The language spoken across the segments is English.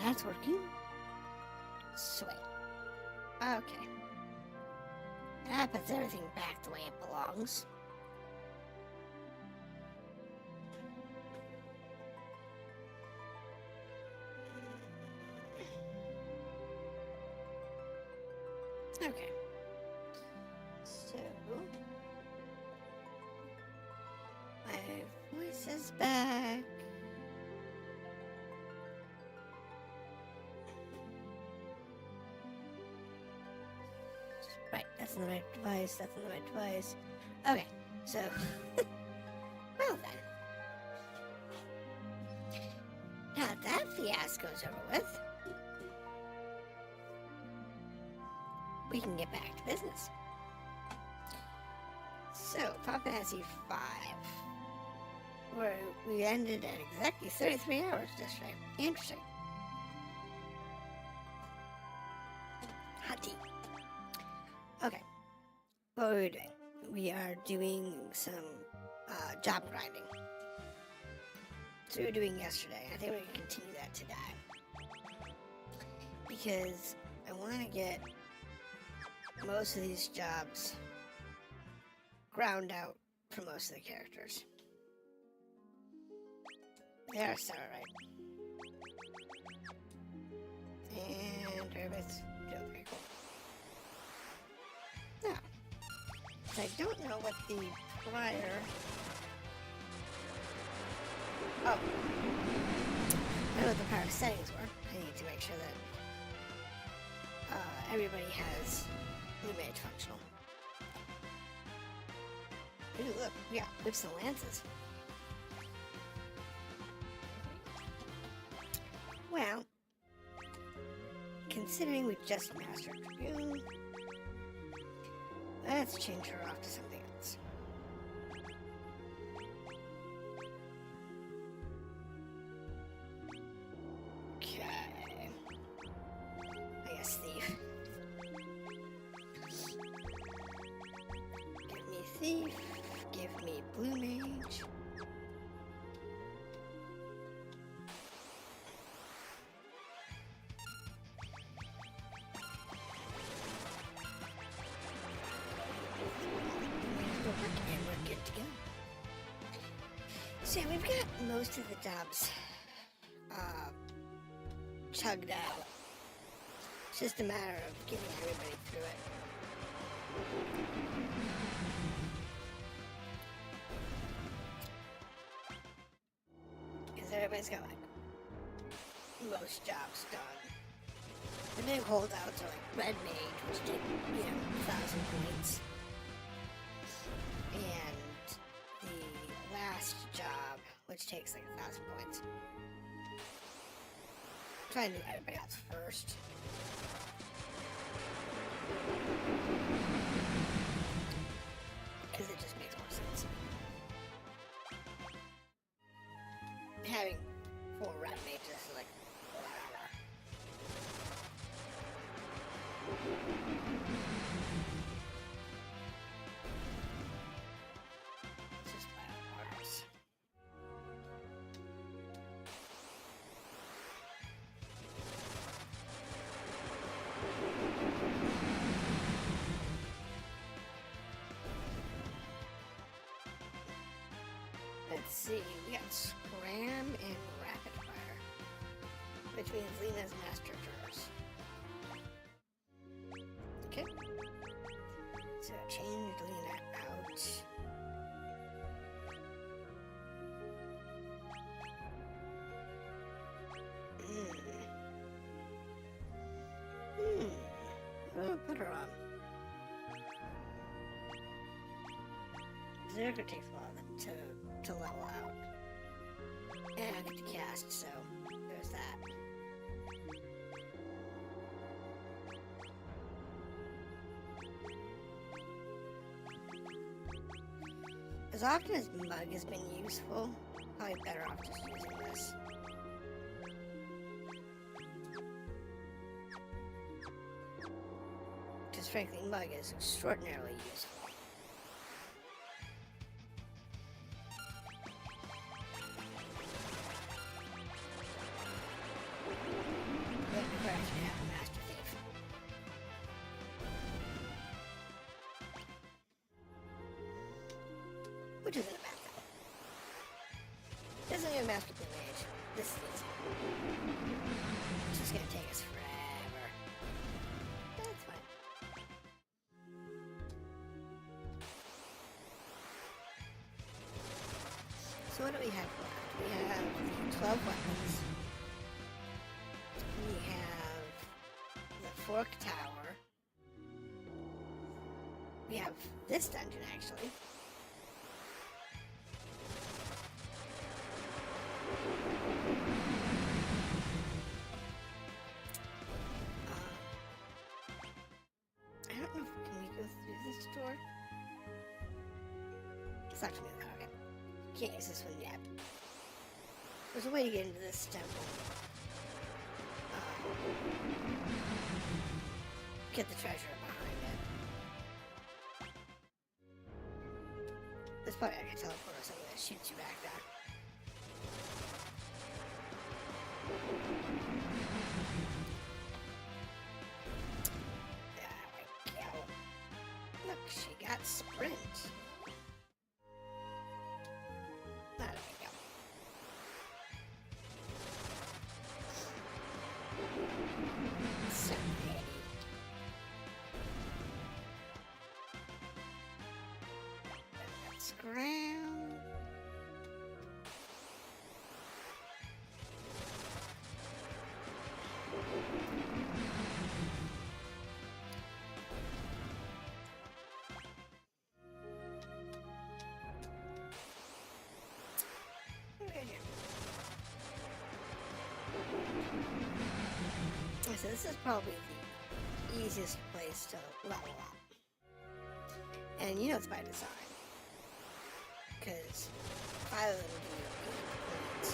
that's working. Sweet. Okay. That puts everything back the way it belongs. Okay. So, my voice is back. Right, that's in the right device, that's in the right device. Okay, so, well then. Now that fiasco's over with, we can get back to business. So, Final Fantasy V, where we ended at exactly 33 hours this time. Interesting. Hot tea. Okay, what are we doing? We are doing some job grinding. So we were doing yesterday. I think we're going to continue that today. Because I want to get most of these jobs ground out for most of the characters. There, Sarah, right? And everybody's doing pretty cool. Now, I don't know what the prior... Oh. I know what the prior settings were. I need to make sure that everybody has image functional. Ooh, look, we got whips and lances. Well, considering we just mastered Dragoon, let's change her off to something else. Okay. I guess Thief. Give me Thief. Give me Blue Mage. And we're good to go. So we've got most of the jobs chugged out. It's just a matter of getting everybody through it. Because everybody's got like most jobs done. The big holdouts are like Red Mage, which did, 1,000 points. And the last job, which takes like 1,000 points. Try to do everybody else first. Because it just makes more sense. Having 4 red mages is like whatever. It's just bars. Let's see, we got Scram and Rapid Fire, which means Lena's Master Jurors. Okay. So change Lena out. Oh, put her on. Zerker takes a while to level out. And I get to cast, so there's that. As often as Mug has been useful, probably better off just using this. Because frankly, Mug is extraordinarily useful. which isn't a bad thing. Doesn't need a master blue mage. This is easy. It's just gonna take us forever. That's fine. So what do we have left? We have the 12 weapons. We have the Fork Tower. We have this dungeon, actually. I don't know if can we go through this door? It's not coming out. Okay. Can't use this one yet. There's a way to get into this temple. Get the treasure behind it. There's probably like a teleport or something that shoots you back there. There we go. Look, she got sprint. There we go. So pretty. That's ground. So this is probably the easiest place to level up. And you know it's by design. Because 5 of them give you 8 points.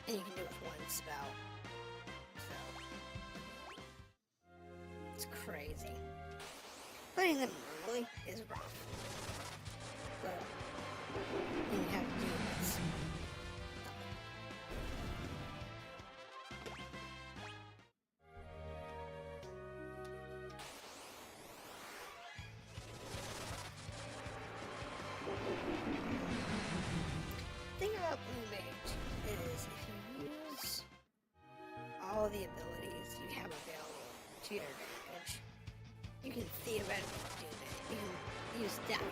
And you can do it with one spell. So it's crazy. Playing them normally is rough. But you have to do this. The thing about Blue Mage is if you use all the abilities you have available to your advantage, you can theoretically do that. You can use death.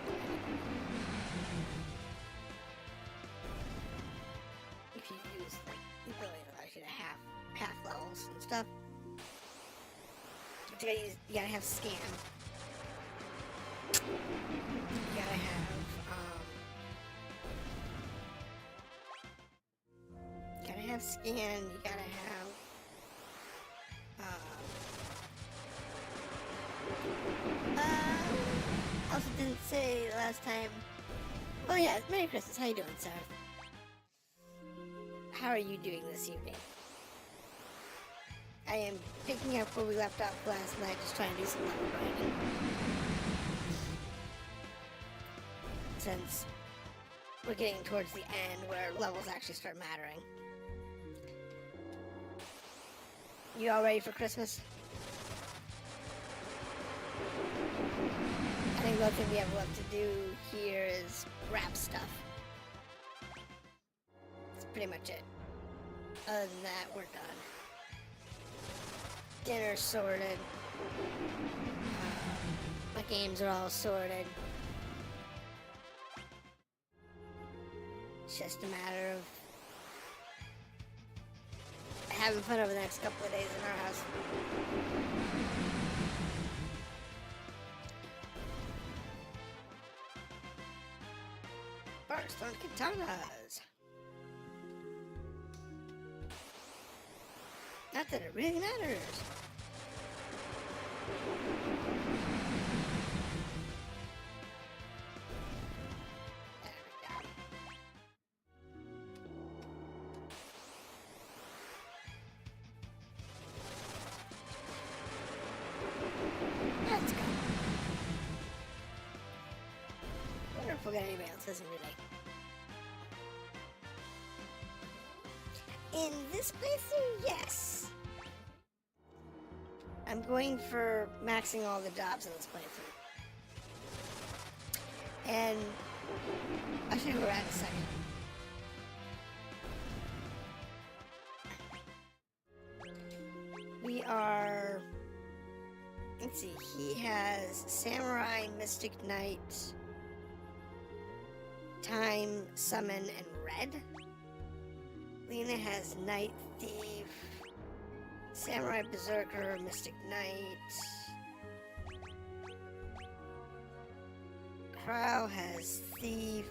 If you use the ability that allows you to half levels and stuff. But you gotta have scan. You gotta have scan, you gotta have also didn't say last time. Oh yeah, Merry Christmas, how you doing, sir? How are you doing this evening? I am picking up where we left off last night, just trying to do some level grinding. Since we're getting towards the end where levels actually start mattering. You all ready for Christmas? I think the only thing we have left to do here is wrap stuff. That's pretty much it. Other than that, we're done. Dinner's sorted. My games are all sorted. It's just a matter of having fun over the next couple of days in our house. First on katanas. Not that it really matters. Let's go. Wonder if we got anybody else listening today. In this playthrough, yes. I'm going for maxing all the jobs in this playthrough. And I'll show you where we're at in a second. We are... Let's see, he has Samurai, Mystic Knight, Time, Summon, and Red. Lena has Knight, Thief, Samurai, Berserker, Mystic Knight. Crow has Thief,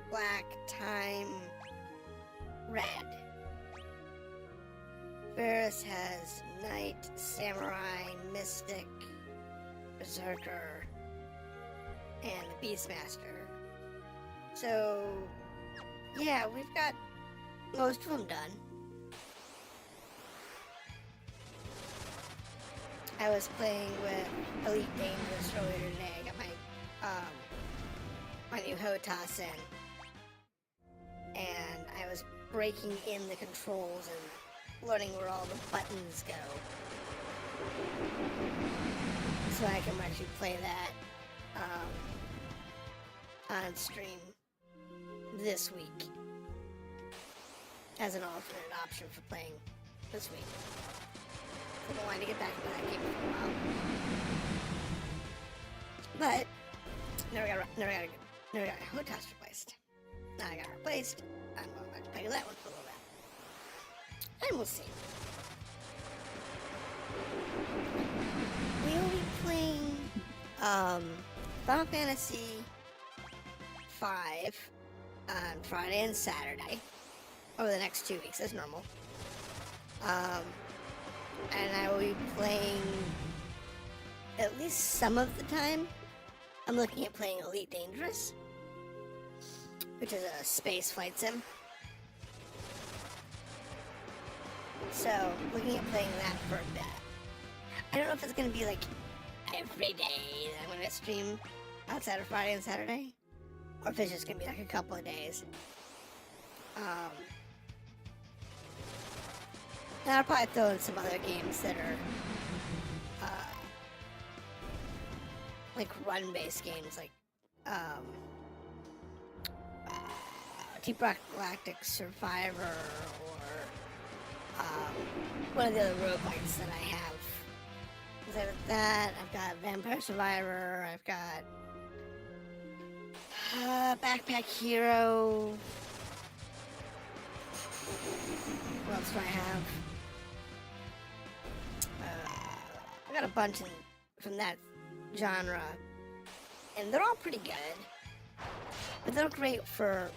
Black, Time, Red. Ferris has Knight, Samurai, Mystic, Berserker, and the Beastmaster. So, yeah, we've got most of them done. I was playing with Elite Dangerous earlier today. I got my new HOTAS in, and I was breaking in the controls and learning where all the buttons go, so I can actually play that on stream this week as an alternate option for playing this week. I've been wanting to get back into that game for a while, but never got HOTAS replaced. Now I got it replaced. I'm going back to play that one for a little bit, and we'll see. We will be playing Final Fantasy V on Friday and Saturday over the next 2 weeks as normal. And I will be playing at least some of the time. I'm looking at playing Elite Dangerous, which is a space flight sim. So, looking at playing that for a bit. I don't know if it's going to be like every day that I'm going to stream outside of Friday and Saturday, or if it's just going to be like a couple of days. And I'll probably throw in some other games that are like run-based games, like Deep Rock Galactic Survivor, or one of the other roguelikes that I have. Besides that, I've got Vampire Survivor, I've got Backpack Hero. What else do I have? I got a bunch from that genre, and they're all pretty good, but they're great for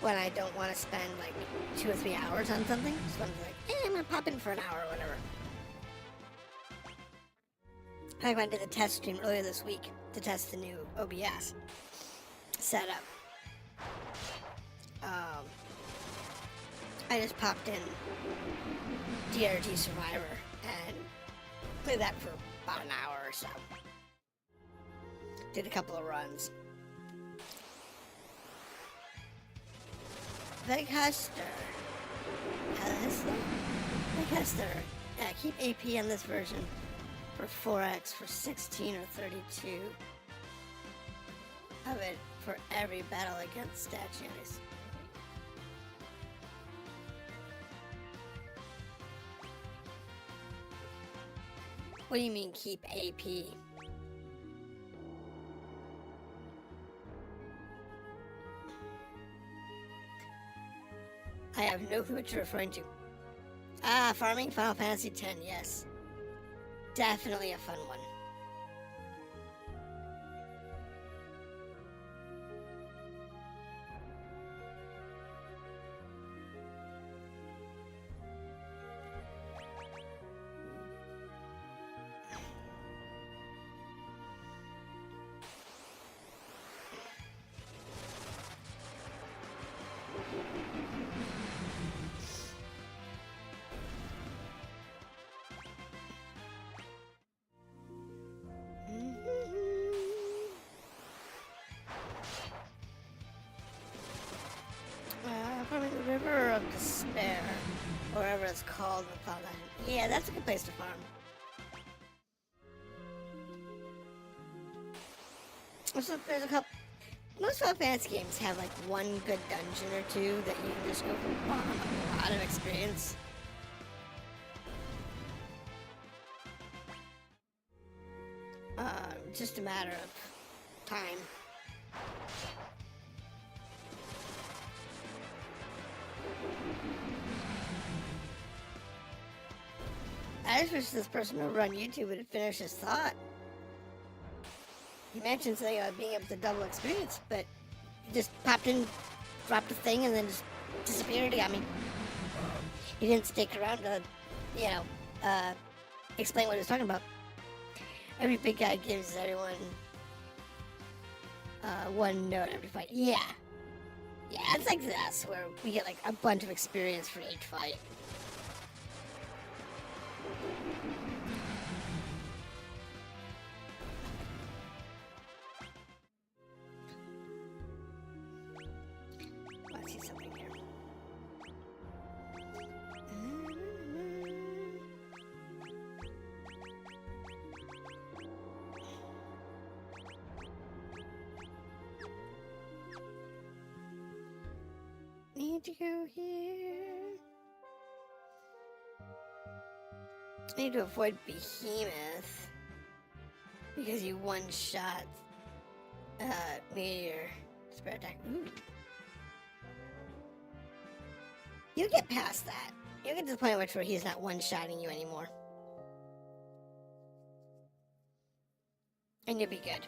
when I don't want to spend like 2 or 3 hours on something. Just want to be like, I'm gonna pop in for an hour or whatever. I went to the test stream earlier this week to test the new OBS setup. I just popped in DRG Survivor and played that for about an hour or so. Did a couple of runs. Veg Hester. Veg Hester. Yeah, keep AP on this version for 4x for 16 or 32 of it for every battle against statues. What do you mean keep AP? I have no clue what you're referring to. Farming Final Fantasy X, yes. Definitely a fun one. was called the Cloud Dungeon. Yeah, that's a good place to farm. There's a couple. Most Final Fantasy games have like one good dungeon or two that you can just go for a lot of experience. Just a matter of time. I just wish this person over on YouTube would finish his thought. He mentioned something about being able to double experience, but he just popped in, dropped a thing, and then just disappeared. I mean, he didn't stick around to, explain what he was talking about. Every big guy gives everyone one note every fight. Yeah, it's like this, where we get like a bunch of experience for each fight. I see something here. Need to go here. I need to avoid Behemoth because you one-shot meteor spread attack. Ooh. You get past that. You get to the point where he's not one-shotting you anymore. And you'll be good.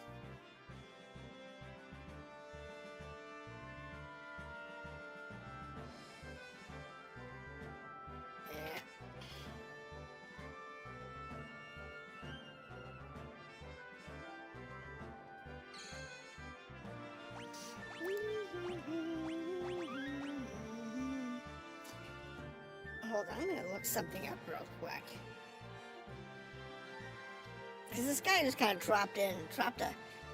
Hold on, I'm gonna look something up real quick. Because this guy just kind of dropped a,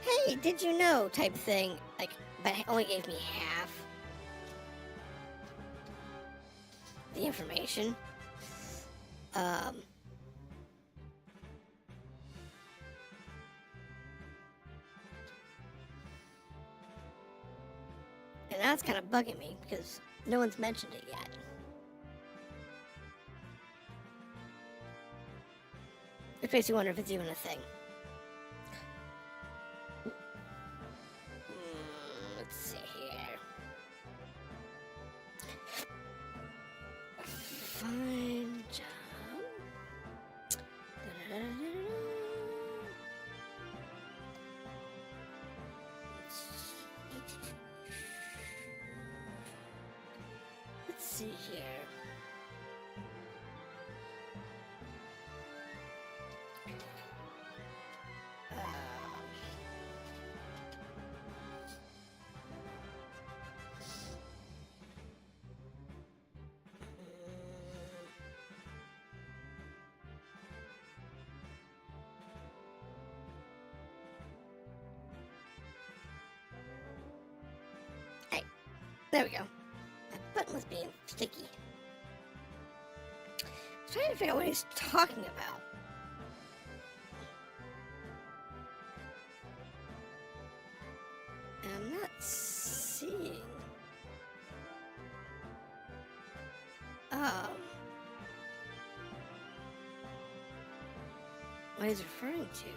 hey, did you know type thing, like, but it only gave me half the information. And now it's kind of bugging me because no one's mentioned it yet. It makes you wonder if it's even a thing. Let's see here. Fine job. Let's see here. Hey, there we go. That button was being sticky. I was trying to figure out what he's talking about. And I'm not seeing. What he's referring to.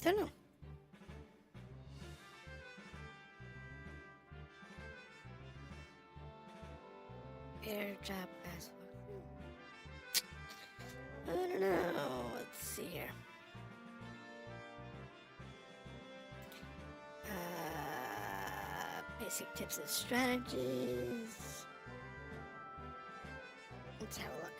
Don't know. Air job as well. I don't know. Let's see here. Basic tips and strategies. Let's have a look.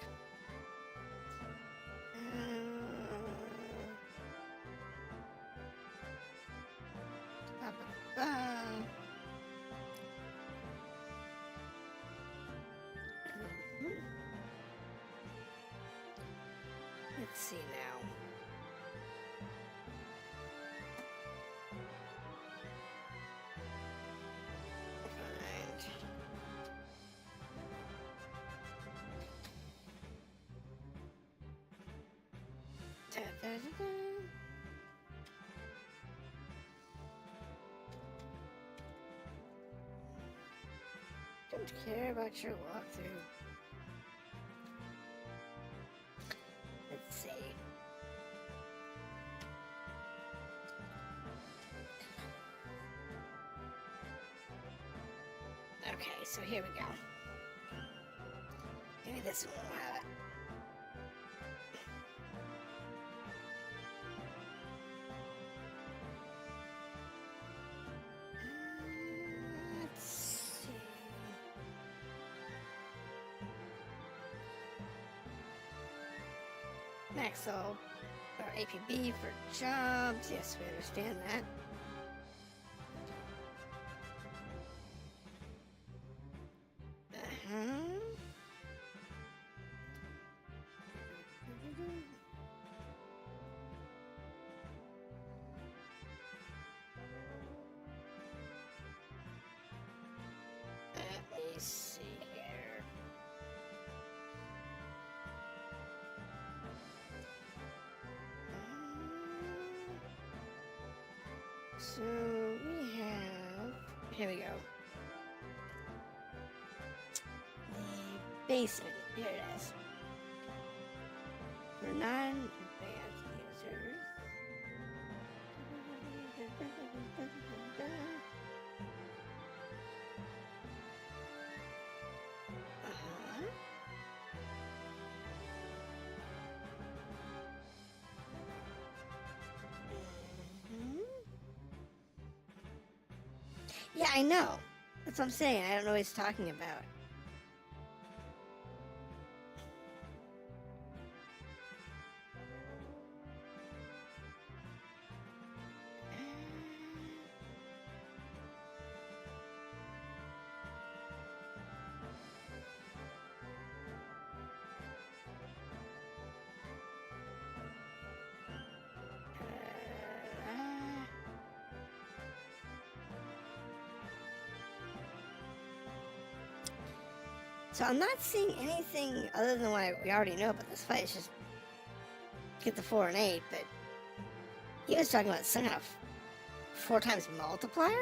Don't care about your walkthrough. Let's see. Okay, so here we go. Maybe this one will have it. Let's see. Maxwell or APB for jobs. Yes, we understand that. Let me see here. So we have, here we go. The basement, here it is. For non-advanced users. Yeah, I know. That's what I'm saying. I don't know what he's talking about. So I'm not seeing anything other than what we already know about this fight. It's just get the 4 and 8, but he was talking about some kind of 4 times multiplier?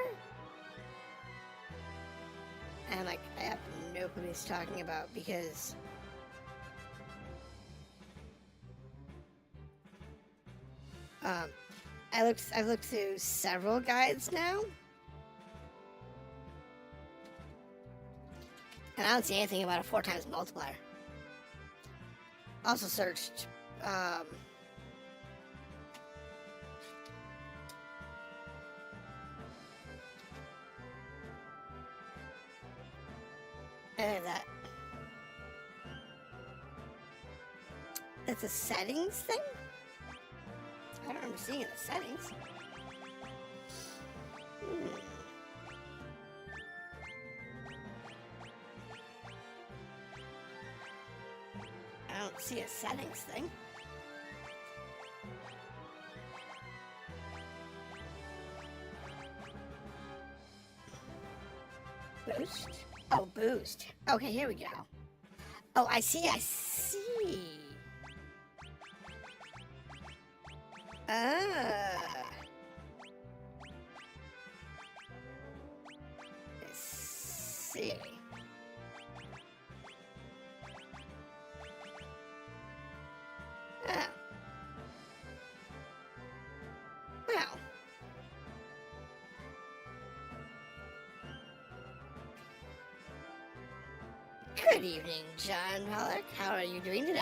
And I'm like, I have no clue what he's talking about because I've looked through several guides now. And I don't see anything about a 4 times multiplier. Also searched, any of that. That's a settings thing? I don't remember seeing it in the settings. I don't see a settings thing. Boost? Oh, boost. Okay, here we go. Oh, I see. I see. Oh. Well. Good evening, John Pollock. How are you doing today?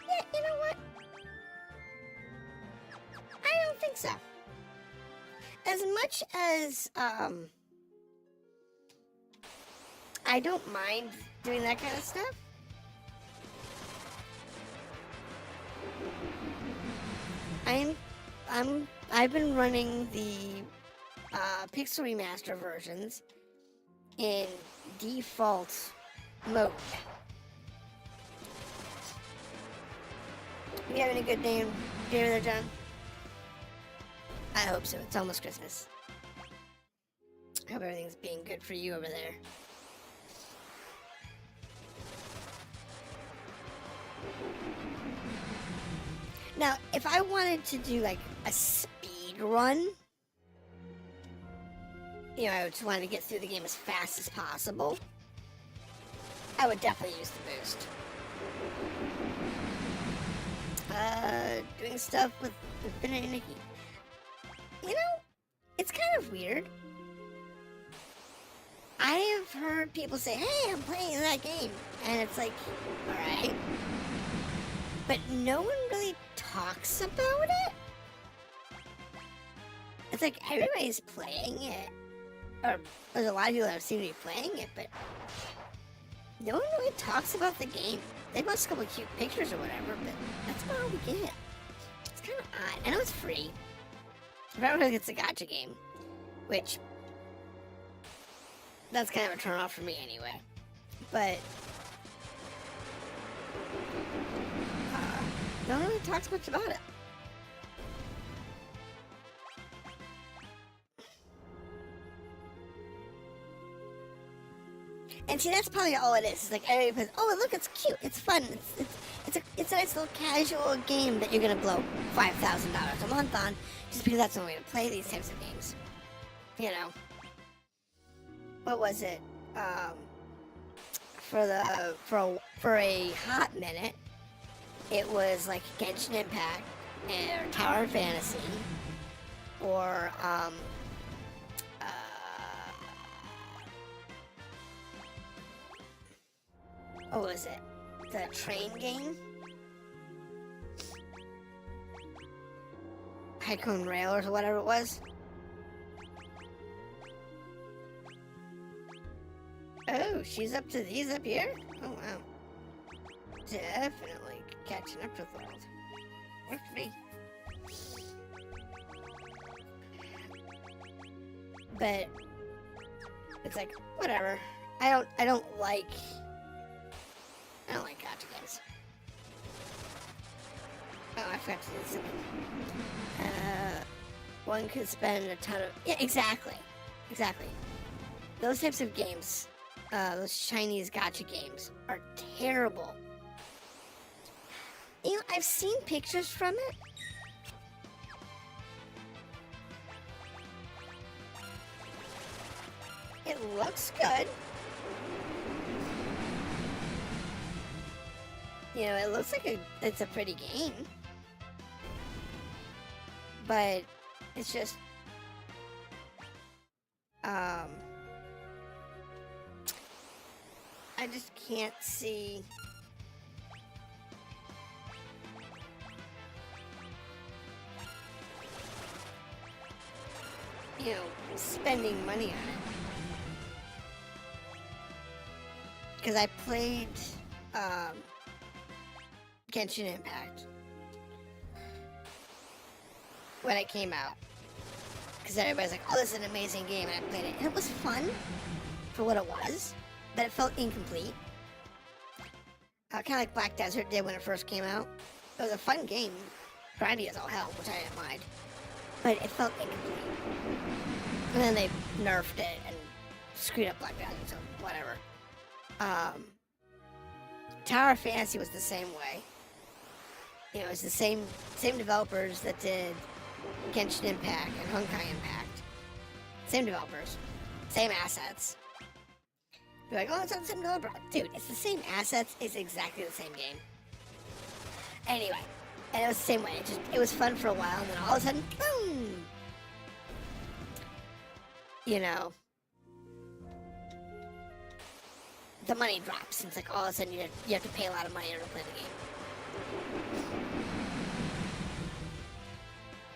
Yeah, you know what? I don't think so. As much as, I don't mind doing that kind of stuff. I've been running the Pixel Remaster versions in default mode. You having a good day over there, John? I hope so. It's almost Christmas. I hope everything's being good for you over there. Now, if I wanted to do like a speed run, you know, I just wanted to get through the game as fast as possible, I would definitely use the boost. Doing stuff with Infinity Nikki. You know, it's kind of weird. I have heard people say, hey, I'm playing that game. And it's like, alright. But no one really talks about it. It's like everybody's playing it. Or there's a lot of people that seem to be playing it, but no one really talks about the game. They post a couple of cute pictures or whatever, but that's about all we get. It's kind of odd. I know it's free. But everybody gets a gacha game, which that's kind of a turn off for me anyway. But no one really talks much about it. And see, that's probably all it is. It's like everybody says, "Oh, look, it's cute. It's fun. It's a nice little casual game that you're gonna blow $5,000 a month on, just because that's the way to play these types of games." You know, what was it? For a hot minute, it was like Genshin Impact or Tower of Fantasy, or what was it? The train game? Tycoon Railers or whatever it was. Oh, she's up to these up here? Oh, wow. Definitely catching up to the world. Works for me. But it's like, whatever. I don't like gacha games. Oh, I forgot to do something. One could spend a ton of... Yeah, exactly. Exactly. Those types of games, those Chinese gacha games, are terrible. You know, I've seen pictures from it. It looks good. You know, it looks like it's a pretty game. But it's just I just can't see spending money on it. Because I played Genshin Impact when it came out. Because everybody's like, oh, this is an amazing game, and I played it. And it was fun for what it was, but it felt incomplete. Kind of like Black Desert did when it first came out. It was a fun game, grindy as all hell, which I didn't mind. But it felt incomplete. And then they nerfed it and screwed up Black Desert, so whatever. Tower of Fantasy was the same way. You know, it's the same developers that did Genshin Impact and Honkai Impact. Same developers, same assets. You're like, oh, it's not the same developer. Dude, it's the same assets, it's exactly the same game. Anyway, and it was the same way. It was fun for a while, and then all of a sudden, boom! You know, the money drops, and it's like all of a sudden you have to pay a lot of money to play the game.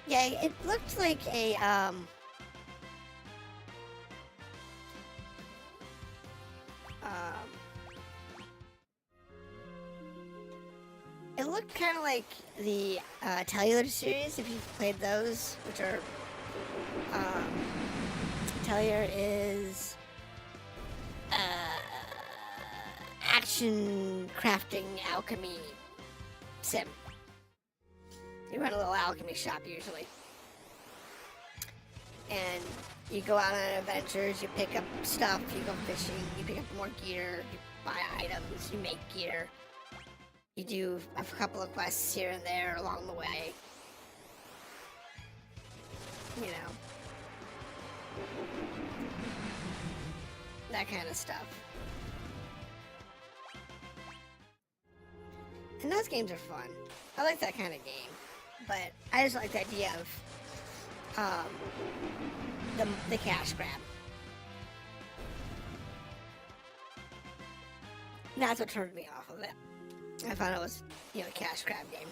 Yeah, it looked like a it looked kind of like the Cellular series, if you've played those, which are Cellular is action crafting alchemy sim. You run a little alchemy shop usually, and you go out on adventures, you pick up stuff, you go fishing, you pick up more gear, you buy items, you make gear, You do a couple of quests here and there along the way. You know. That kind of stuff. And those games are fun. I like that kind of game. But I just like the idea of the cash grab. And that's what turned me off of it. I found it was, you know, a cash grab game.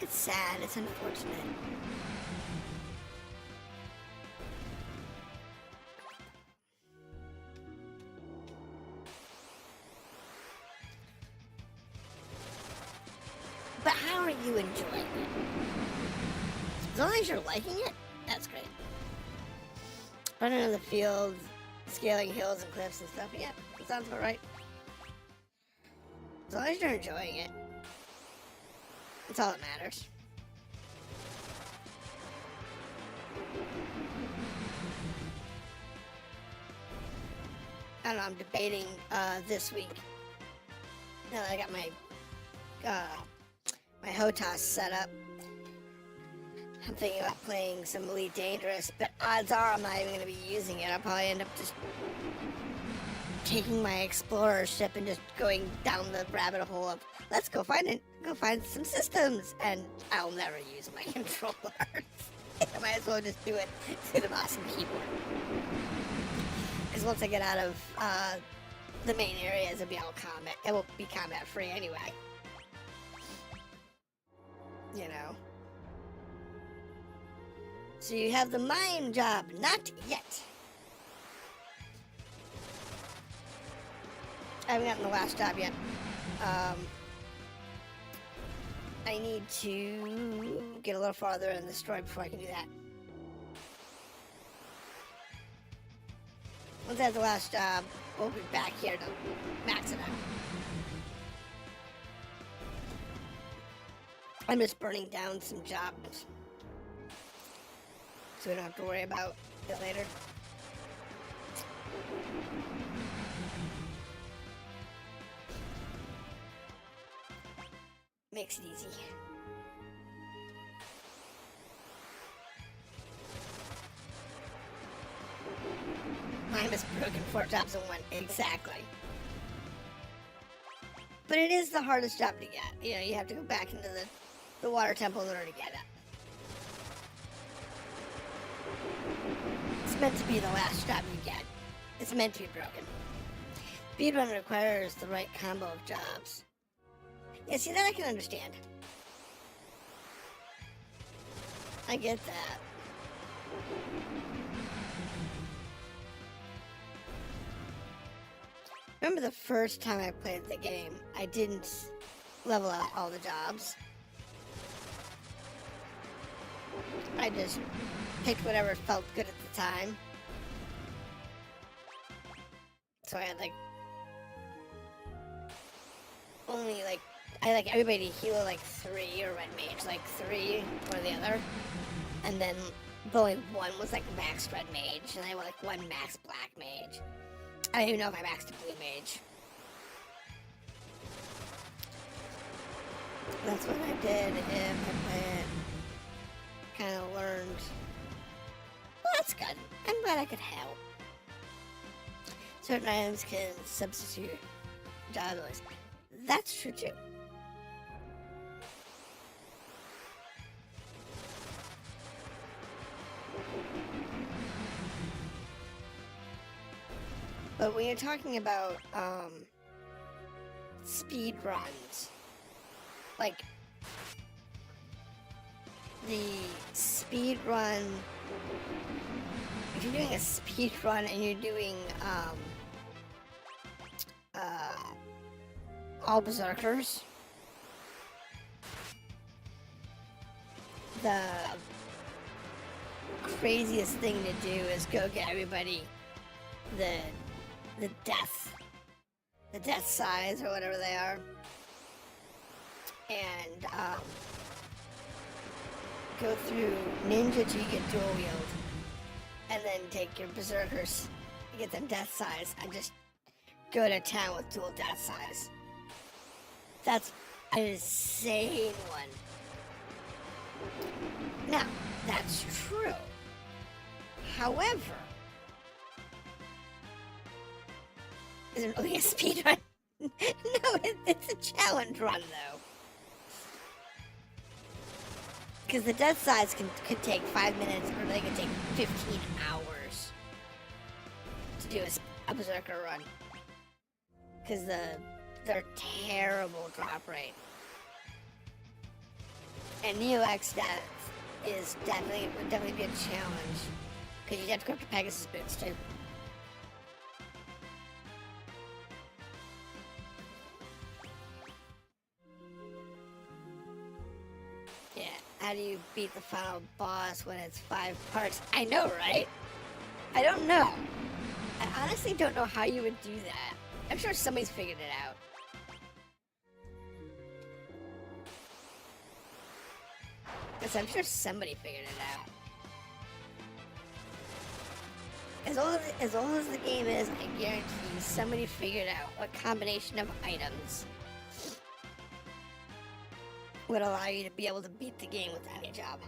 It's sad, it's unfortunate. But how are you enjoying it? As long as you're liking it, that's great. Running in the fields, scaling hills and cliffs and stuff, yeah, that sounds about right. As long as you're enjoying it, that's all that matters. I don't know, I'm debating this week. Now that I got my HOTAS set up, I'm thinking about playing some Elite Dangerous, but odds are I'm not even going to be using it. I'll probably end up just taking my explorer ship and just going down the rabbit hole of let's go find some systems, and I'll never use my controller. I might as well just do it through the mouse and keyboard. Because once I get out of the main areas, it will be combat free anyway. You know. So you have the mime job, not yet. I haven't gotten the last job yet. I need to get a little farther in the story before I can do that. Once I have the last job, we'll be back here to max it out. I'm just burning down some jobs, so we don't have to worry about it later. Makes it easy. Mine is broken 4 jobs in one. Exactly. But it is the hardest job to get. You know, you have to go back into the water temple in order to get it. It's meant to be the last job you get. It's meant to be broken. Speedrun requires the right combo of jobs. Yeah, see, that I can understand. I get that. Remember the first time I played the game, I didn't level out all the jobs. I just picked whatever felt good at the time. So I had I like everybody to heal like 3 or red mage, like 3 or the other. And then only one was like max red mage, and I went like 1 max black mage. I don't even know if I maxed a blue mage. That's what I did if I kind of learned. Well, that's good. I'm glad I could help. Certain items can substitute jobs. That's true too. But when you're talking about speed runs, like the speed run, if you're doing a speed run and you're doing all berserkers, the craziest thing to do is go get everybody the death size or whatever they are, and go through ninja till you get dual wield, and then take your berserkers, get them death size, and just go to town with dual death size. That's an insane one. Now, that's true. However, is it really a speed run? No, it's a challenge run, though. Because the death sides could take 5 minutes, or they could take 15 hours to do a berserker run. Because they're terrible drop rate. And Neo X death would definitely be a challenge. Because you'd have to go up to Pegasus boots too. Yeah, how do you beat the final boss when it's 5 parts? I know, right? I don't know. I honestly don't know how you would do that. I'm sure somebody's figured it out. Yes, I'm sure somebody figured it out. As old as the game is, I guarantee you somebody figured out what combination of items would allow you to be able to beat the game without a job.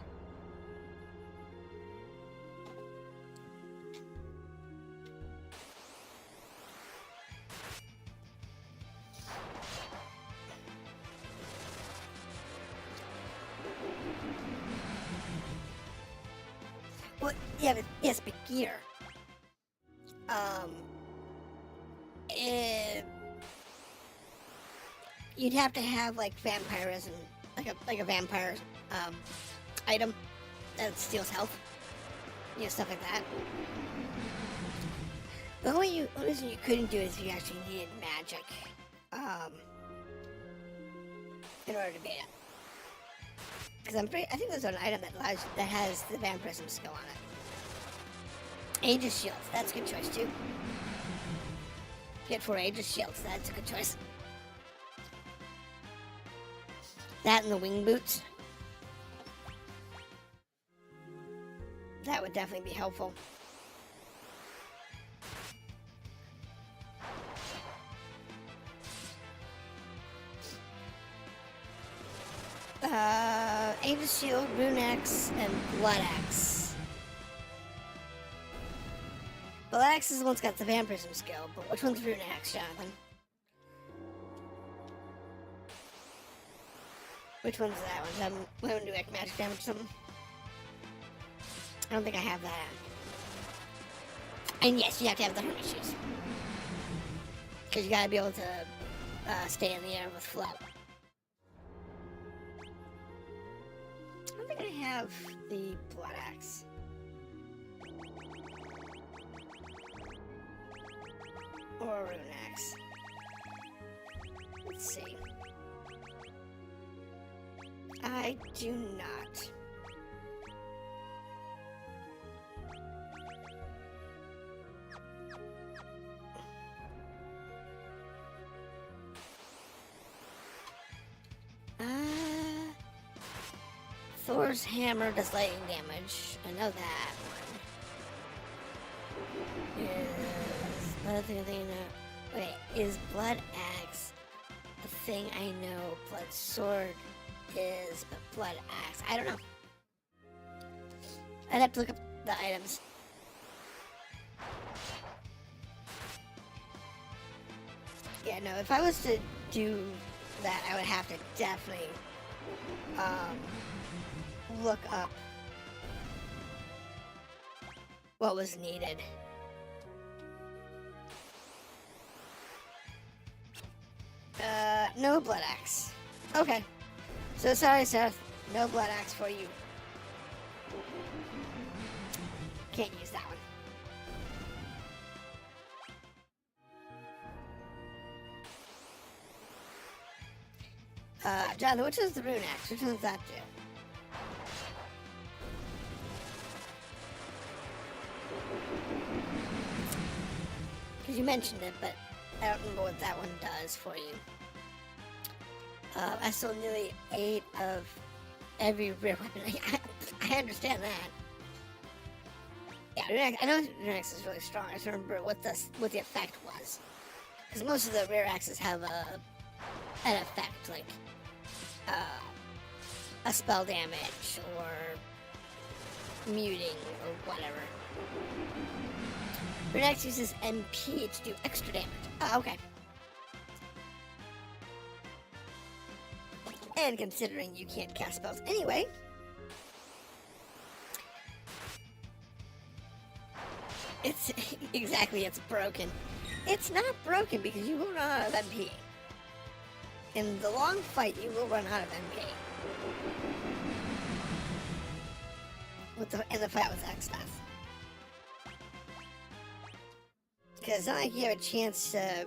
Well, yeah, but yes, but gear. You'd have to have like vampirism, like a vampire item that steals health, stuff like that. The only reason you couldn't do it is if you actually needed magic, in order to beat it. Because I think there's an item that has the vampirism skill on it. Aegis shields, that's a good choice too. Get 4 Aegis shields, that's a good choice. That and the wing boots. That would definitely be helpful. Aegis shield, rune axe, and blood axe. Blood axe is the one that's got the vampirism skill, but which one's rune axe, Jonathan? Which one's that one? Does that one do like magic damage or something? I don't think I have that. And yes, you have to have the hermit shoes. Because you gotta be able to stay in the air with float. I don't think I have the blood axe. Or rune axe. Let's see. I do not. Thor's hammer does lightning damage. I know that one. Another thing I know. Wait, is blood axe the thing I know? Blood sword is, but blood axe. I don't know. I'd have to look up the items. Yeah, no, if I was to do that, I would have to definitely look up what was needed. No blood axe. Okay. So sorry, Seth. No blood axe for you. Can't use that one. Jonathan, which is the rune axe? Which one does that do? Because you mentioned it, but I don't remember what that one does for you. I sold nearly 8 of every rare weapon. I understand that. Yeah, I know rune axe is really strong. I just remember what the effect was. Because most of the rare axes have an effect, like a spell damage or muting or whatever. Your next uses MP to do extra damage. Oh, okay. And considering you can't cast spells anyway, it's exactly, it's broken. It's not broken because you will run out of MP. In the long fight, you will run out of MP. In the fight with X-Death. Because it's not like you have a chance to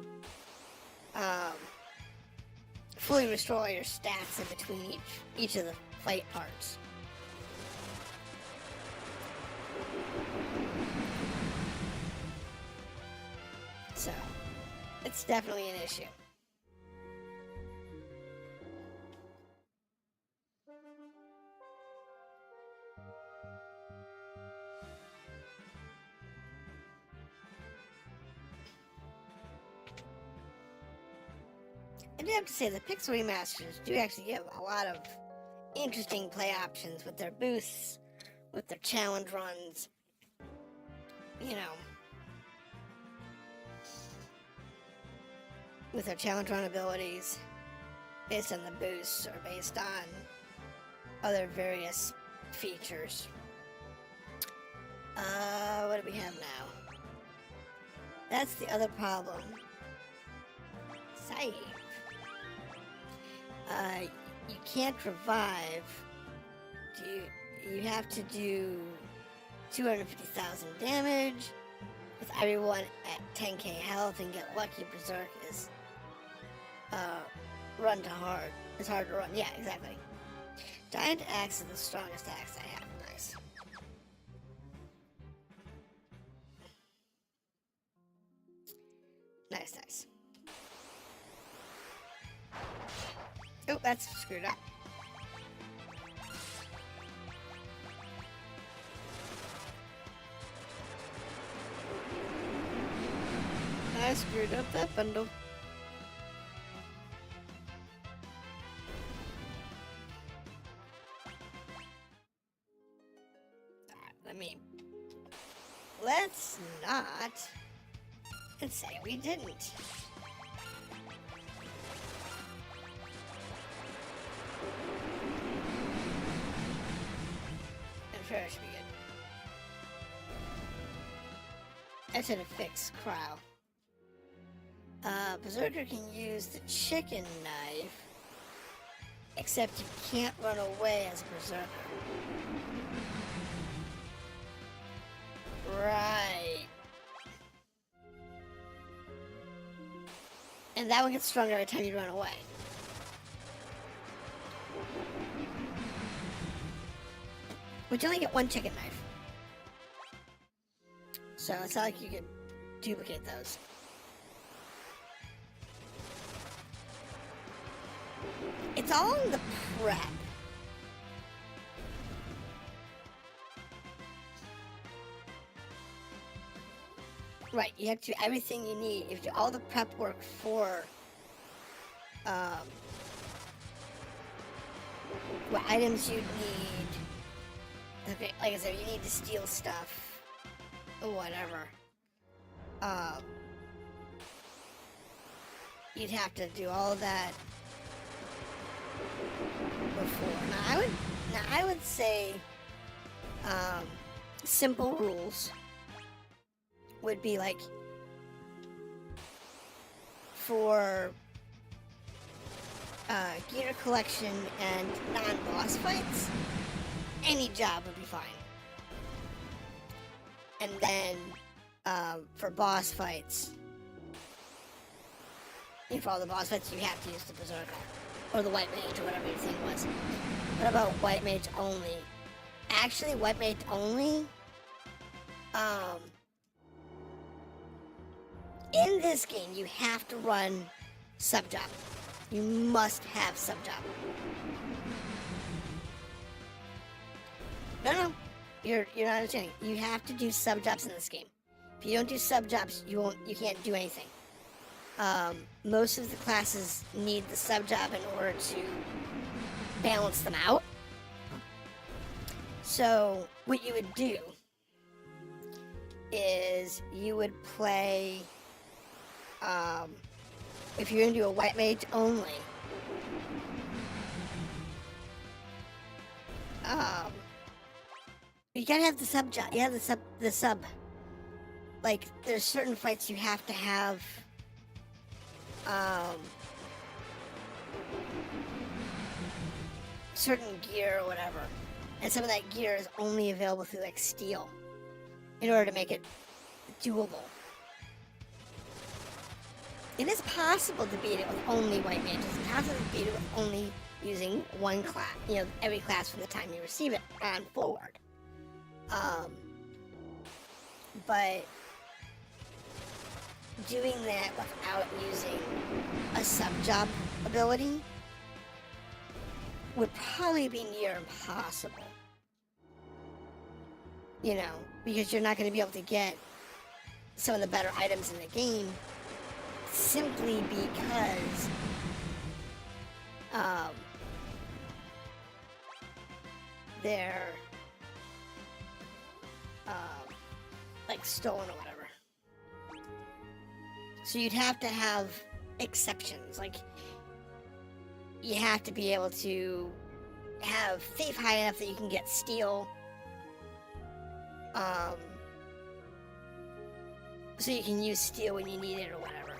fully restore your stats in between each of the fight parts. So, it's definitely an issue. I do have to say, the Pixel Remasters do actually give a lot of interesting play options with their boosts, with their challenge runs, you know, with their challenge run abilities, based on the boosts or based on other various features. What do we have now? That's the other problem. Save. You can't revive. You have to do 250,000 damage with everyone at 10k health and get lucky. Berserk is run to hard. It's hard to run. Yeah, exactly. Giant axe is the strongest axe I have. Nice. Nice, nice. Oh, that's screwed up. I screwed up that bundle. Let's not. And say we didn't. I'm sure it should be good. I should have fixed Crow. Berserker can use the chicken knife, except you can't run away as a Berserker. Right. And that one gets stronger every time you run away. But you only get one chicken knife. So it's not like you can duplicate those. It's all in the prep. Right, you have to do everything you need. You have to do all the prep work for what items you need. Okay, like I said, you need to steal stuff or whatever. You'd have to do all of that before. Now I would say simple rules would be like for gear collection and non-boss fights, any job would be fine. And then for boss fights, for all the boss fights, you have to use the Berserker or the White Mage or whatever your thing was. What about White Mage only? Actually, White Mage only, in this game, you have to run sub-job. You must have sub-job. No, you're not understanding. You have to do sub-jobs in this game. If you don't do sub-jobs, you can't do anything. Most of the classes need the sub job in order to balance them out. So what you would do is you would play, if you're gonna do a white mage only, you gotta have the sub job. You have the sub. Like, there's certain fights you have to have, certain gear or whatever. And some of that gear is only available through, like, steel in order to make it doable. It is possible to beat it with only white mages. It's possible to beat it with only using one class. You know, every class from the time you receive it on forward. But doing that without using a sub-job ability would probably be near impossible. You know, because you're not going to be able to get some of the better items in the game simply because they're like stolen or whatever. So you'd have to have exceptions. Like, you have to be able to have thief high enough that you can get steel. So you can use steel when you need it or whatever.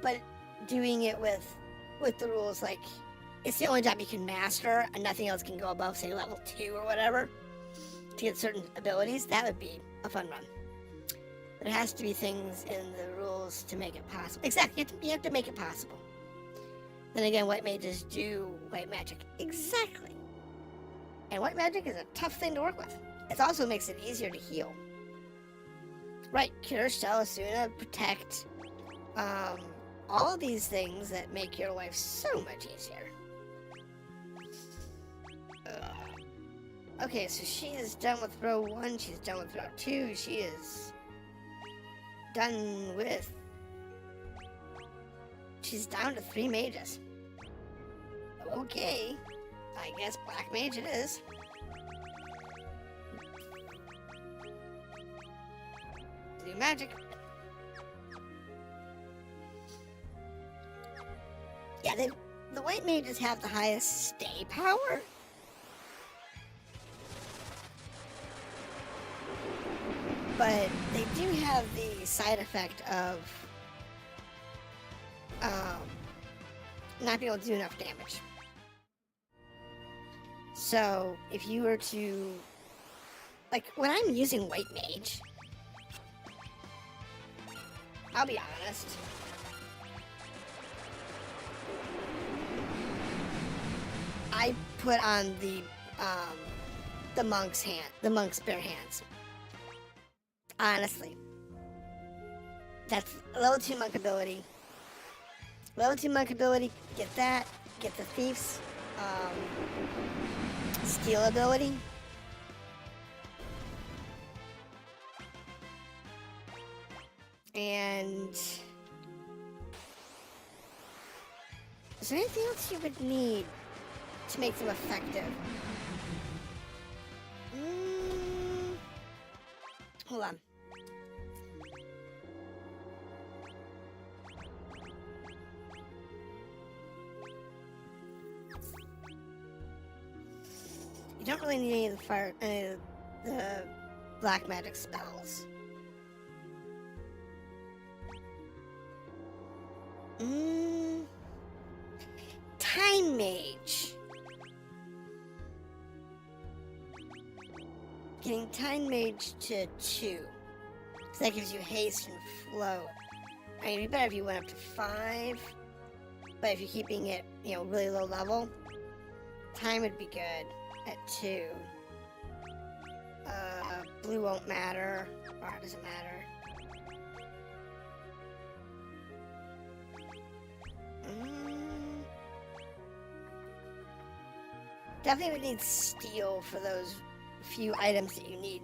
But doing it with the rules, like, it's the only job you can master and nothing else can go above, say, level 2 or whatever to get certain abilities, that would be a fun run. There has to be things in the rules to make it possible. Exactly, you have to make it possible. Then again, white mages do white magic. Exactly. And white magic is a tough thing to work with. It also makes it easier to heal. Right, cure, shell, Asuna, protect. All of these things that make your life so much easier. Okay, so she is done with row 1, she's done with row 2, she is done with... She's down to 3 mages. Okay, I guess black mage it is. Do magic. Yeah, the white mages have the highest stay power. But they do have the side effect of not being able to do enough damage. So if you were to, like, when I'm using white mage, I'll be honest, I put on the monk's bare hands. Honestly, that's level 2 monk ability. Level 2 monk ability, get that, get the thief's steal ability. And is there anything else you would need to make them effective? Hold on. You don't really need any of the black magic spells. Time mage. Getting time mage to 2. So that gives you haste and float. I mean, it'd be better if you went up to 5. But if you're keeping it, you know, really low level, time would be good at 2. Blue won't matter. Bar doesn't matter. Definitely would need steel for those few items that you need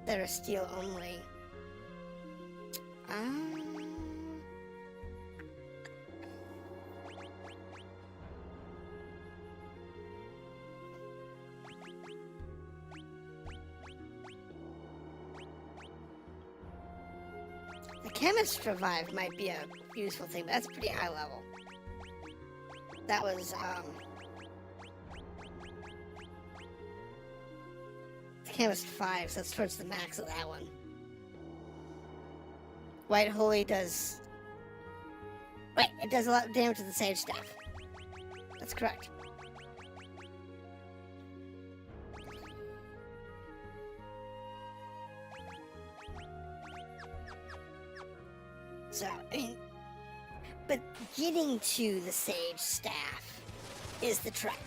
that are steel only. The chemist revive might be a useful thing, but that's pretty high level. That was, the chemist 5, so that's towards the max of that one. White Holy does... Wait, it does a lot of damage to the Sage Staff. That's correct. So, I mean... But getting to the Sage Staff is the trek.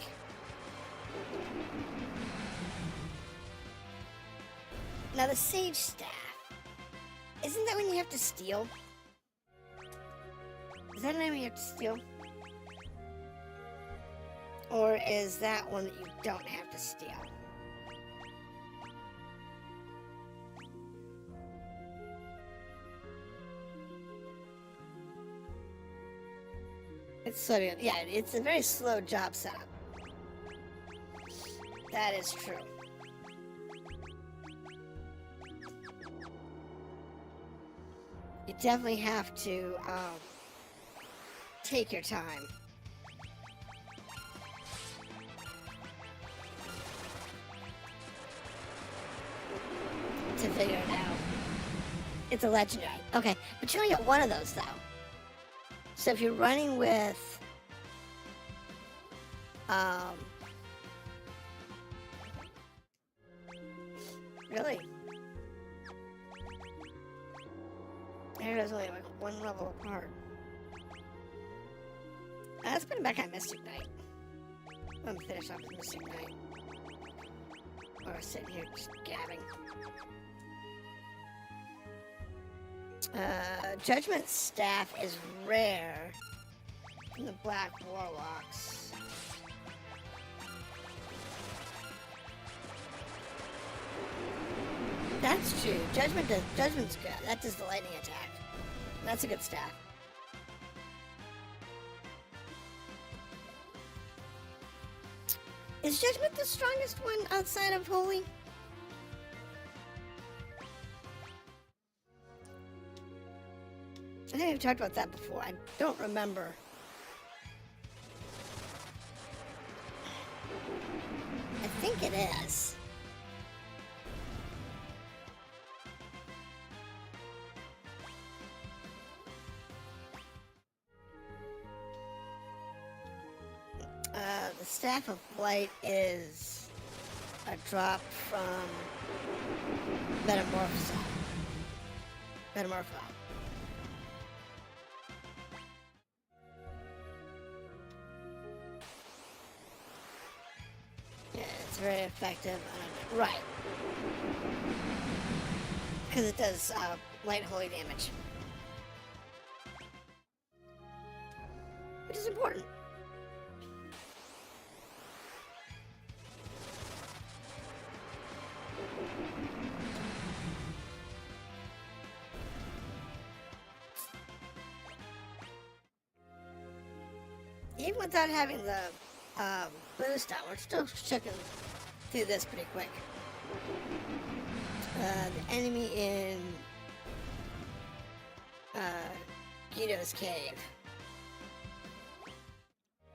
Now, the Sage Staff... Isn't that when you have to steal? Is that an item you have to steal? Or is that one that you don't have to steal? It's slow. Yeah, it's a very slow job setup. That is true. You definitely have to take your time. To figure it out. It's a legendary. Okay, but you only get one of those though. So if you're running with really? There's only like one level apart. Let's put him back on Mystic Knight. Let me finish off with Mystic Knight. Or sitting here just gabbing. Judgment Staff is rare in the Black Warlocks. That's true. Judgment's good. That does the lightning attack. That's a good staff. Is Judgment the strongest one outside of Holy? I think we've talked about that before. I don't remember. I think it is. The Staff of Light is a drop from Metamorpho. Yeah, it's very effective. Right. Because it does light holy damage. Which is important. Even without having the boost on, we're still checking through this pretty quick. The enemy in Guido's cave.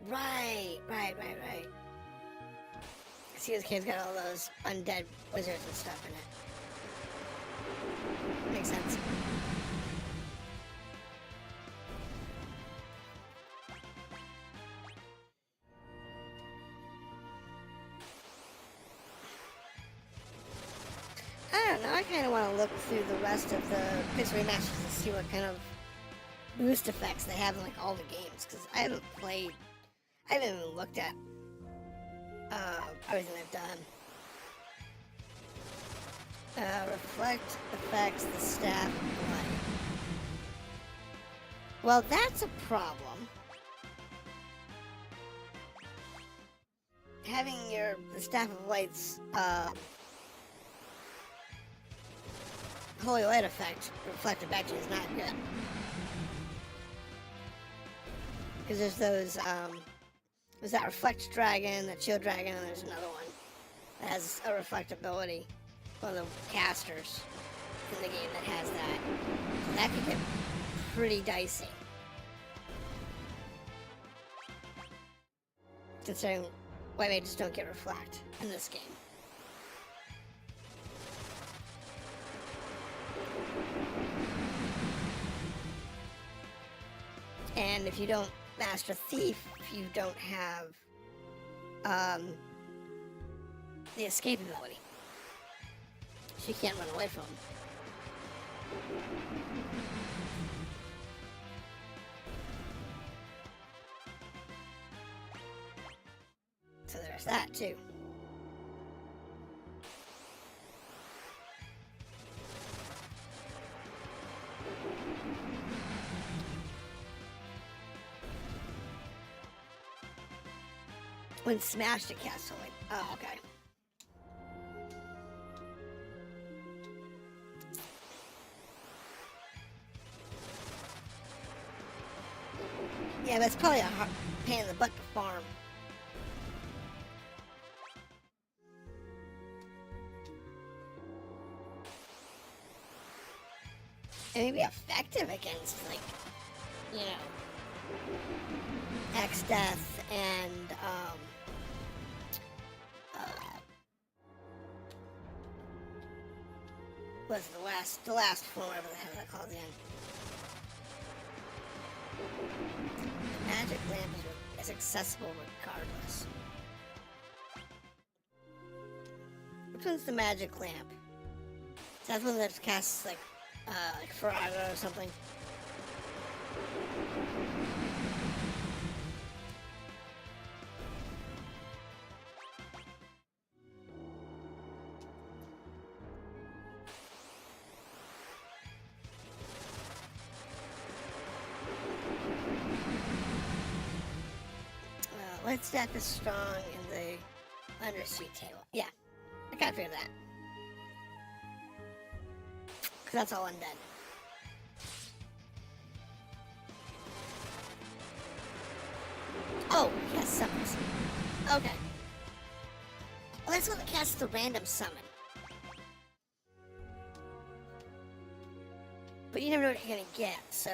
Right. Guido's cave's got all those undead wizards and stuff in it. Makes sense. I don't know, I kind of want to look through the rest of the Pixel remasters and see what kind of boost effects they have in like all the games, because I haven't even looked at everything they've done. Reflect affects the staff of light. Well, that's a problem. Having the staff of light's holy light effect reflected back to you is not good. Because there's that reflect dragon, the chill dragon, and there's another one that has a reflectability. One of the casters in the game that has that. So that could get pretty dicey. Considering white mages don't get reflect in this game. And if you don't master thief, you don't have the escape ability. So you can't run away from them. So there's that too. When smashed to cast away. Oh, okay. Yeah, that's probably a hard pain in the butt to farm. It may be effective against, like, you know, X Death and, what's the last form, whatever the hell that called again. The magic lamp is accessible regardless. Which one's the magic lamp? Is that the one that casts, like Forever or something? Let's stack is strong in the undersea table. Yeah, I can't figure that. Because that's all undead. Oh, yes, summons. Okay. Well, that's one that casts the random summon. But you never know what you're going to get, so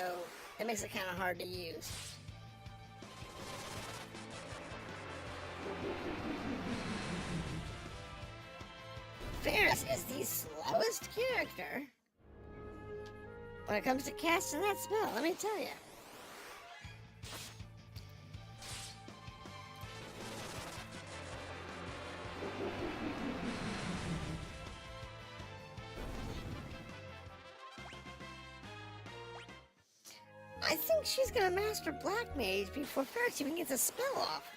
it makes it kind of hard to use. Ferris is the slowest character when it comes to casting that spell, let me tell you. I think she's gonna master Black Mage before Ferris even gets a spell off.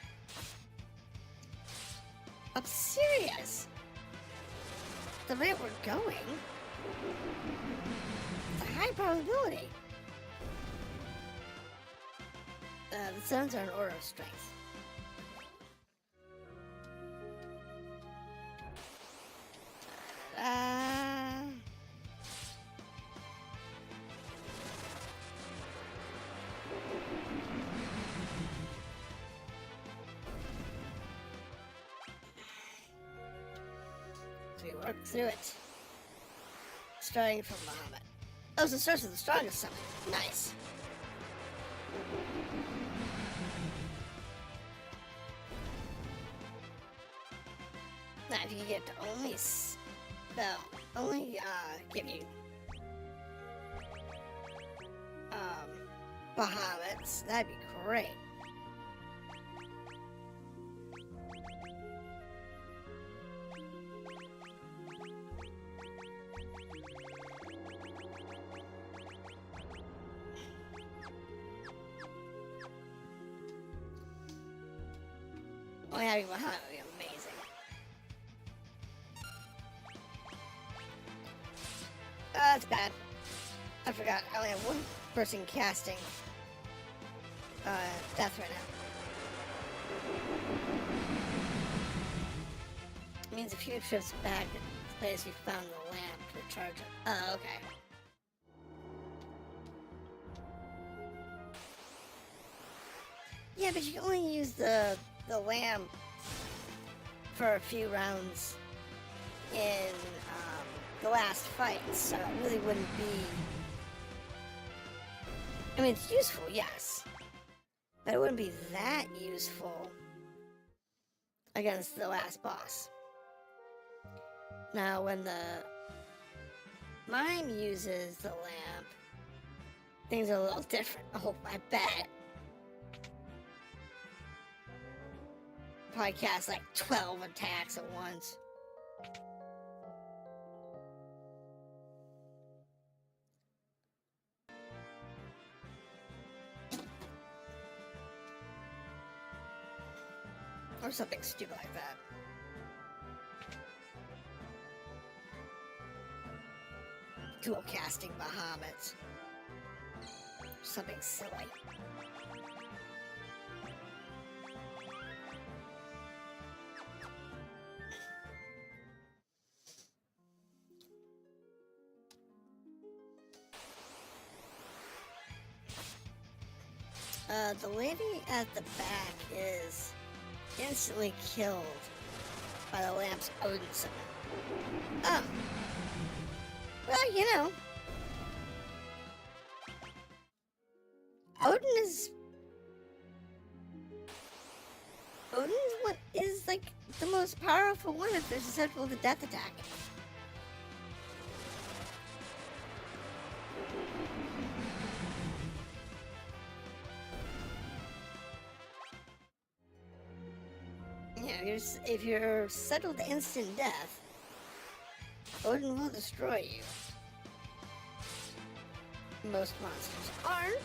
I'm serious. The rate we're going, it's a high probability. The suns are an aura of strength. So we work through it. Starting from Bahamut. Oh, so it starts with the strongest summon. Nice. Now, if you can get to only give you Bahamuts, that'd be great. Only having Bahamut would be amazing. That's bad. I forgot. I only have one person casting death right now. It means a few trips back place we found the lamp to recharge it. Oh, okay. Yeah, but you can only use the lamp for a few rounds in the last fight, so it really wouldn't be... I mean, it's useful, yes, but it wouldn't be that useful against the last boss. Now, when the mime uses the lamp, things are a little different. Oh, I bet. Probably cast like 12 attacks at once. Or something stupid like that. Dual casting Bahamut. Something silly. The lady at the back is instantly killed by the lamp's Odin summon. Oh. Well, you know. Odin's what is like the most powerful one if they're susceptible to death attack. Yeah, if you're settled to instant death, Odin will destroy you. Most monsters aren't.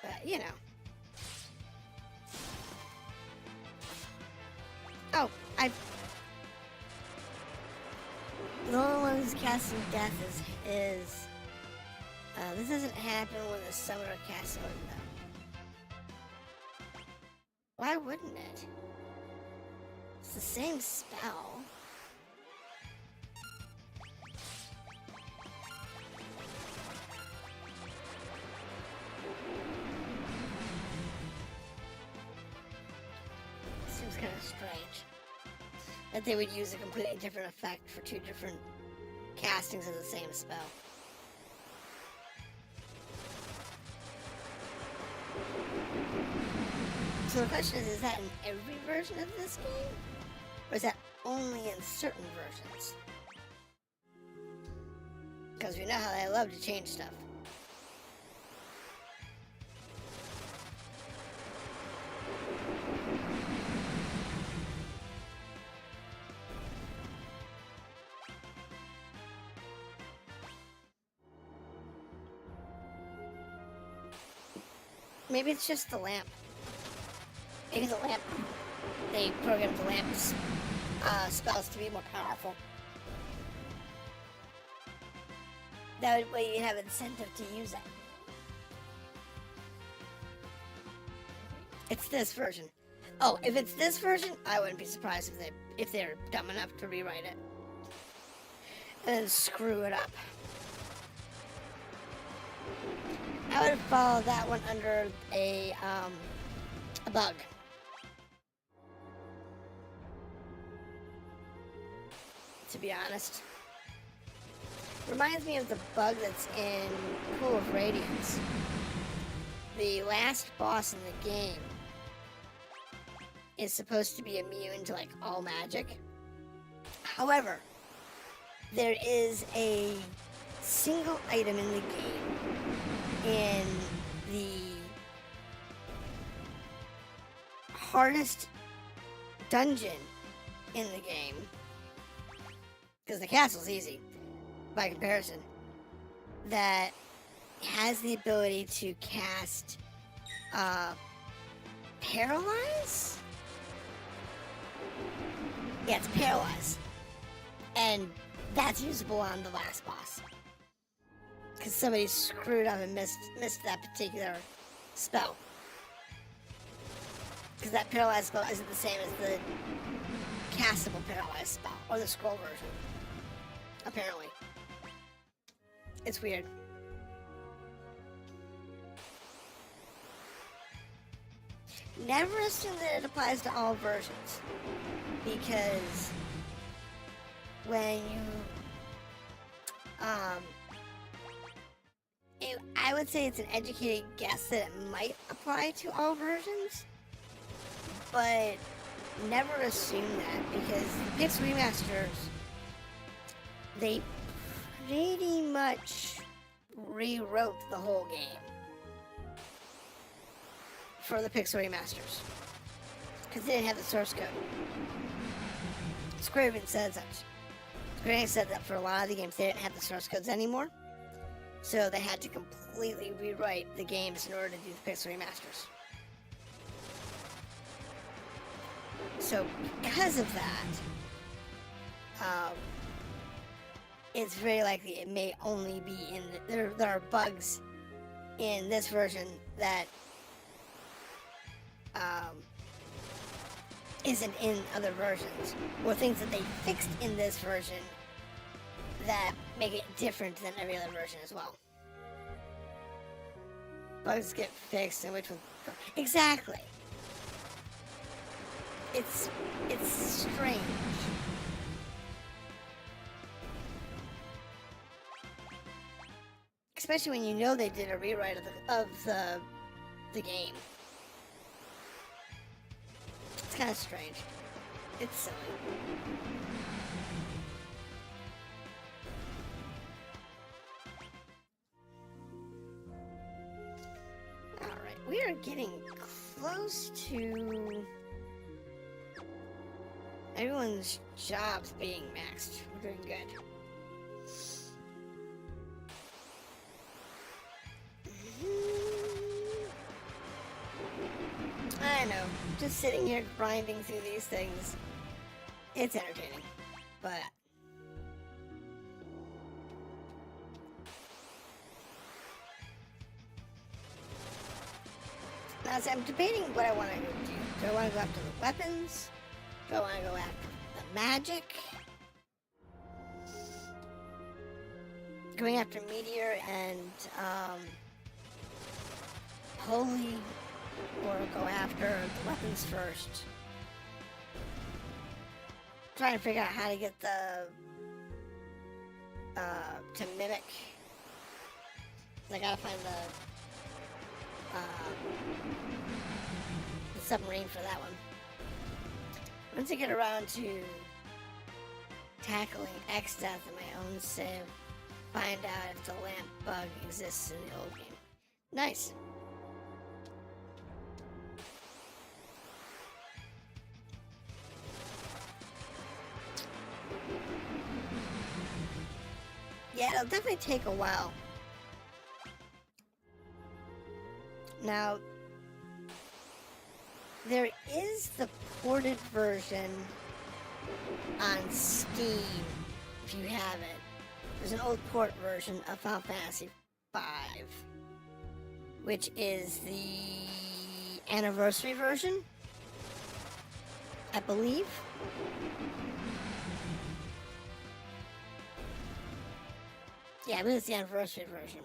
But, you know. Oh, the only one who's casting death is this doesn't happen when the summoner casts Odin, though. Why wouldn't it? It's the same spell. Seems kind of strange that they would use a completely different effect for two different castings of the same spell. So the question is that in every version of this game? Or is that only in certain versions? Because we know how they love to change stuff. Maybe it's just the lamp. Maybe the lamp, they programmed the lamp's spells to be more powerful. That way you have incentive to use it. It's this version. Oh, if it's this version, I wouldn't be surprised if they're dumb enough to rewrite it. And then screw it up. I would follow that one under a bug. To be honest. Reminds me of the bug that's in Pool of Radiance. The last boss in the game is supposed to be immune to like all magic. However, there is a single item in the game in the hardest dungeon in the game, because the castle's easy by comparison, that has the ability to cast Paralyze? Yeah, it's Paralyze. And that's usable on the last boss. because somebody screwed up and missed that particular spell. Because that paralyzed spell isn't the same as the castable paralyzed spell, or the scroll version. Apparently. It's weird. Never assume that it applies to all versions. Because when you I would say it's an educated guess that it might apply to all versions, but never assume that, because the Pix remasters, they pretty much rewrote the whole game for the Pix remasters, because they didn't have the source code. Square even said such. Square Enix said that for a lot of the games they didn't have the source codes anymore, so they had to completely rewrite the games in order to do the Pix remasters. So because of that, it's very likely it may only be in there are bugs in this version that isn't in other versions, or things that they fixed in this version that make it different than every other version as well. Bugs get fixed, and which one? Exactly. It's strange. Especially when you know they did a rewrite of the game. It's kind of strange. It's silly. Alright, we are getting close to everyone's jobs being maxed. We're doing good. I know, just sitting here grinding through these things, it's entertaining, but now so I'm debating what I want to do. Do I want to go after the weapons? Do I want to go after the magic? Going after Meteor and Holy, or go after the weapons first? Trying to figure out how to get the to mimic. I gotta find the submarine for that one. Once I get around to tackling X-Death in my own save, find out if the lamp bug exists in the old game. Nice. Yeah, it'll definitely take a while. Now, there is the ported version on Steam, if you have it. There's an old port version of Final Fantasy V, which is the anniversary version, I believe. Yeah, I believe it's the anniversary version.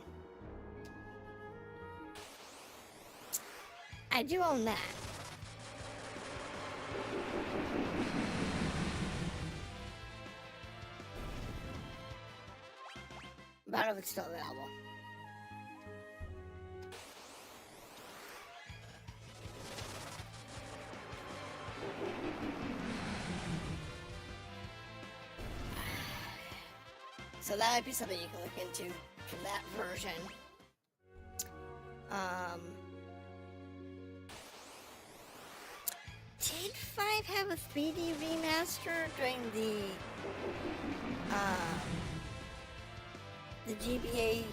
I do own that. But I don't know if it's still available. So that might be something you can look into from that version. Did 5 have a 3D remaster during the GBA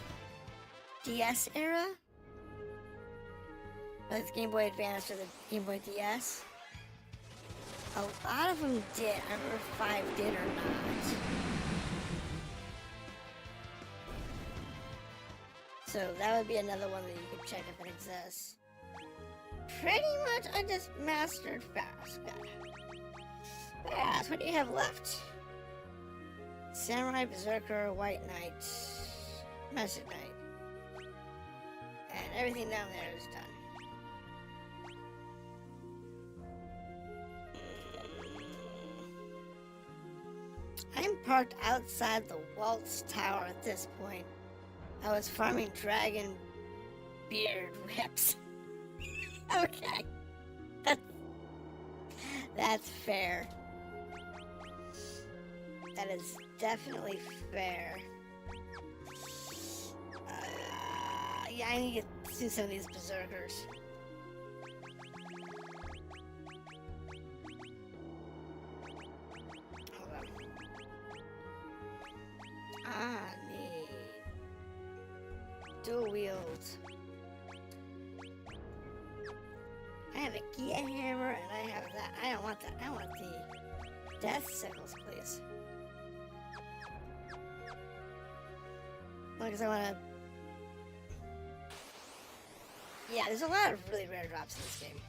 DS era? Like the Game Boy Advance or the Game Boy DS? A lot of them did. I don't remember if 5 did or not. So that would be another one that you could check if it exists. Pretty much, I just mastered fast. Fast, what do you have left? Samurai, Berserker, White Knight, Master Knight. And everything down there is done. I'm parked outside the Waltz Tower at this point. I was farming dragon beard whips. Okay. That's fair. That is definitely fair. Yeah, I need to do some of these berserkers. Hold on. Need dual wield. I have a Gia hammer and I have that. I don't want that. I want the death sickles, please. Because I want to. Yeah, there's a lot of really rare drops in this game.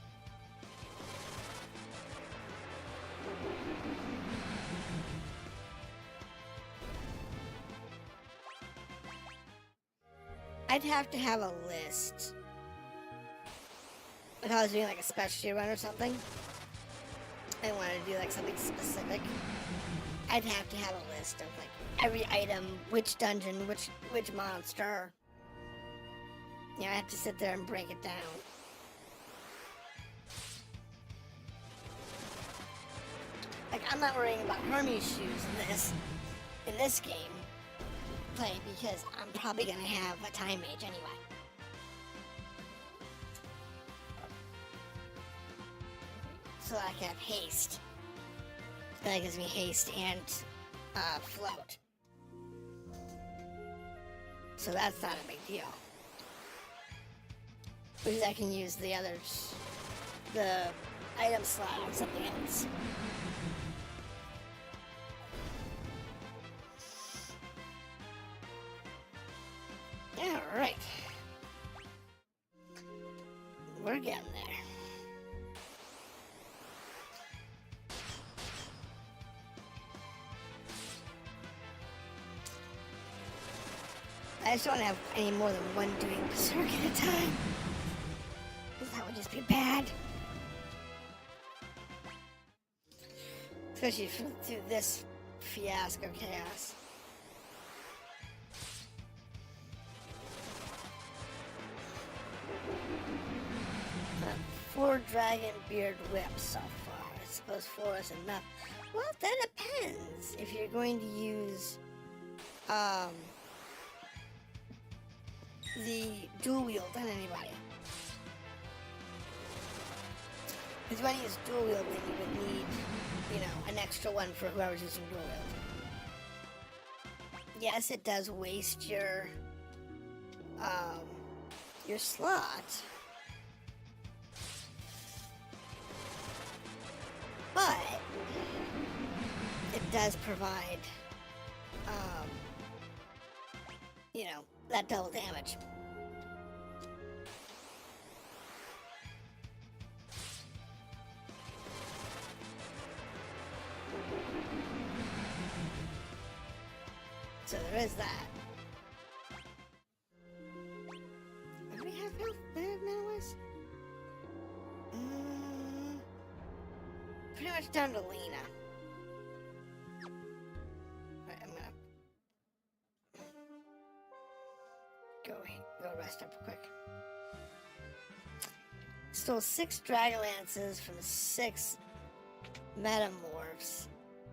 I'd have to have a list. If I was doing like a specialty run or something, I wanted to do like something specific, I'd have to have a list of like every item, which dungeon, which monster. You know, I have to sit there and break it down. Like, I'm not worrying about Hermes shoes in this game play because I'm probably gonna have a time mage anyway. So I can have haste. That gives me haste and float. So that's not a big deal. Because I can use the others, the item slot on something else. Alright. We're getting there. I just don't have any more than one doing berserk at a time. That would just be bad. Especially through this fiasco chaos. 4 dragon beard whips so far. I suppose 4 is enough. Well, that depends. If you're going to use the dual wield on anybody. Because when you use dual wield, then you would need, you know, an extra one for whoever's using dual wield. Yes, it does waste your slot. But it does provide, you know, that double damage. So there is that. What do we have mana-wise? Pretty much down to Lena. Right, I'm gonna go rest up quick. Stole 6 Dragolances from 6 Metamorphs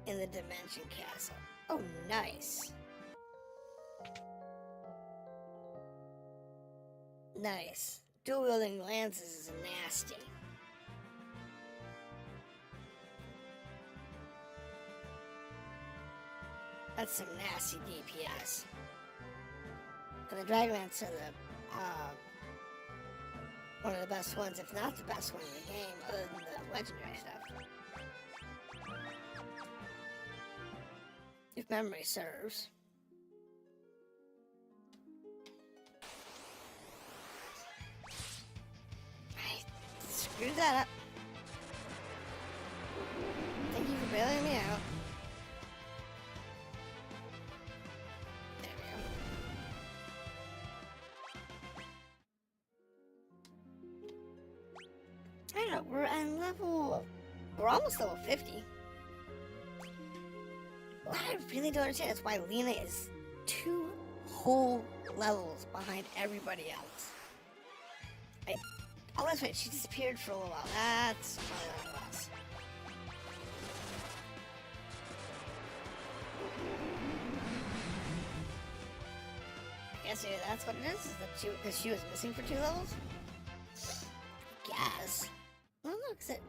in the Dimension Castle. Oh, nice. Nice. Dual wielding lances is nasty. That's some nasty DPS. And the Dragonlance are one of the best ones, if not the best one in the game, other than the legendary stuff. If memory serves. screwed that up. Thank you for bailing me out. There we go. I don't know, we're at level... We're almost level 50. What I really don't understand is why Lena is 2 whole levels behind everybody else. Oh, that's right, she disappeared for a little while. That's what it was. I guess maybe that's what it is that because she was missing for 2 levels? Guess. Oh, look, is it...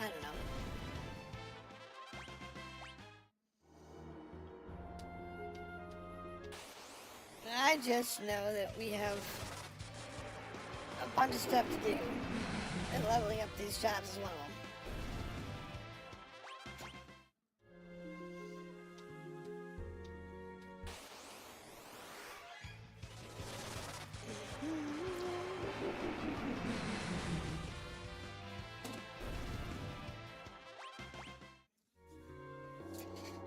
I don't know. I just know that we have a bunch of stuff to do, and leveling up these jobs is one of them.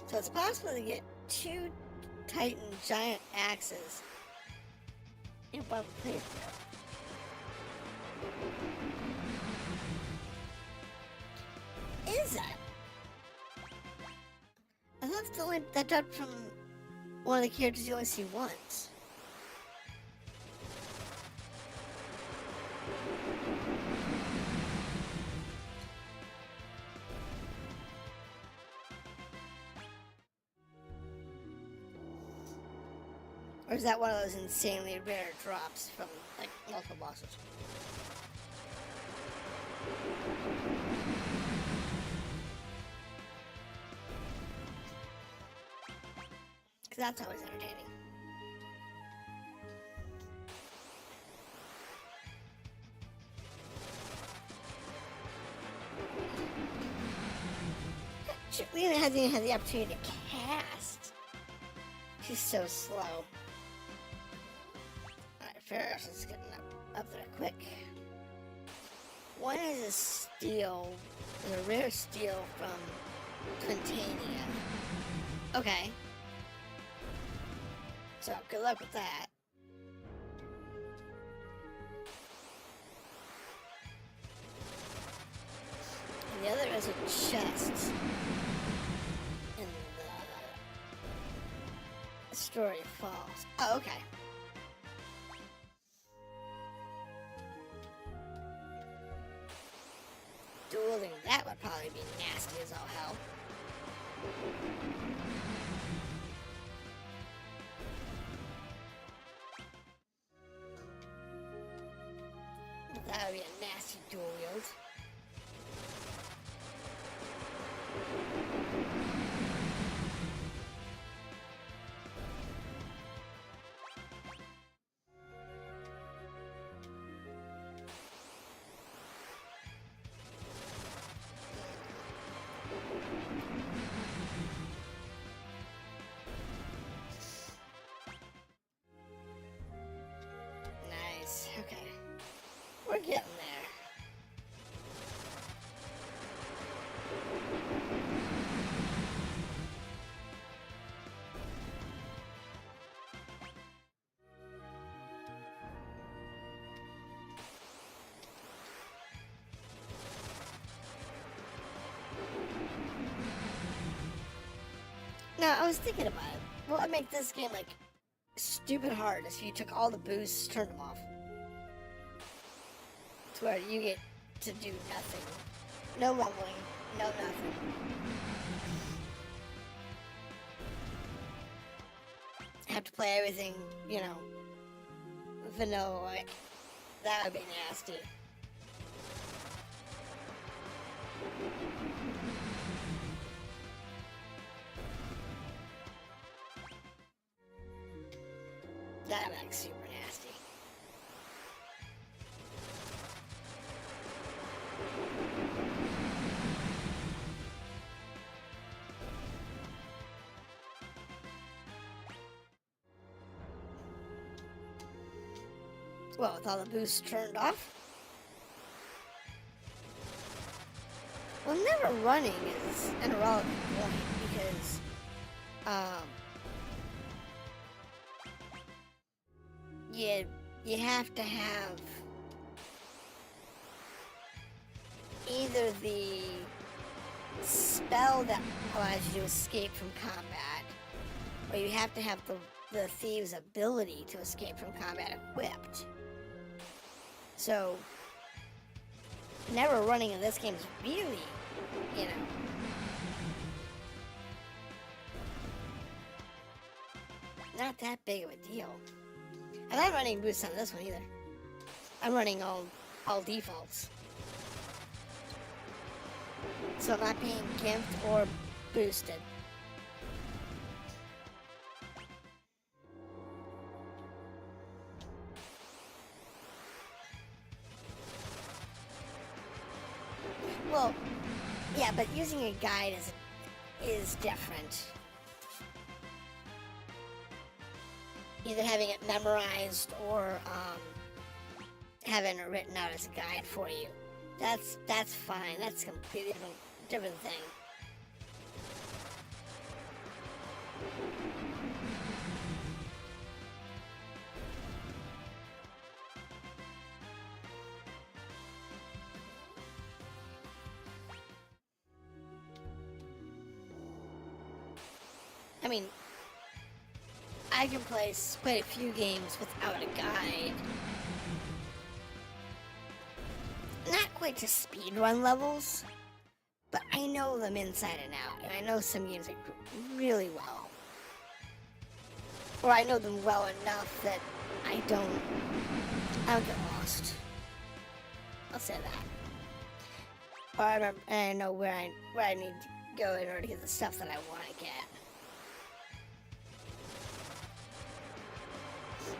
So it's possible to get 2 Titan giant axes in one playthrough. Is that? I thought it's only that dropped from one of the characters you only see once. Or is that one of those insanely rare drops from, like, multiple bosses? Because that's always entertaining. Lena hasn't even had the opportunity to cast. She's so slow. Alright, Ferris is getting up there quick. One is a steel, a rare steel from Quintania. Okay. So, good luck with that. And the other is a chest in the Astoria Falls. Oh, okay. Dueling that would probably be nasty as all hell. That would be a nasty dual wield. Nice, okay. We're getting there. Now, I was thinking about it. Will it make this game, like, stupid hard if you took all the boosts, turned them off? To where you get to do nothing. No leveling, no nothing. Have to play everything, you know, vanilla like. That would be nasty. That looks super nasty. Well, with all the boosts turned off? Well, never running is an irrelevant point because, you have to have either the spell that allows you to escape from combat, or you have to have the thieves' ability to escape from combat equipped. So, never running in this game is really, you know, not that big of a deal. I'm not running boosts on this one either. I'm running all defaults. So I'm not being gimped or boosted. Well, yeah, but using a guide is different. Either having it memorized or having it written out as a guide for you. That's fine. That's a completely different thing. I mean, I can play quite a few games without a guide. Not quite to speedrun levels, but I know them inside and out, and I know some games like really well. Or I know them well enough that I don't get lost. I'll say that. Or I remember, and I know where I need to go in order to get the stuff that I want to get.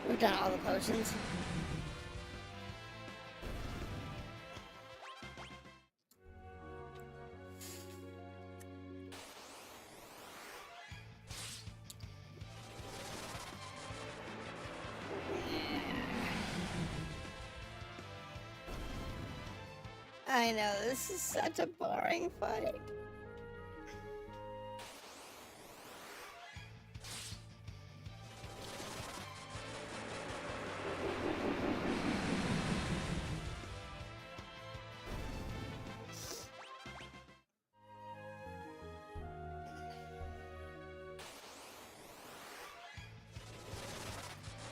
We've done all the potions. I know, this is such a boring fight.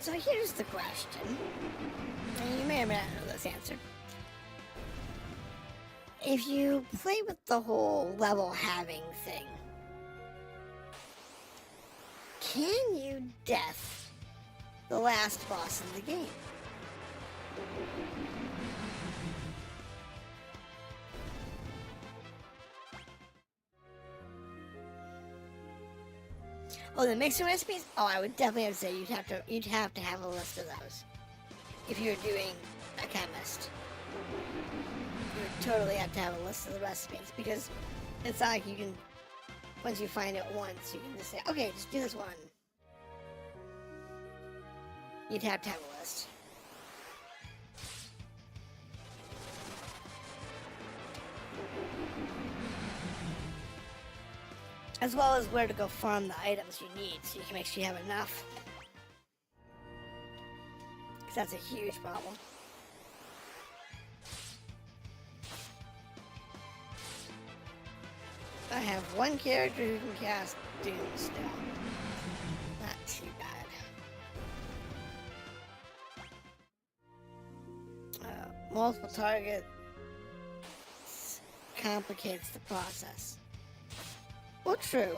So here's the question, and you may or may not know this answer. If you play with the whole level halving thing, can you death the last boss in the game? Oh, the mixing recipes? Oh, I would definitely have to say you'd have to have a list of those. If you're doing a chemist, you would totally have to have a list of the recipes, because it's not like you can, once you find it once, you can just say, okay, just do this one. You'd have to have a list. As well as where to go farm the items you need, so you can make sure you have enough. Because that's a huge problem. I have one character who can cast Doom still. Not too bad. Multiple targets complicates the process. Well, true.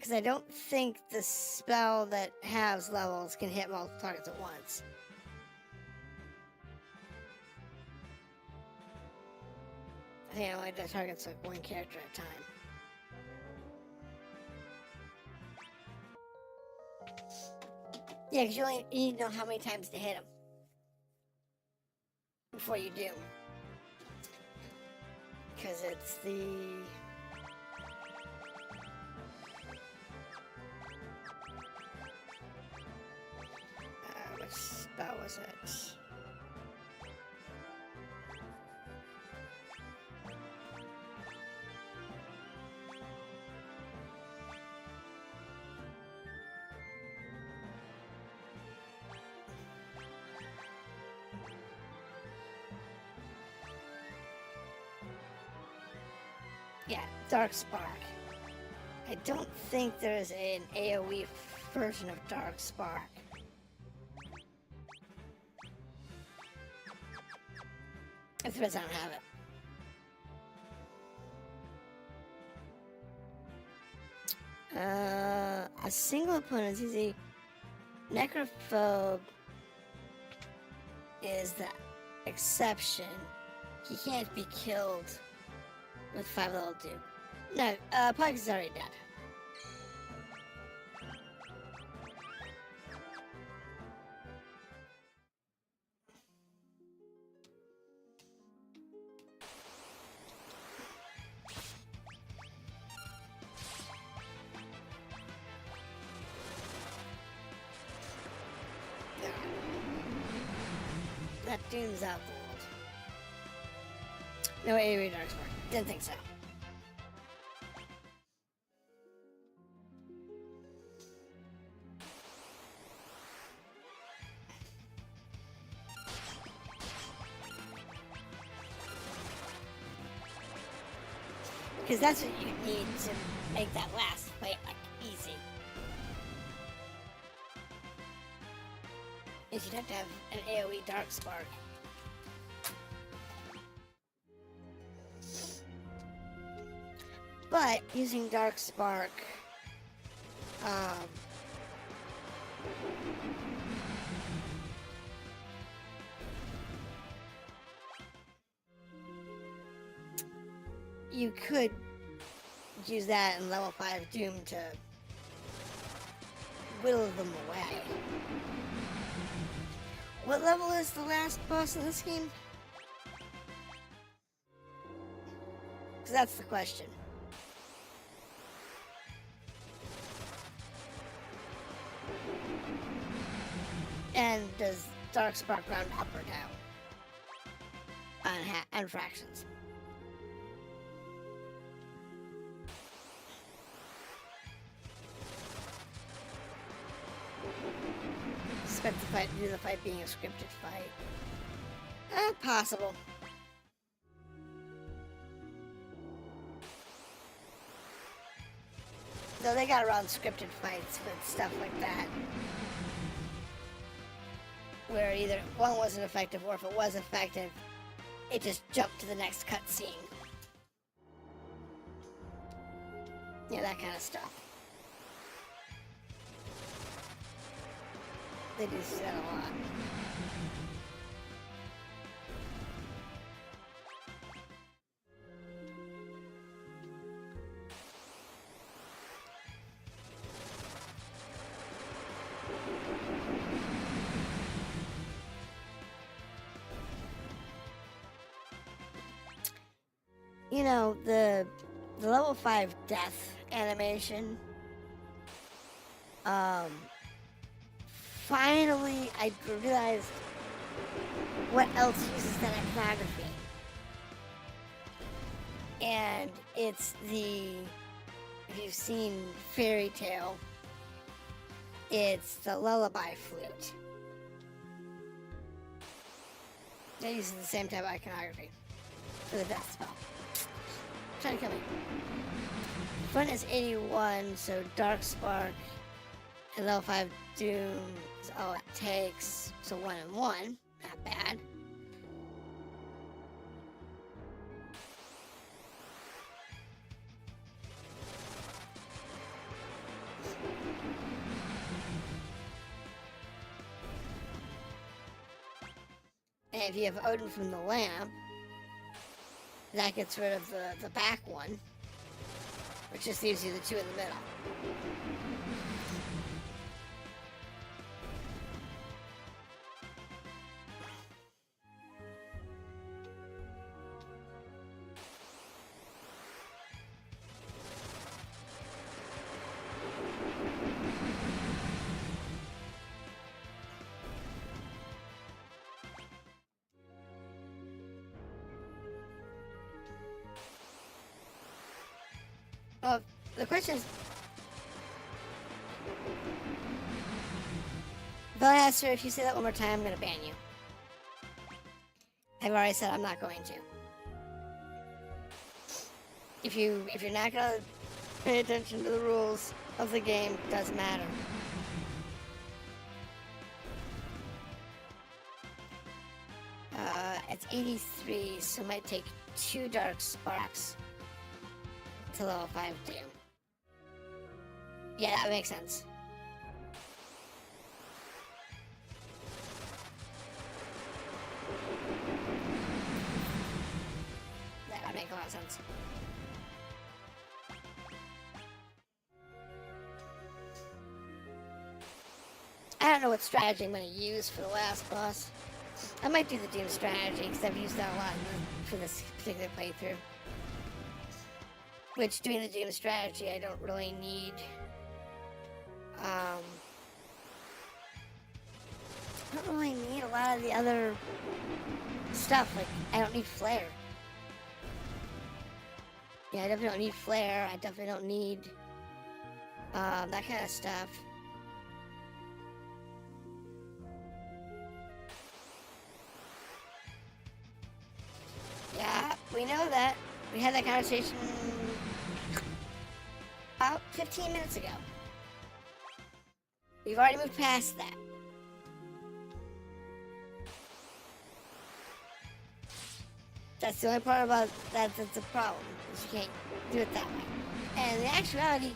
Because I don't think the spell that has levels can hit multiple targets at once. I think it only targets like one character at a time. Yeah, because you need to know how many times to hit him before you do. Because it's the... which spell was it? Yeah, Dark Spark. I don't think there's an AoE version of Dark Spark. If there is, I don't have it. A single opponent is easy. Necrophobe is the exception. He can't be killed with 5 level doom. No, Pike is already dead. That doom's out the world. No AoE Dark Spark. Didn't think so. Because that's what you need to make that last fight like easy. Is you'd have to have an AoE Dark Spark. But using Dark Spark, you could use that in level 5 Doom to whittle them away. What level is the last boss in this game? Because that's the question. And does Dark Spark round up or down? On fractions. Expect the fight to do the fight being a scripted fight. Possible. Though they got around scripted fights with stuff like that. Where either one wasn't effective, or if it was effective, it just jumped to the next cutscene. Yeah, that kind of stuff. They do see that a lot. You know, the level 5 death animation, finally I realized what else uses that iconography. And it's if you've seen Fairy Tale, it's the lullaby flute. They use the same type of iconography for the death spell. Trying to kill me. Front is 81, so Dark Spark and level 5 Doom is all it takes. So 1 and 1, not bad. And if you have Odin from the lamp, that gets rid of the back one, which just leaves you the two in the middle. Well, the question is, Bellhaster, if you say that one more time, I'm gonna ban you. I've already said I'm not going to. If you're not gonna pay attention to the rules of the game, it doesn't matter. It's 83, so it might take 2 Dark Sparks to level 5 Doom. Yeah, that makes sense. That would make a lot of sense. I don't know what strategy I'm going to use for the last boss. I might do the Doom strategy, because I've used that a lot for this particular playthrough. Which, doing the Doom strategy, I don't really need... I don't really need a lot of the other stuff. Like, I don't need flare. Yeah, I definitely don't need flare. I definitely don't need that kind of stuff. Yeah, we know that. We had that conversation about 15 minutes ago. We've already moved past that. That's the only part about that that's a problem, is you can't do it that way. And in actuality,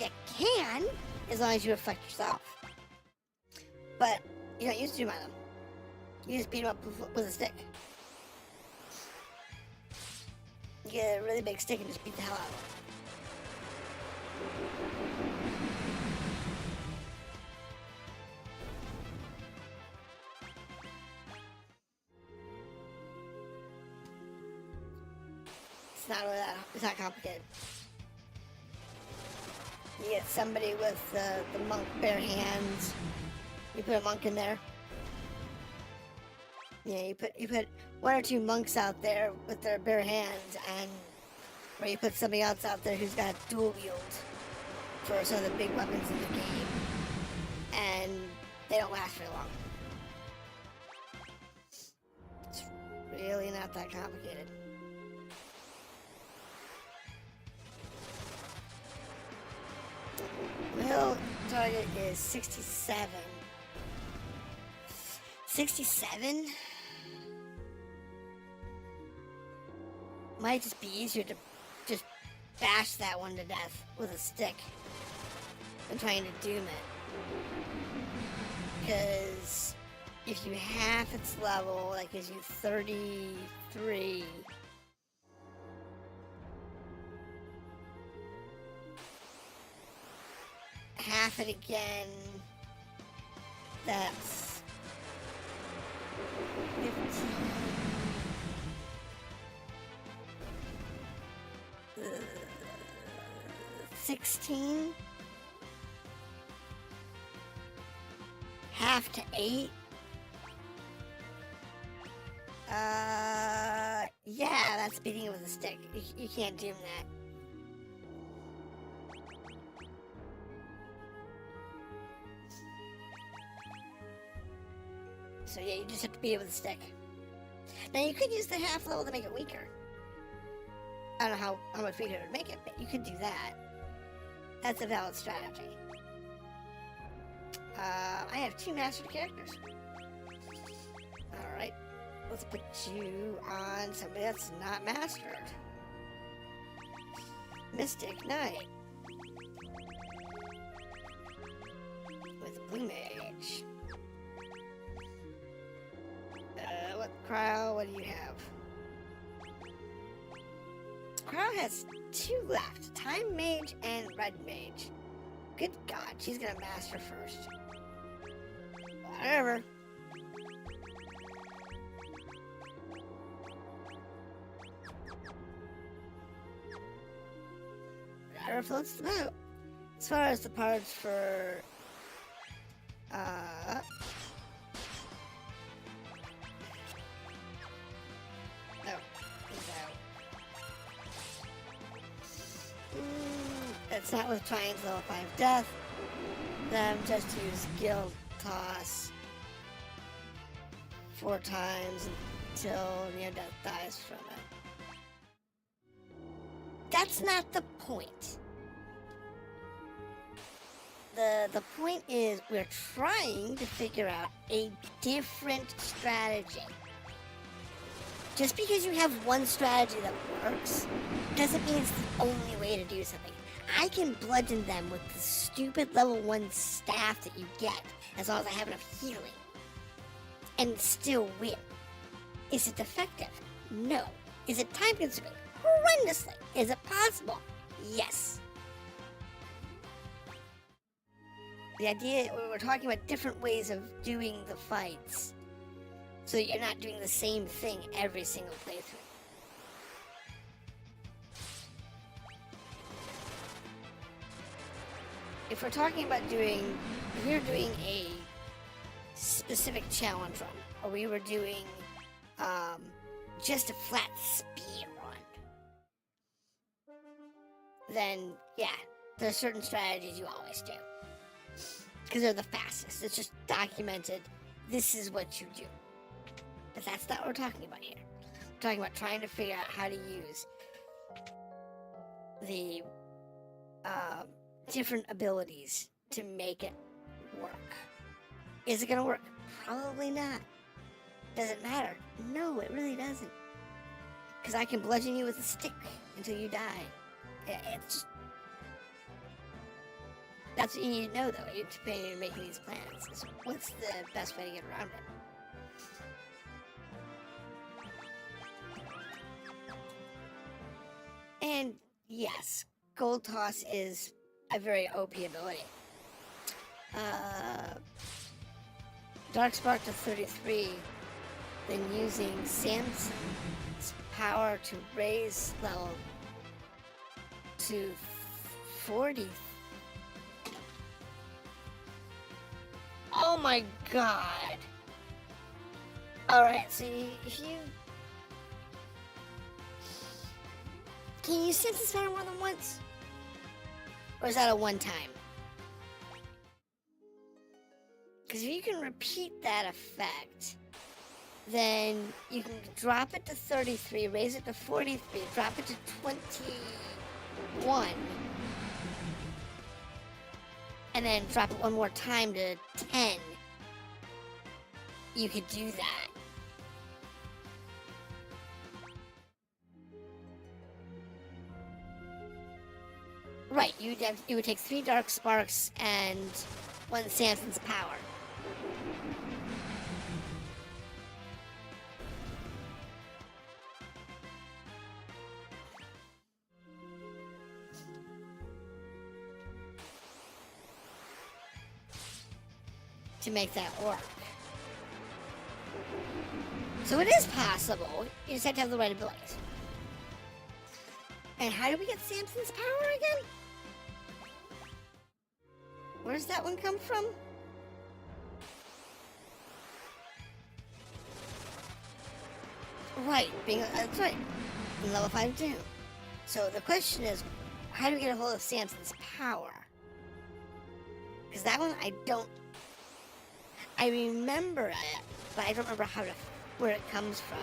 you can, as long as you reflect yourself. But you don't use Doom on them. You just beat them up with a stick. You get a really big stick and just beat the hell out of them. It's not really that, it's not complicated. You get somebody with the monk bare hands. You put a monk in there. Yeah, you put 1 or 2 monks out there with their bare hands, and or you put somebody else out there who's got dual wield for some of the big weapons in the game, and they don't last very long. It's really not that complicated. Middle target is 67. 67? Might just be easier to just bash that one to death with a stick than trying to doom it. Because if you half its level, that gives you 33. Half it again, that's 15. 16. Half to 8. Yeah, that's beating it with a stick. You can't doom that. So yeah, you just have to beat it with a stick. Now you could use the half level to make it weaker. I don't know how much weaker it would make it, but you could do that. That's a valid strategy. I have 2 mastered characters. Alright, let's put you on somebody that's not mastered. Mystic Knight. With Blue Mage. What Cryo, what do you have? Cryo has 2 left. Time Mage and Red Mage. Good God, she's gonna master first. Whatever. Whatever floats the boat. As far as the parts for no. It's not with trying to level 5 death. Then just use guild toss 4 times until near death dies from it. That's not the point. The point is we're trying to figure out a different strategy. Just because you have one strategy that works doesn't mean it's the only way to do something. I can bludgeon them with the stupid level 1 staff that you get as long as I have enough healing and still win. Is it effective? No. Is it time consuming? Horrendously. Is it possible? Yes. The idea, we're talking about different ways of doing the fights so that you're not doing the same thing every single playthrough. If we're talking about if we were doing a specific challenge run, or we were doing just a flat speed run, then yeah, there's certain strategies you always do. Because they're the fastest. It's just documented, this is what you do. But that's not what we're talking about here. We're talking about trying to figure out how to use the different abilities to make it work. Is it going to work? Probably not. Does it matter? No, it really doesn't. Because I can bludgeon you with a stick until you die. It's just... That's what you need to know, though, when you're making these plans. Is what's the best way to get around it? And yes, Gold Toss is a very OP ability. Dark Spark to 33, then using Samson's power to raise level to 40. Oh my God. Alright, so if you... Can you sense this power more than once? Or is that a one time? Because if you can repeat that effect, then you can drop it to 33, raise it to 43, drop it to 21, and then drop it one more time to 10. You could do that. Right, you would take 3 Dark Sparks and 1 Samson's power. To make that work. So it is possible, you just have to have the right abilities. And how do we get Samson's power again? Where does that one come from? Right, that's right. In level 5 too. So the question is, how do we get a hold of Samson's power? Because that one I remember it, but I don't remember where it comes from.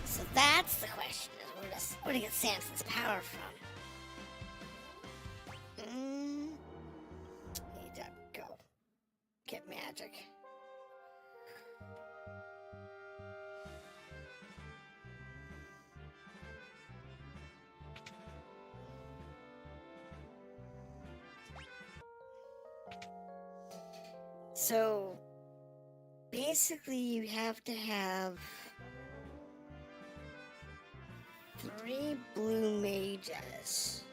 So that's the question, is where to get Samson's power from? Need to go get magic. So basically, you have to have 3 blue mages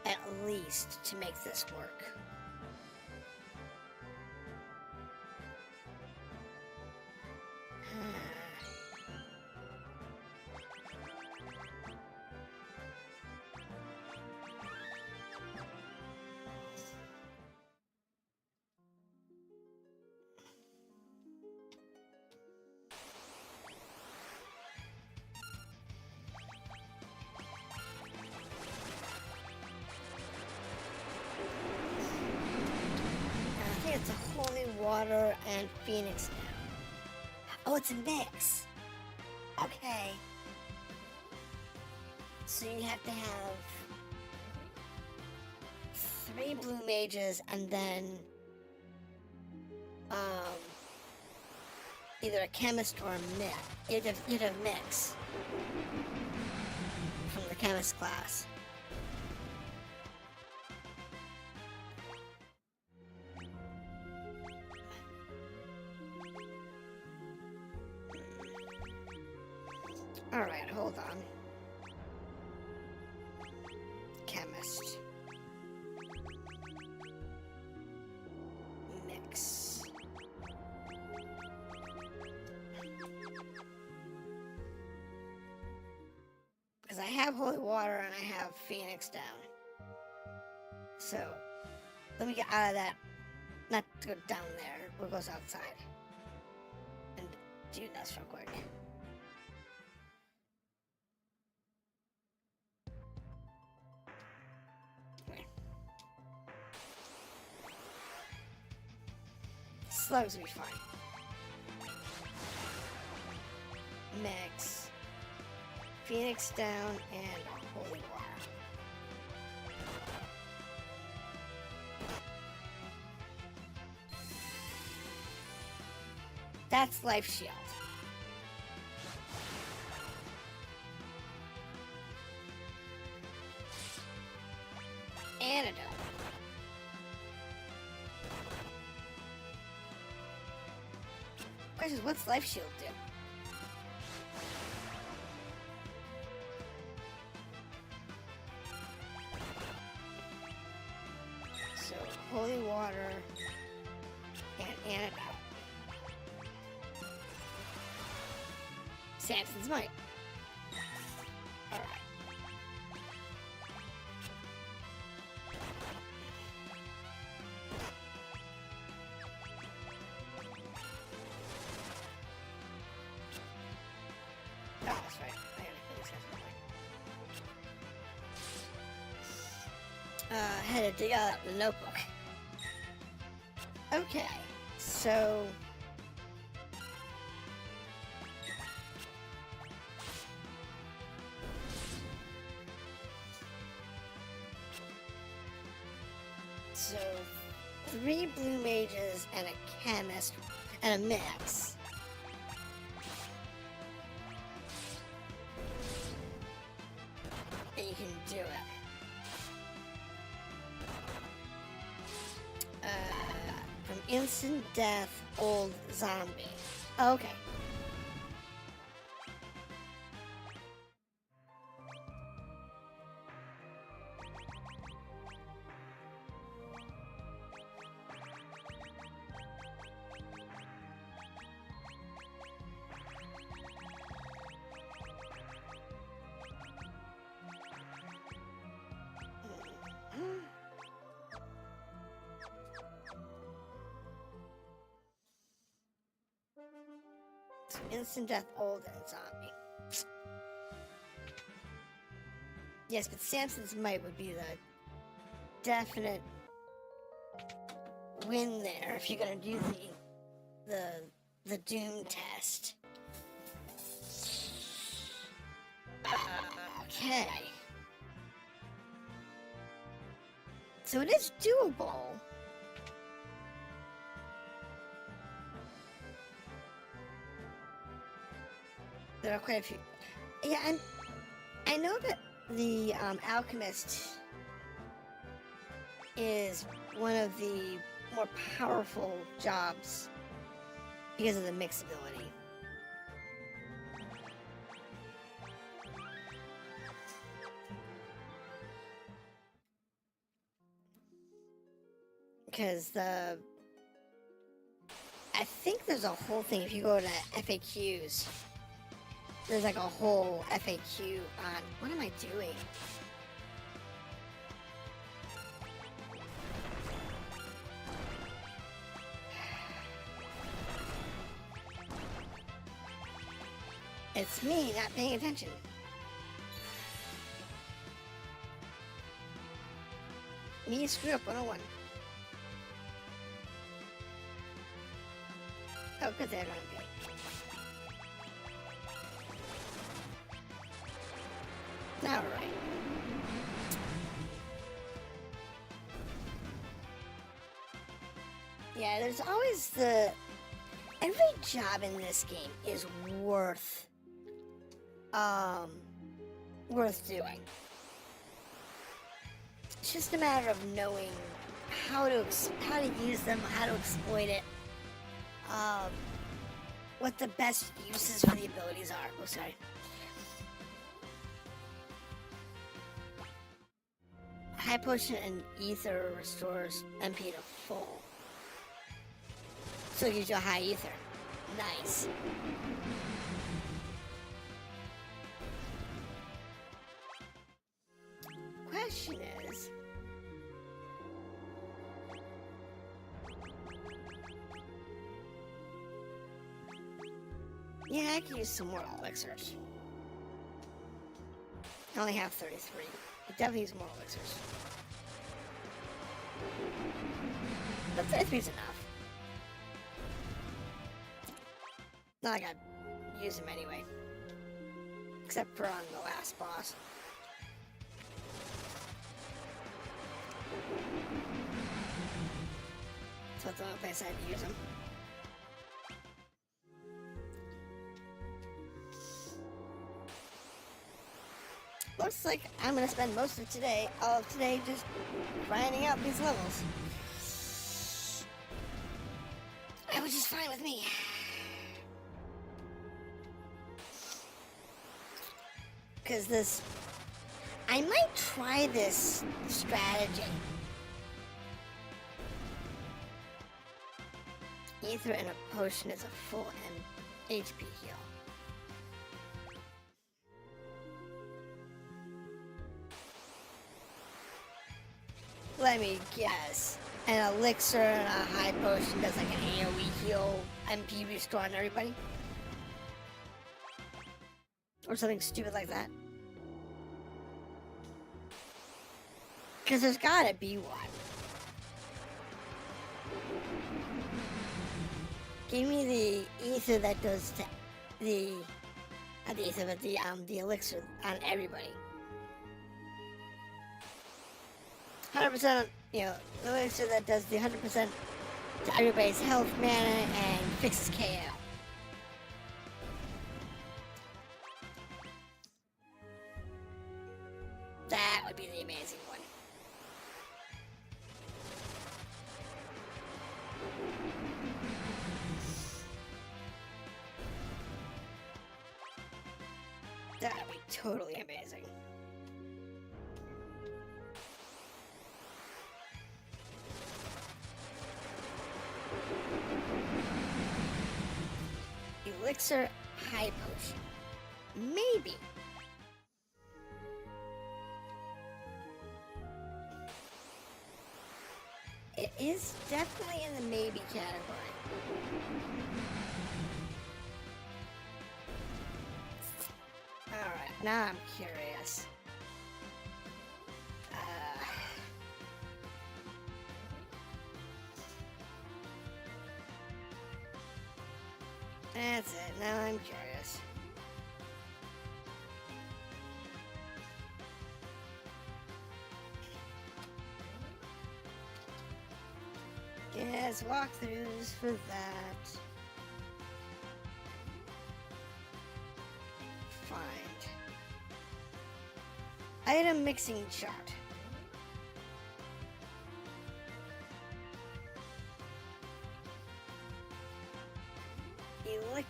at least to make this work. I think it's a holy water and phoenix now. Oh, it's a mix. Okay. So you have to have 3 blue mages and then either a chemist or a mix. You'd have mix from the chemist class. Alright, hold on. Chemist. Mix. Because I have holy water and I have phoenix down. So, let me get out of that. Not to go down there. We'll go outside. And do this real quick. Slugs will be fine. Mix. Phoenix down and holy water. That's life shield. Antidote. Question is, what's life shield do? So, holy water and antidote. Samson's might. Alright. Oh, that's right. I gotta finish that. Had to dig out the notebook. Okay, so So 3 blue mages and a chemist and a mix. And you can do it. From instant death, old zombie. Okay. Instant death, old and zombie. Yes, but Samson's might would be the definite win there if you're gonna do the doom test. Okay. So it is doable. There are quite a few. Yeah, I know that the alchemist is one of the more powerful jobs because of the mixability. Because I think there's a whole thing, if you go to FAQs, there's like a whole FAQ on, what am I doing? It's me not paying attention. Me screw up 101. Oh, because they're gonna be. Alright. Yeah, there's always every job in this game is worth doing. It's just a matter of knowing how to use them, how to exploit it, what the best uses for the abilities are. Oh, sorry. High potion and ether restores MP to full. So it gives you a high ether. Nice. Question is, yeah, I can use some more elixirs. I only have 33. I definitely use more elixirs. But 33 is enough. Not like I use them anyway. Except for on the last boss. So that's the only place I had to use them. Looks like I'm gonna spend most of all of today, just grinding out these levels. Which is fine with me. Because I might try this strategy. Ether and a potion is a full HP heal. Let me guess. An elixir and a high potion does like an AoE heal MP restore on everybody? Or something stupid like that. Because there's gotta be one. Give me the ether that does not the ether, but the elixir on everybody. 100%, the elixir that does the 100% to everybody's health, mana, and fixes KO. That would be the amazing one. That would be totally amazing. Elixir high potion. Maybe. It is definitely in the maybe category. Alright, now I'm curious. That's it, now I'm curious. Yes, walkthroughs for that. Find. Item mixing chart.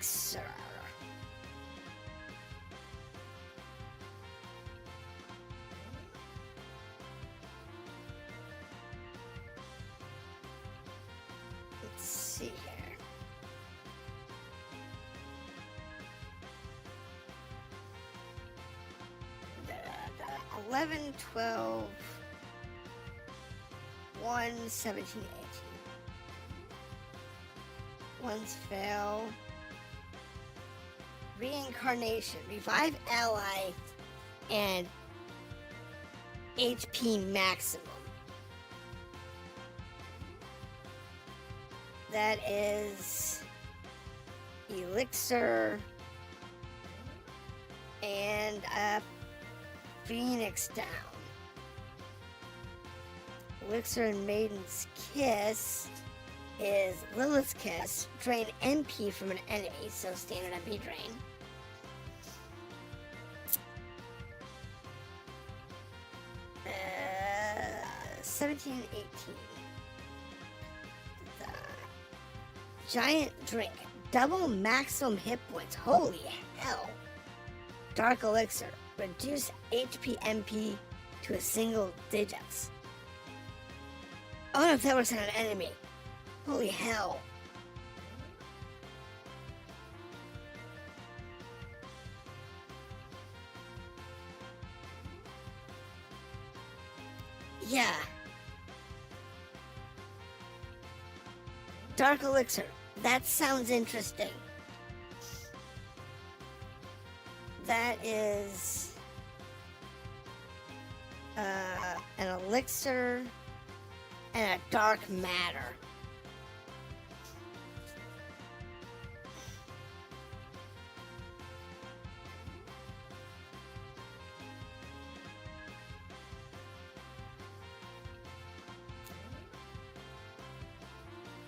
elixir. Let's see here. The 11, 12, 1, 17, 18. One's fail. Reincarnation. Revive ally and HP maximum. That is elixir and a phoenix down. Elixir and Maiden's Kiss is Lilith's Kiss. Drain MP from an enemy, so standard MP drain. Uh, 17 and 18. The giant drink. Double maximum hit points. Holy hell. Dark Elixir. Reduce HP MP to a single digits. Oh no, if that works on an enemy. Holy hell. Yeah. Dark Elixir. That sounds interesting. That is an elixir and a dark matter.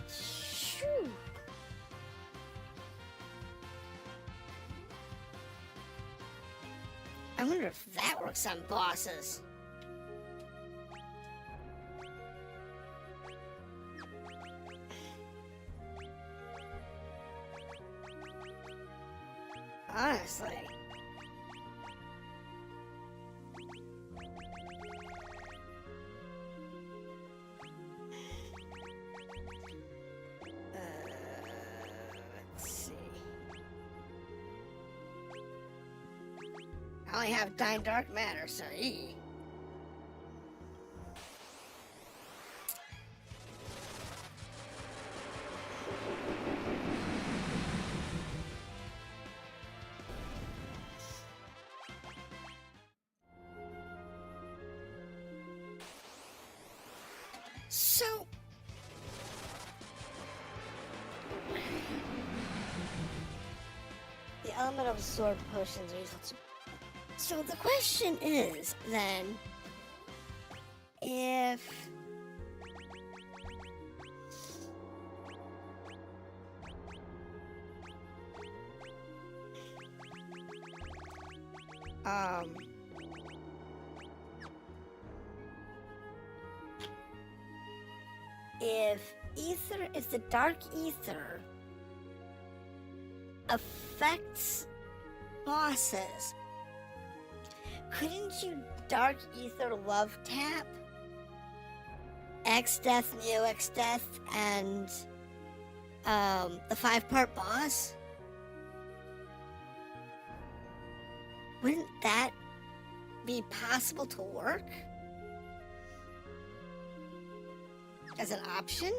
Shoo. I wonder if that works on bosses. Honestly. Let's see. I only have Dime Dark Matter, so E. So, the element of sword potions are useful to. So the question is then, if ether, if the dark ether affects bosses, couldn't you dark ether love tap X Death, Neo X Death, and the 5-part boss? Wouldn't that be possible to work as an option?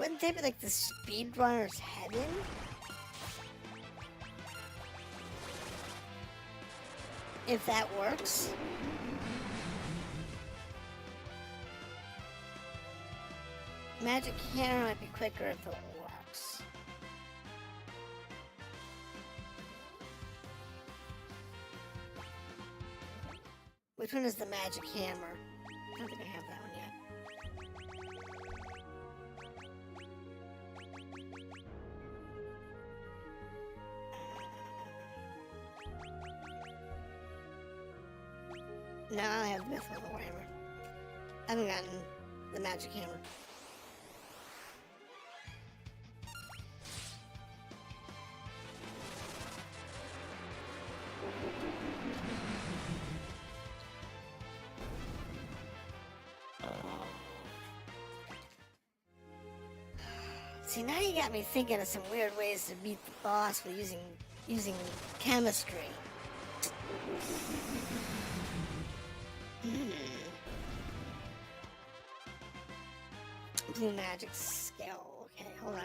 Wouldn't that be like the speedrunner's heaven? If that works. Magic cannon might be quicker if it works. Which one is the magic hammer? I don't think I have that one yet. No, I have the mythical hammer. I haven't gotten the magic hammer. See, now you got me thinking of some weird ways to beat the boss with using chemistry. Blue magic skill. Okay, hold on.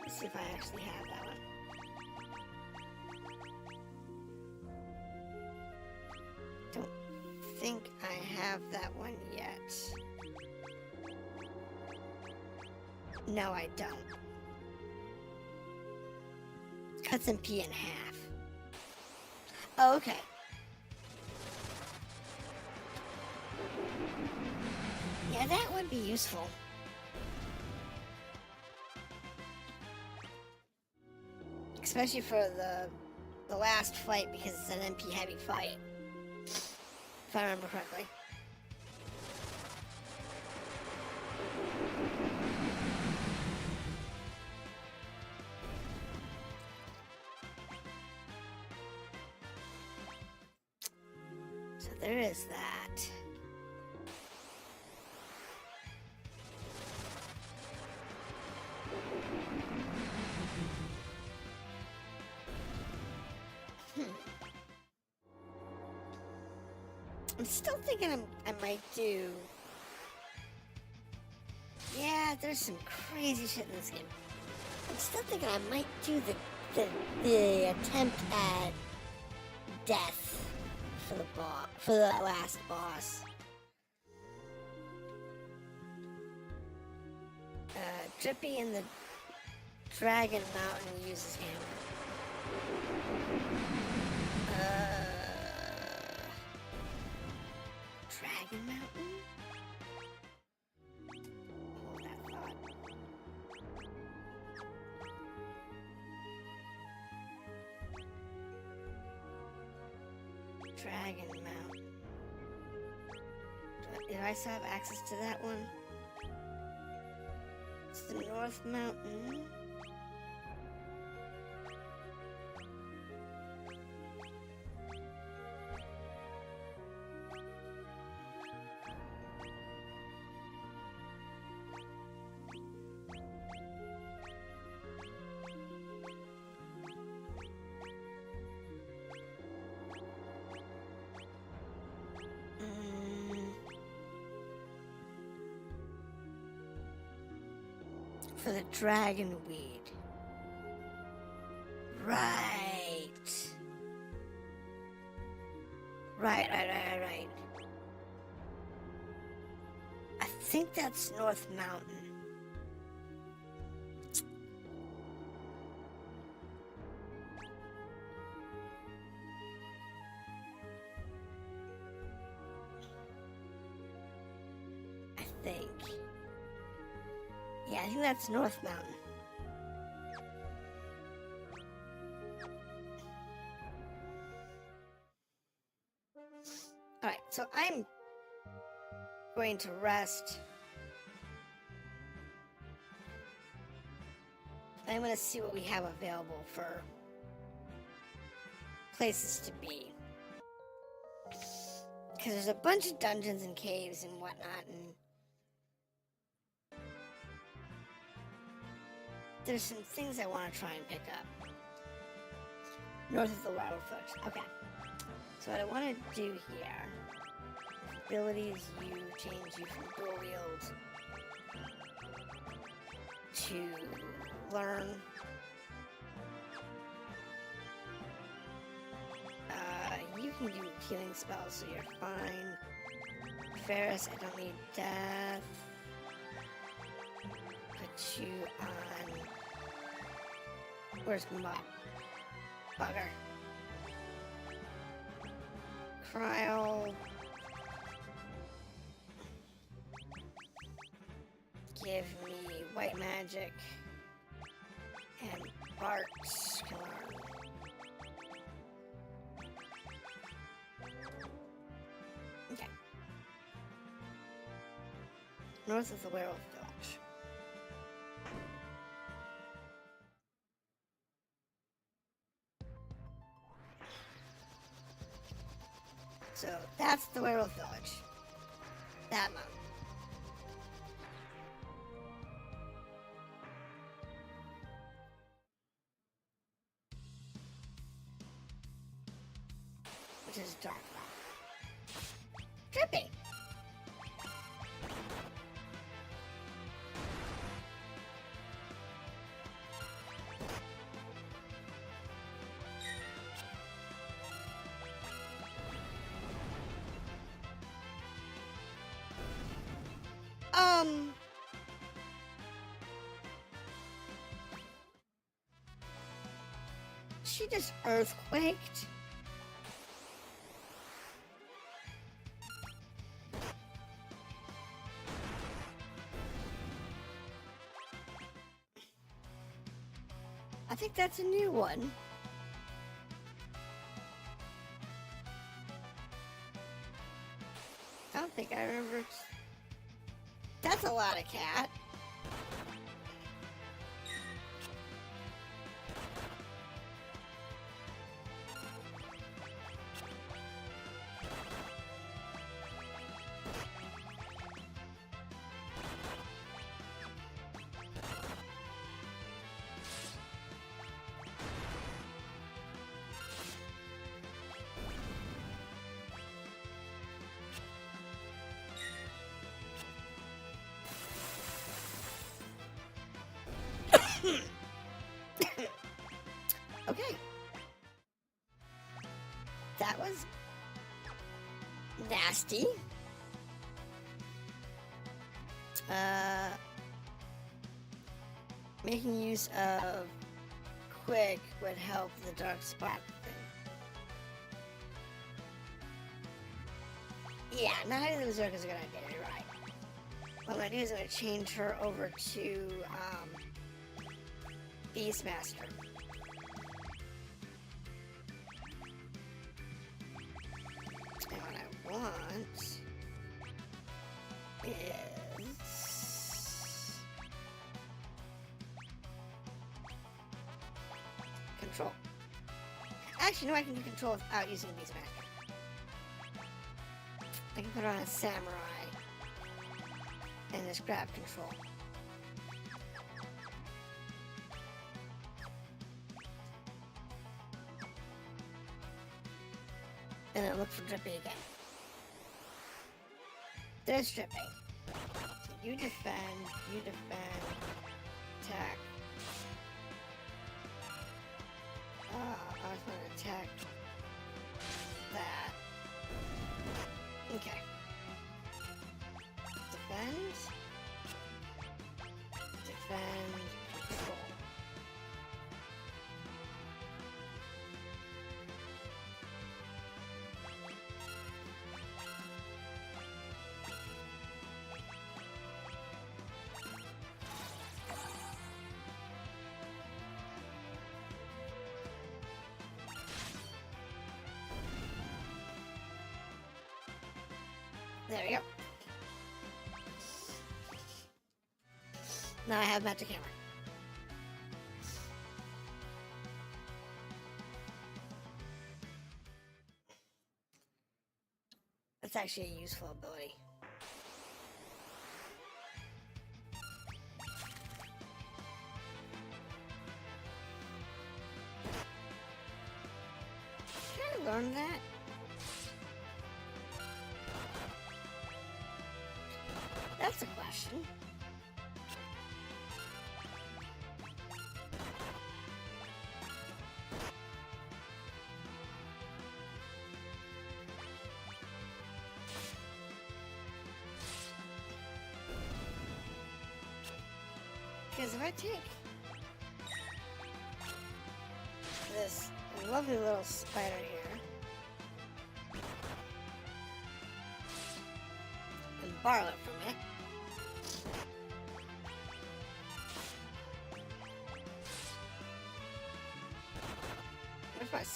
Let's see if I actually have that one. Don't think I have that one yet. No, I don't. Cuts MP in half. Oh, okay. Yeah, that would be useful. Especially for the last fight, because it's an MP heavy fight. If I remember correctly. So there is that. I'm still thinking I might do... Yeah, there's some crazy shit in this game. I'm still thinking I might do the attempt at death for the boss, for the last boss. Drippy in the Dragon Mountain uses hammer. Dragon Mountain? Hold that thought. Dragon Mountain. Do I still have access to that one? It's the North Mountain. For the dragon weed. Right. Right. I think that's North Mountain. I think. Yeah, I think that's North Mountain. Alright, so I'm going to rest. I'm going to see what we have available for places to be. Because there's a bunch of dungeons and caves and whatnot, and there's some things I want to try and pick up. North of the Wildfoot. Okay. So what I want to do here, abilities, you change you from dual wield to learn. You can do healing spells, so you're fine. Ferris, I don't need death. Put you on. Where's my bugger? Cryo. give me white magic and Bart's can learn. Okay. North of the werewolf village. So that's the werewolf village. That mountain. Which is dark rock. Drippy! She just earthquaked. I think that's a new one. I don't think I remember. That's a lot of cat. Okay. That was nasty. Making use of quick would help the dark spot thing. Yeah, not hitting the berserk is a good idea, you're right. What I'm gonna do is I'm gonna change her over to Beastmaster. And what I want is control. Actually, no, I can do control without using Beastmaster. I can put her on a samurai and just grab control. And then look for Drippy again. There's Drippy. So you defend, attack. I was going to attack that. Okay. Defend, control. There we go. Now I have magic hammer. That's actually a useful ability. Can I learn that? That's a question. Because if I take this lovely little spider here and borrow it from it,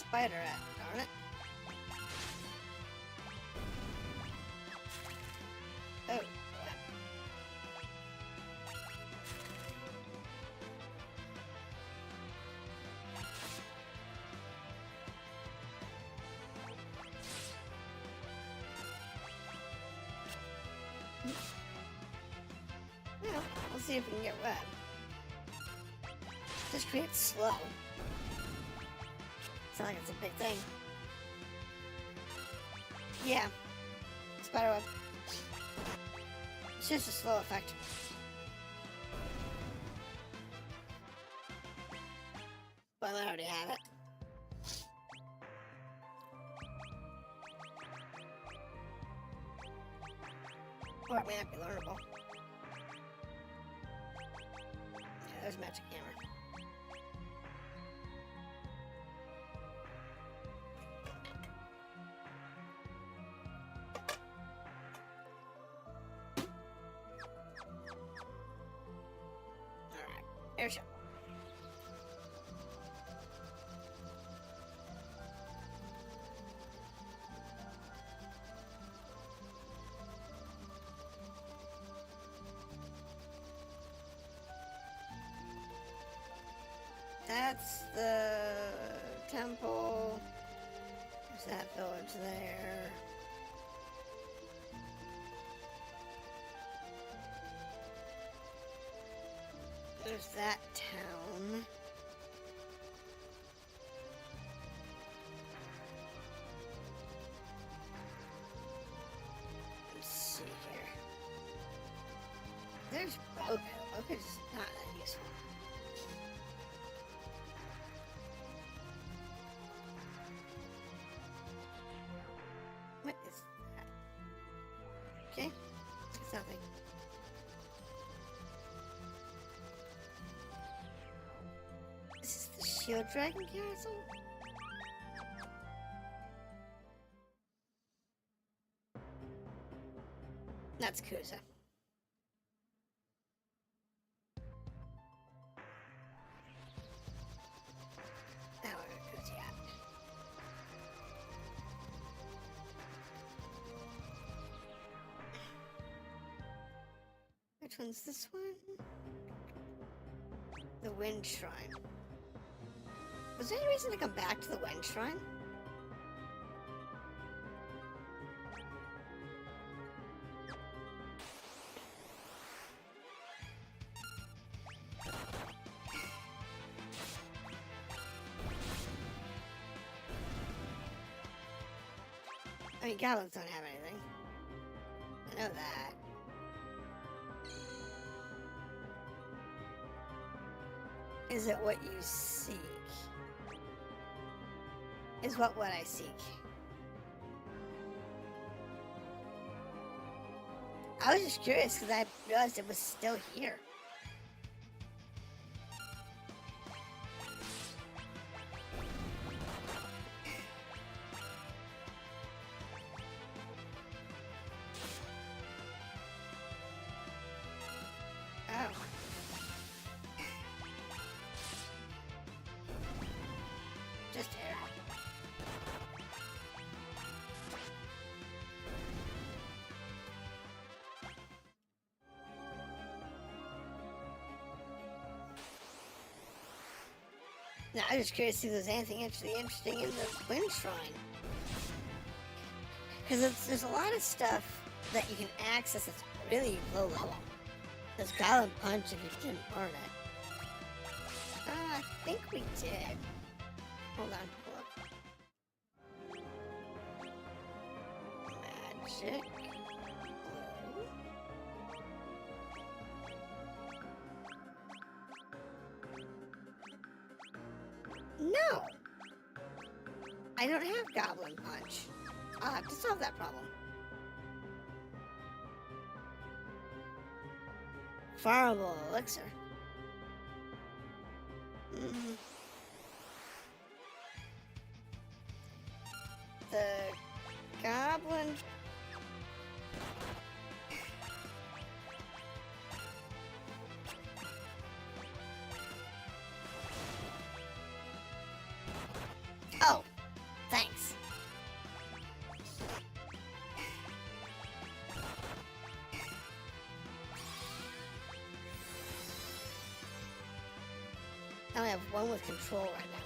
spider at? Darn it. Oh. Well, we'll see if we can get wet. Just create slow. It's not like it's a big thing. Yeah. Spiderweb. It's just a slow effect. But I already have it. Or it may not be learnable. Yeah, there's magic hammer. Alright, airship. That's the temple. There's that village there. There's that town. Let's see here. There's Boca. Boca's not that useful. What is that? Okay, it's nothing. This is the Shield Dragon Castle? That's Kusa. Now where Kusa at? Which one's this one? The Wind Shrine. Was there any reason to come back to the Wind Shrine? I mean, goblins don't have anything. I know that. Is it what you seek? Is what I seek. I was just curious because I realized it was still here. Oh. Just air. Now, I'm just curious if there's anything actually interesting in the Wind Shrine. Because there's a lot of stuff that you can access that's really low level. There's Goblin Punch if you didn't learn it. I think we did. Hold on, pull up. Magic. No! I don't have Goblin Punch. I'll have to solve that problem. Farmable elixir. The goblin. Oh, I only have one with control right now.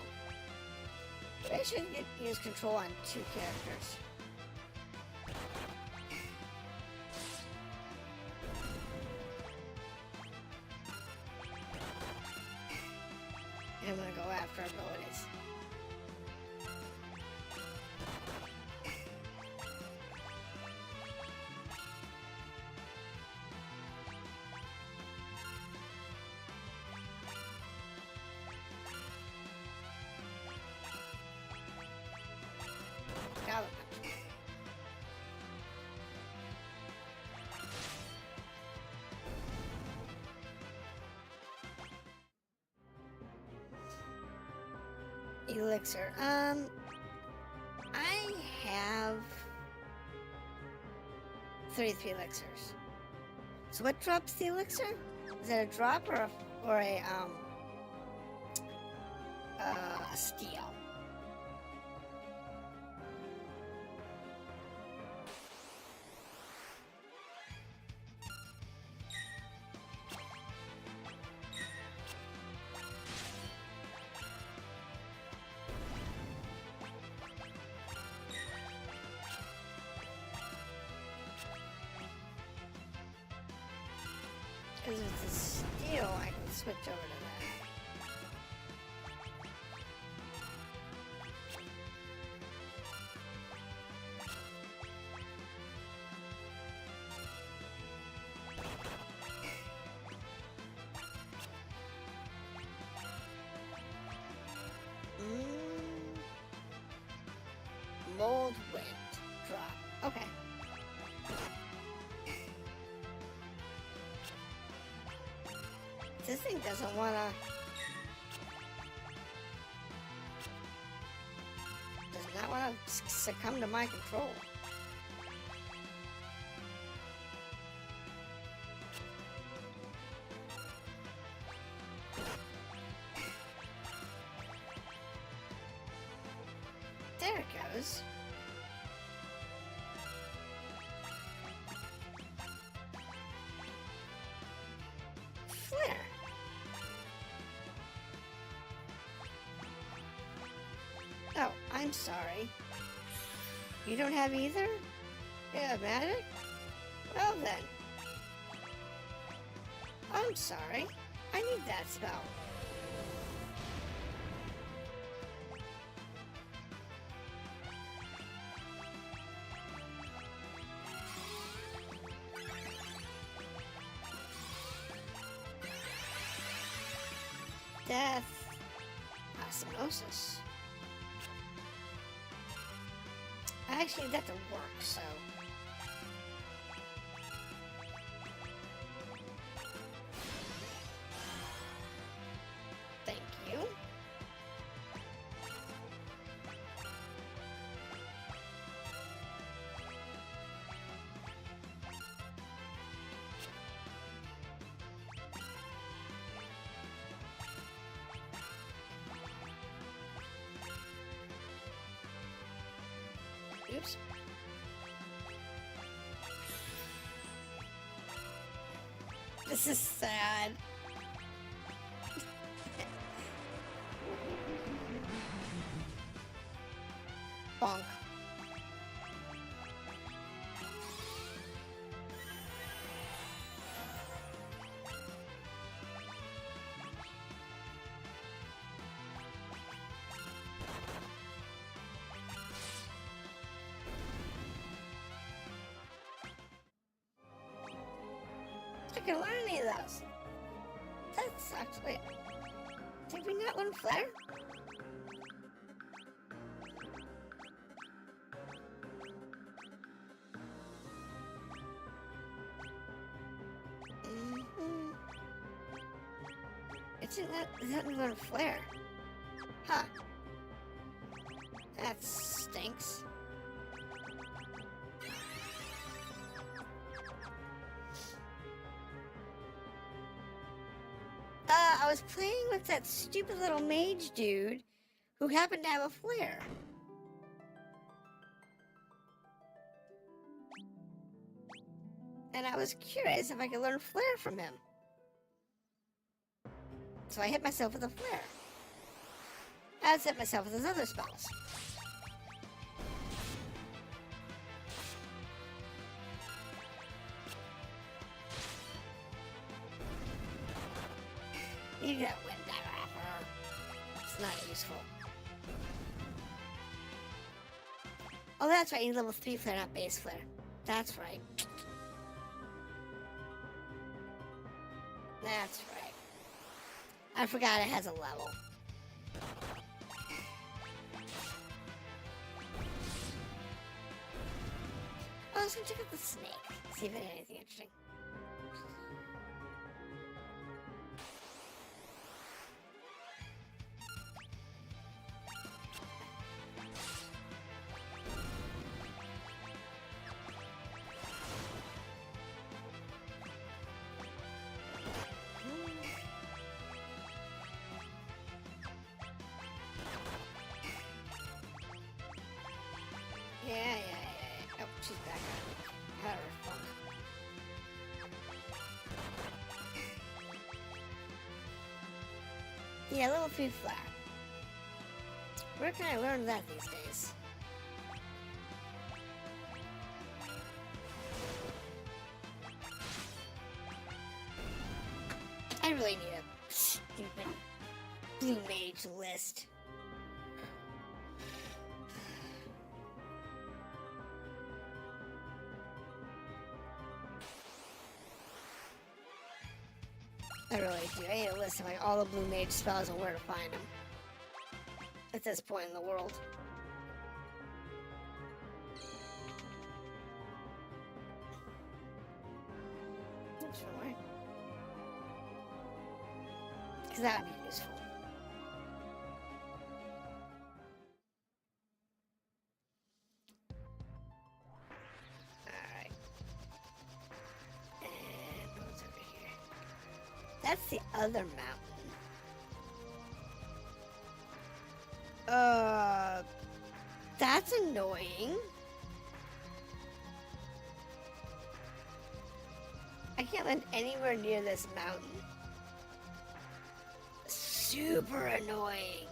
Maybe I should use control on 2 characters. And I'm gonna go after abilities. Got it. Elixir. I have 33 elixirs. So what drops the elixir? Is that a drop or a steal? Because if it's a steal, I can switch over to that. Mold wind drop. Okay. This thing doesn't wanna... does not wanna succumb to my control. There it goes. Flare. Oh, I'm sorry. You don't have either? Yeah, magic? Well then. I'm sorry. I need that spell. Death. Osmosis. I actually need that to work, so... Thank you. Oops. This is sad. Bonk. I can learn any of those. That sucks. Wait. Did we not learn Flare? It didn't learn Flare. Huh. That stinks. I was playing with that stupid little mage dude who happened to have a flare. And I was curious if I could learn flare from him. So I hit myself with a flare. outset myself with his other spells. You got wind wrapper. It's not useful. Oh, that's right. You need level 3 flare, not base flare. That's right. That's right. I forgot it has a level. Oh, I was gonna check out the snake. See if it had anything interesting. Yeah. Oh, she's back on. Had her fun. Yeah, level 3 flare. Where can I learn that these days? I really need a stupid blue mage list. I really do. I need a list of like all the blue mage spells and where to find them. At this point in the world. Not sure why. Because that would be useful. Alright. And what's over here? That's the other mountain. That's annoying. I can't land anywhere near this mountain. Super annoying.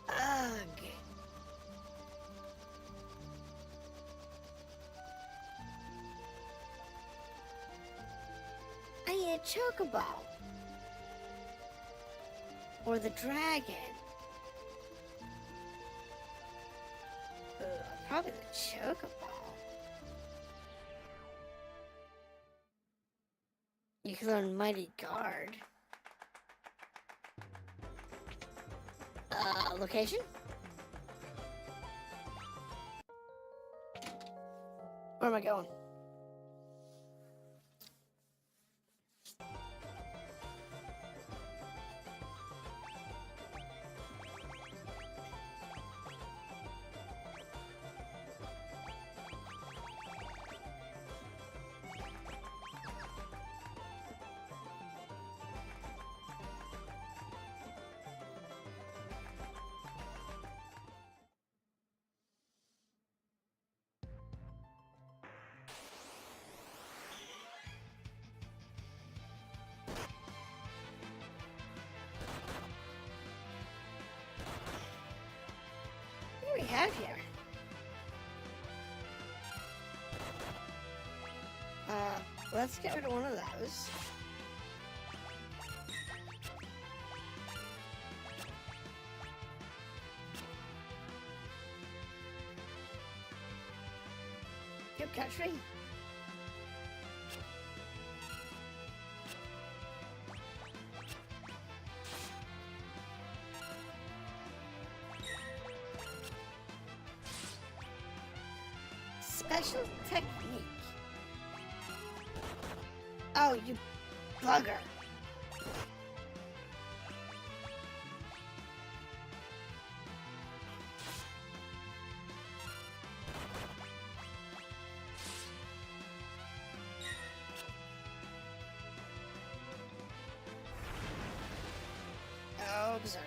Ugh. I need a Chocobo. Or the dragon. Probably the Chocobo. You can learn Mighty Guard. Location? Where am I going? What do we have here? Let's get rid of one of those. Good country. Special technique. Oh, you bugger. Oh, berserk.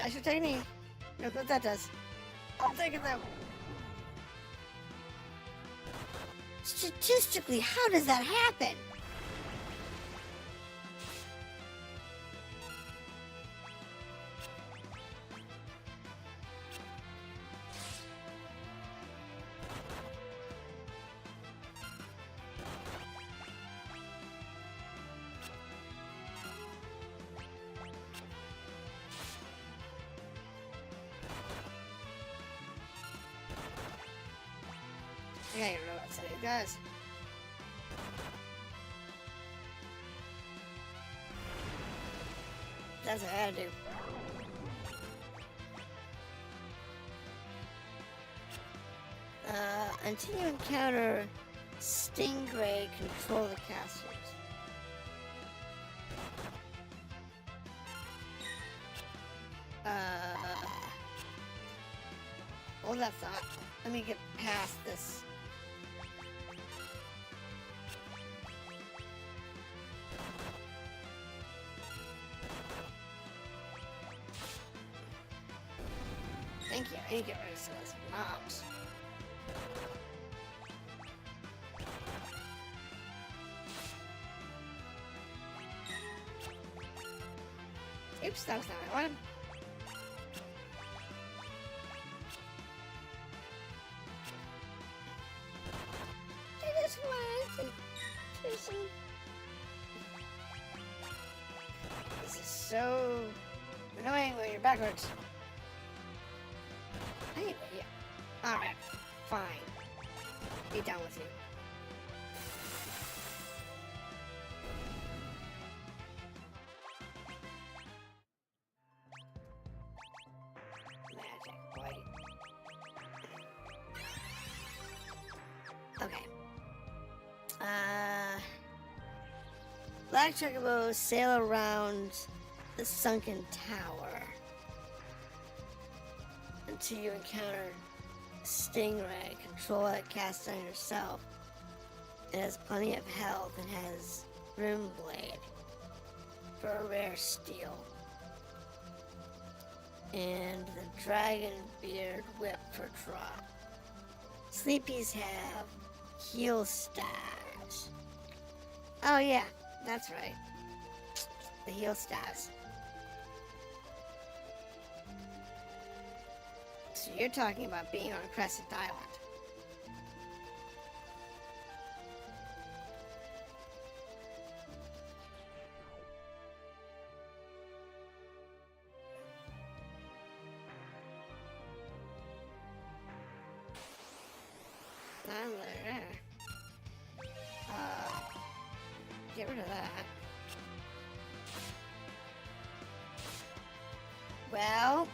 I should take a knee. Look what that does. I'll take it though. Statistically, how does that happen? I don't know what it does. That's what I had to do. Until you encounter Stingray, control the casters. Hold that thought. Let me get past this. Thank you. I need to get rid of some of those mobs. Oops, that was not what I wanted. I just wanted to do some... This is so annoying when you're backwards. Hey, yeah. Alright, fine. Be done with you. Magic white. Okay. Black Chocobo sail around the sunken tower until you encounter Stingray. Control it, cast on yourself. It has plenty of health and has Rim Blade for a rare steel. And the Dragon Beard Whip for drop. Sleepies have heal stabs. Oh yeah, that's right. The heal stabs. So you're talking about being on Crescent Island. There. Get rid of that. Well,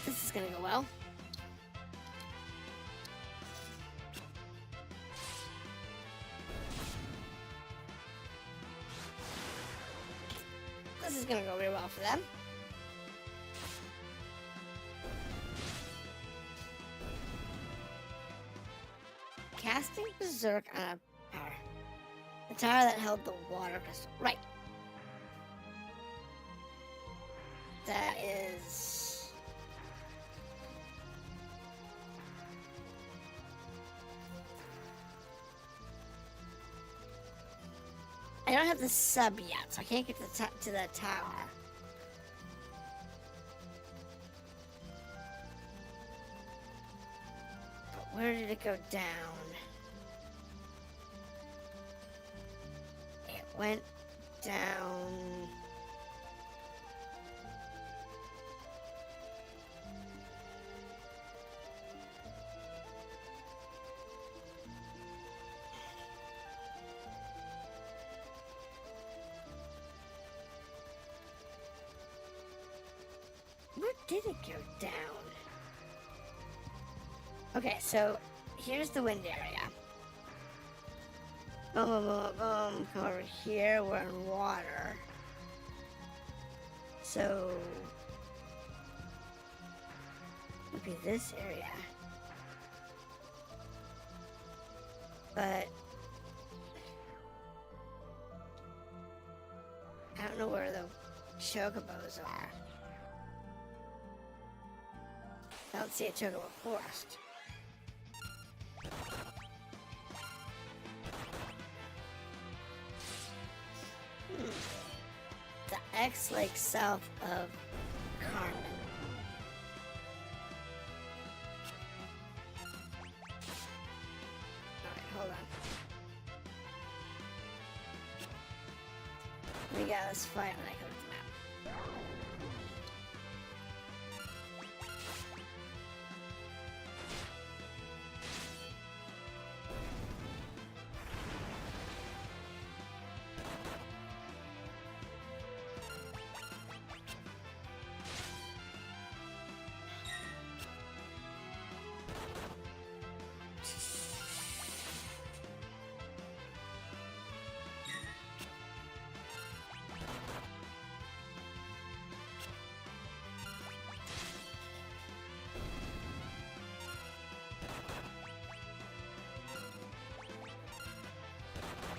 this is gonna go well. This is gonna go real well for them. Casting Berserk on a tower. The tower that held the water crystal. Right. That is... I don't have the sub yet, so I can't get to the tower. But where did it go down? It went down... Where did it go down? Okay, so here's the wind area. Boom, boom, boom, boom. Come over here, we're in water. So, would be this area. But, I don't know where the chocobos are. I don't see a chocobo forest. The X Lake south of Carmen. Alright, hold on. We got this fight when I click the map.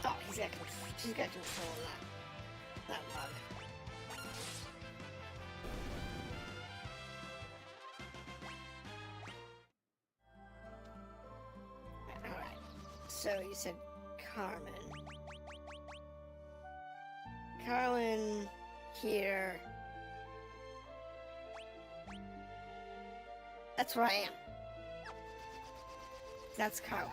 Oh, she's got control of that bug. Alright, so you said Carmen. Carlin here. That's where I am. That's Carlin.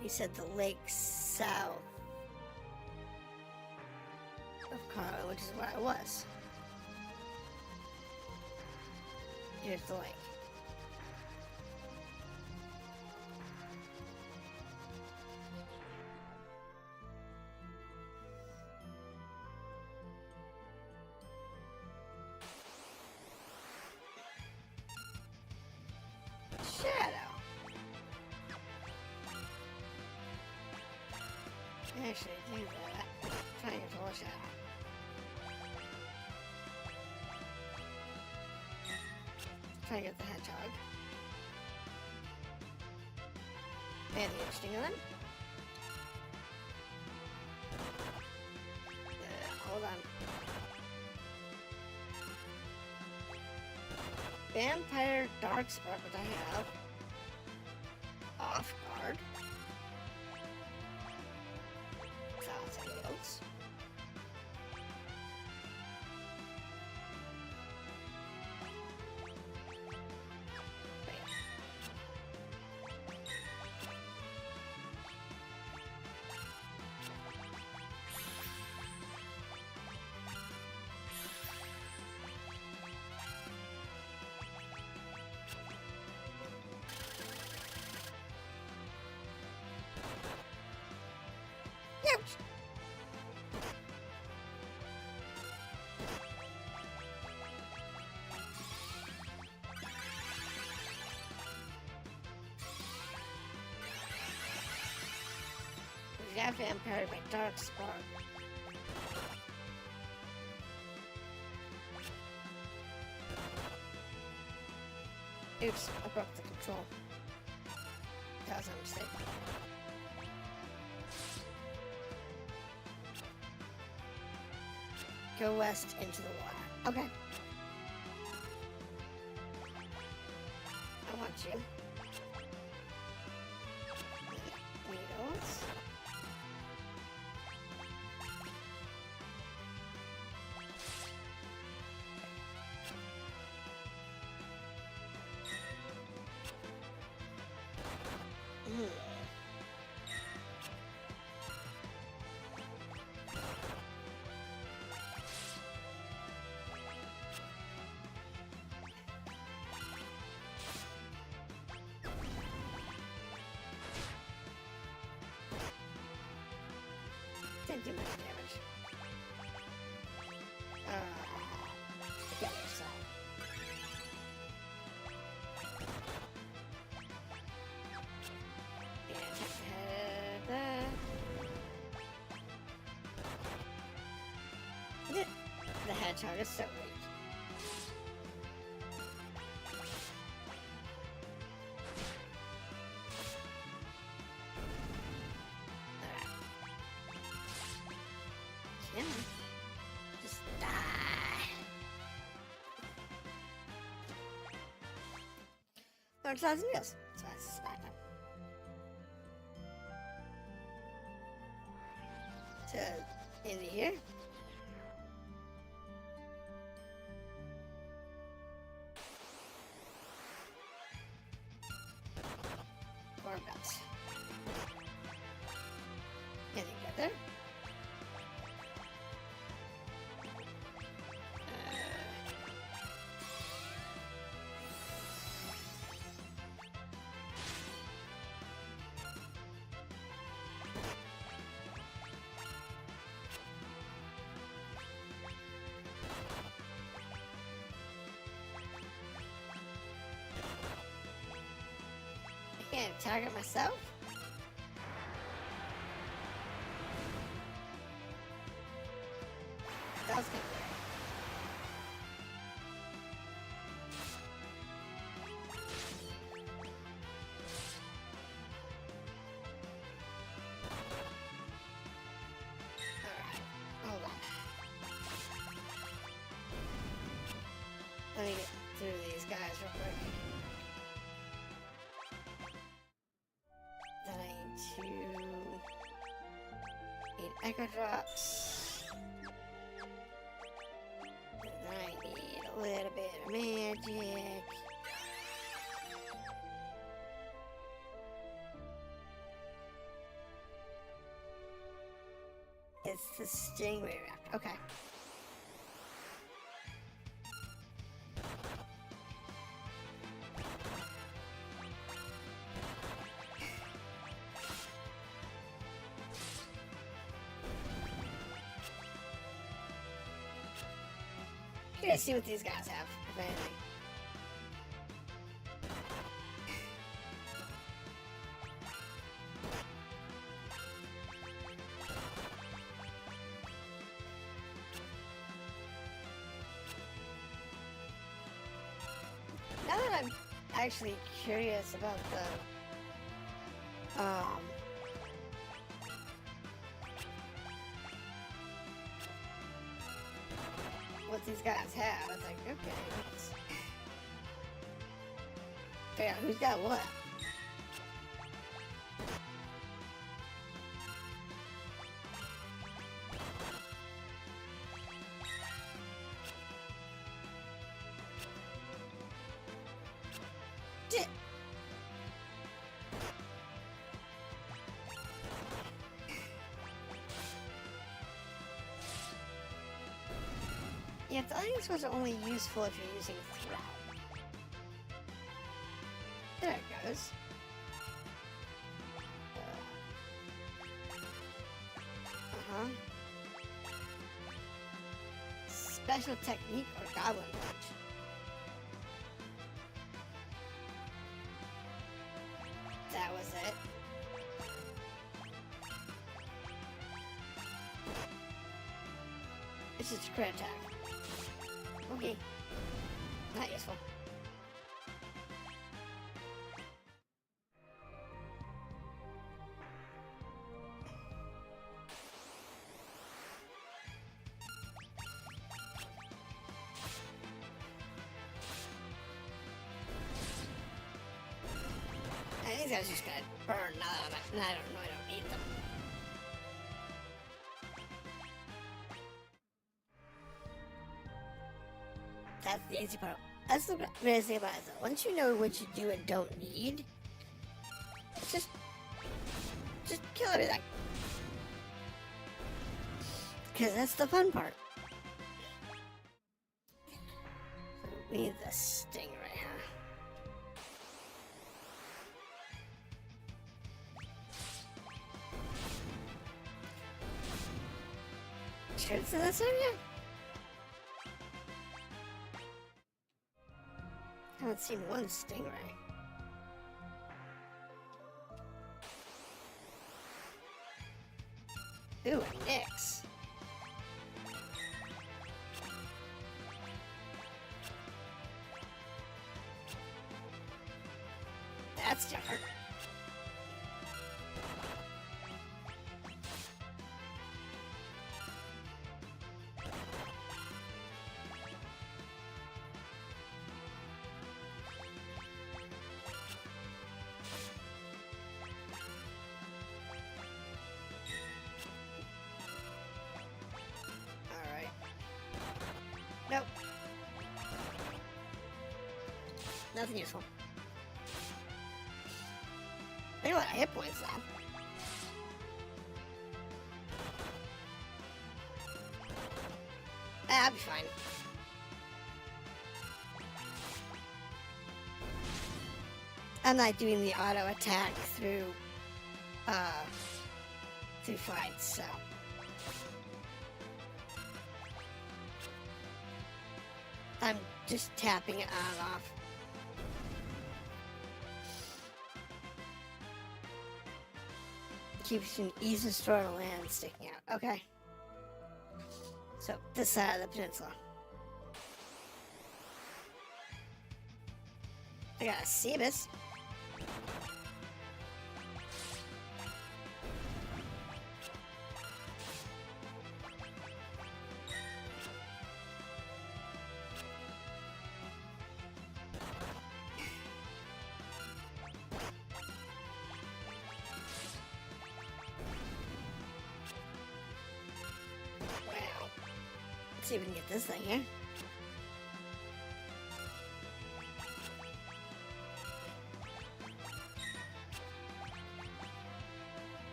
He said the lake south of Carlin, which is where I was. Here's the lake. Shadow. Actually, do that. Try and get a shadow. Try and get the hedgehog. And the interesting one. Hold on. Vampire Darkspark, which I have. Off guard. Thousand yields. Ouch! We got vampire by Darkspark. Oops, I broke the control. That was a mistake. Go west into the water. Okay. I want you. Needles. Didn't do much damage. Get yourself. And head that. The hedgehog is so weak. Yeah. Just die. Learn 1,000 meals. So that's back up. To into here. Four belts. Anything got there? I can't target myself? That was kind of weird. Alright, hold on. Let me get through these guys real quick. Then I need echo drops. Then I need a little bit of magic. It's the stingray reactor. Okay. Curious to see what these guys have, if anything. Now that I'm actually curious about the what these guys have, I was like, okay, let's figure out who's got what. Shit. Yeah, I think this was only useful if you're using throw. There it goes. Uh-huh. Special technique or goblin punch. That was it. It's just a crit attack. Okay. Not useful. These guys just got burned now that I don't need them. That's the easy part. That's the greatest thing about it though. Once you know what you do and don't need, it's just kill everything. Because that's the fun part. So we need the stingray, huh? Sure it's in this area? I haven't seen one stingray. Ooh, a Nyx. That's different. Nothing useful. I got a lot of hit points though. I'll be fine. I'm not doing the auto attack through fights, so. I'm just tapping it on and off. Keeps an easy store of land sticking out. Okay. So, this side of the peninsula. I got a Cebus. Let's see if we can get this thing here.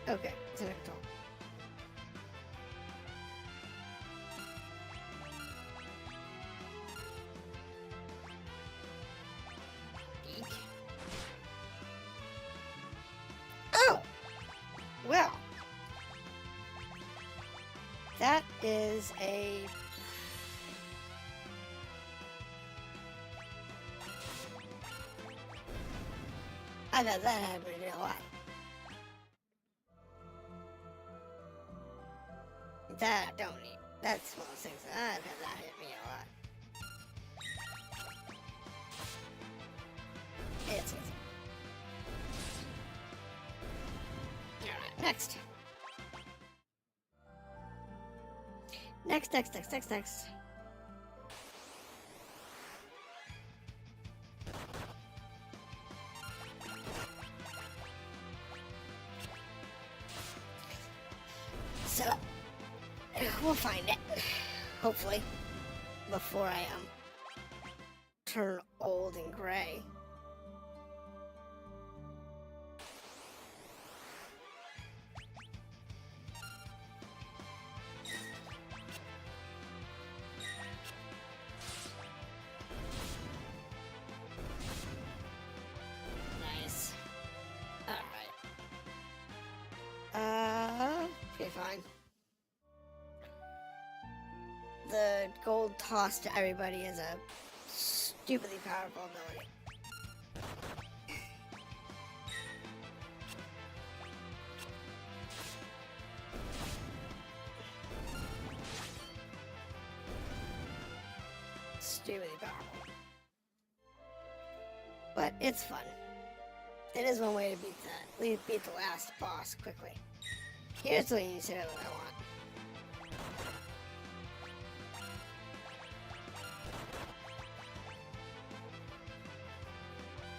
Okay, it's under control. Eek. Oh! Well. That is a... I thought that happened a lot. That I don't need. That's one of those things that I've had that hit me a lot. It's easy. Alright, next. Next. So, we'll find it, hopefully, before I turn old and gray. Nice. Alright. Okay, fine. The gold toss to everybody is a stupidly powerful ability. Stupidly powerful. But it's fun. It is one way to beat the last boss quickly. Here's what you said what I want.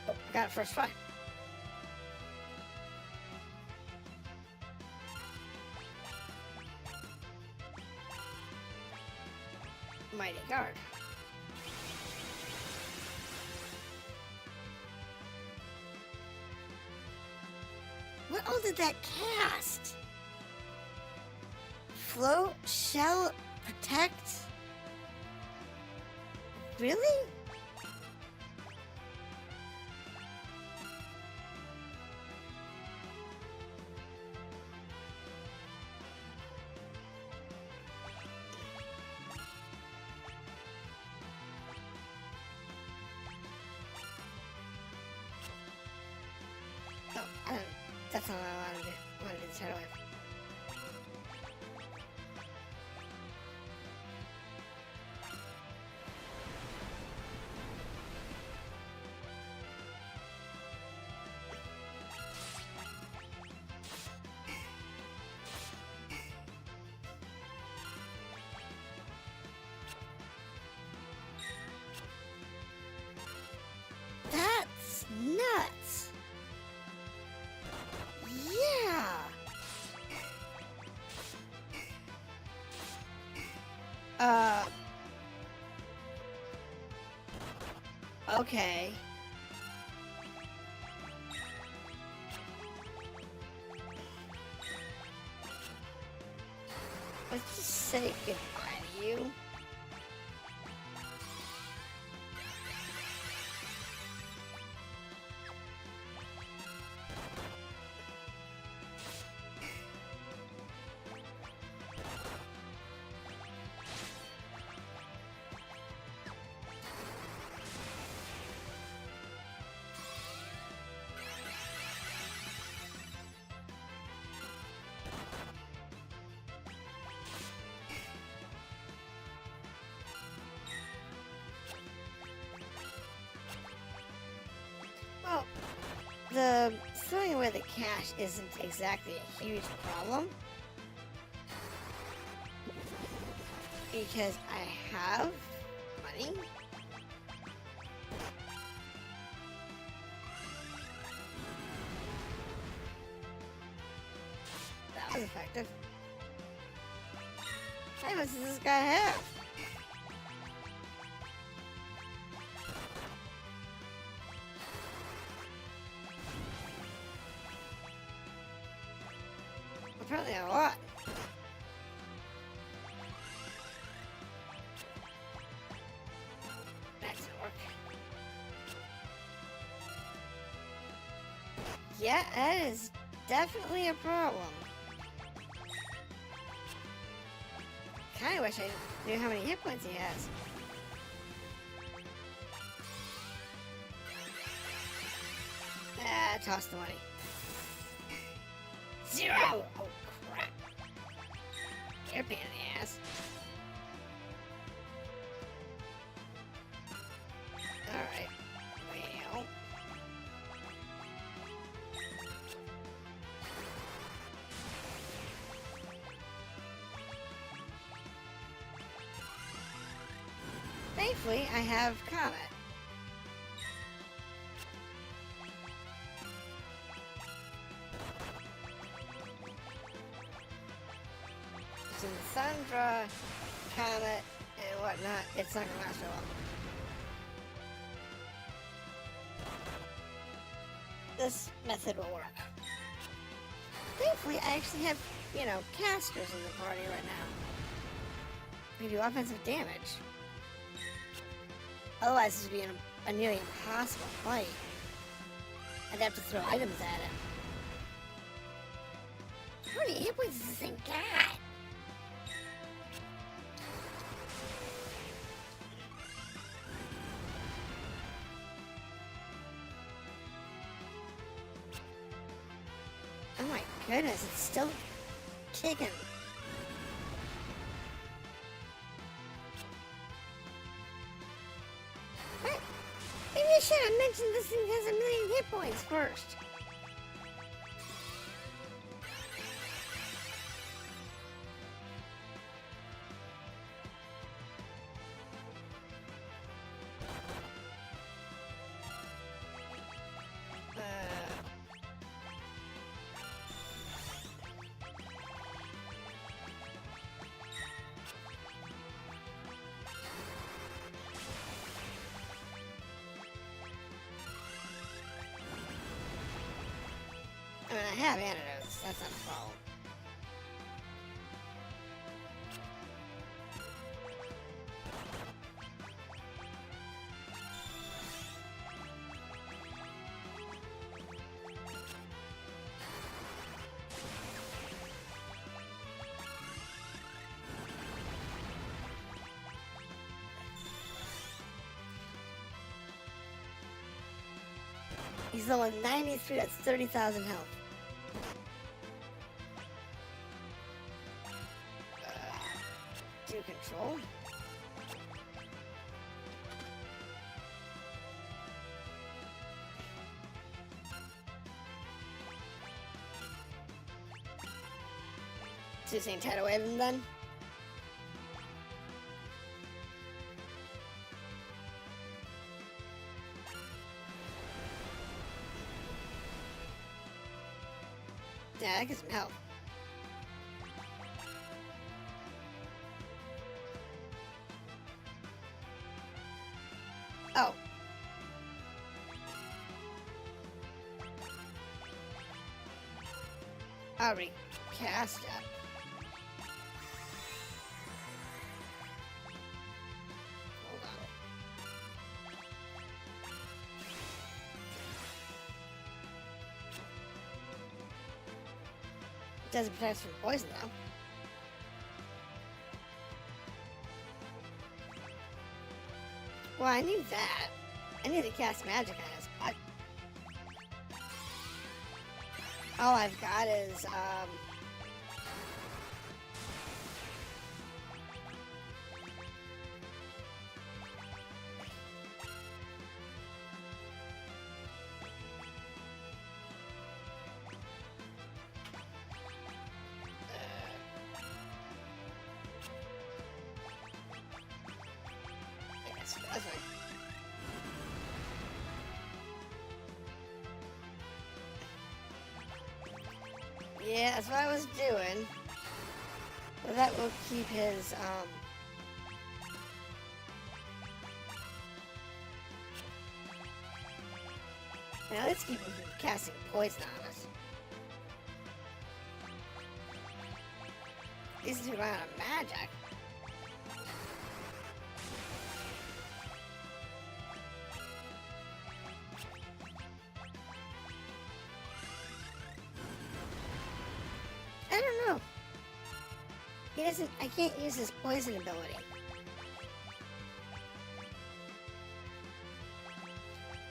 Oh, I got it first try. Mighty guard. What all did that cast? Float, shell, protect? Really? Oh, that's not what I wanted to do. I wanted to do this right away. That's nuts. Yeah. Okay. Let's just say goodbye to you. Well, the throwing away the cash isn't exactly a huge problem because I have money. That was effective. How much does this guy have? Apparently a lot. That doesn't work. Yeah, that is definitely a problem. Kinda wish I knew how many hit points he has. Ah, toss the money. 0! Oh, crap. You're a pain in the ass. Alright. Well. Thankfully, I have Comet. So the Sandra, Comet, and whatnot, it's not gonna last for long. This method will work. Thankfully, I actually have, you know, casters in the party right now. We do offensive damage. Otherwise, this would be a nearly impossible fight. I'd have to throw items at him. How many hit points does this thing got? Oh my goodness, it's still kicking. What? Maybe I should have mentioned this thing has 1,000,000 hit points first. I mean, I have antidotes. That's not a problem. He's level 93, that's 30,000 health. Do control. So you're saying tidal wave him then? Yeah, that gives him help. Oh. I'll recast it. Hold on. It doesn't protect from poison though. Well, I knew that. I need to cast magic on his butt. All I've got is, yes, that's right. Yeah, that's what I was doing. But that will keep his, now let's keep him from casting poison on us. These two run out of magic. I don't know. He doesn't, I can't use his poison ability.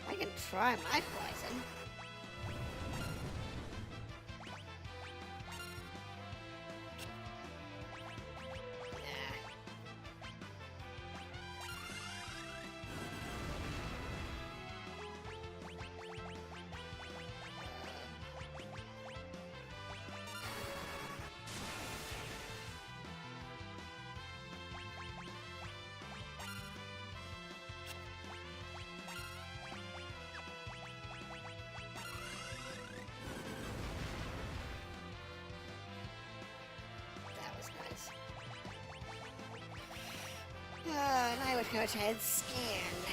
I can try my poison. And I would wish I had scanned.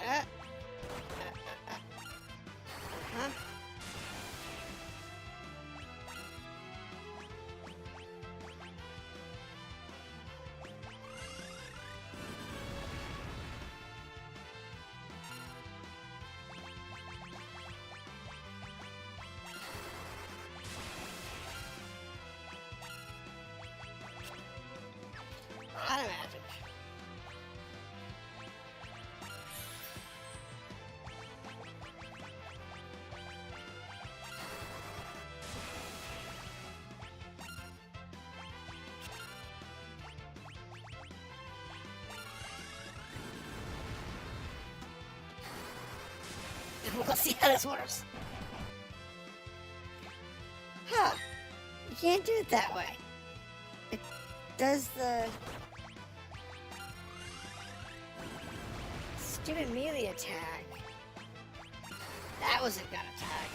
Huh? Out of magic. We'll see how this works. Huh. You can't do it that way. It does the stupid melee attack. That was a good attack.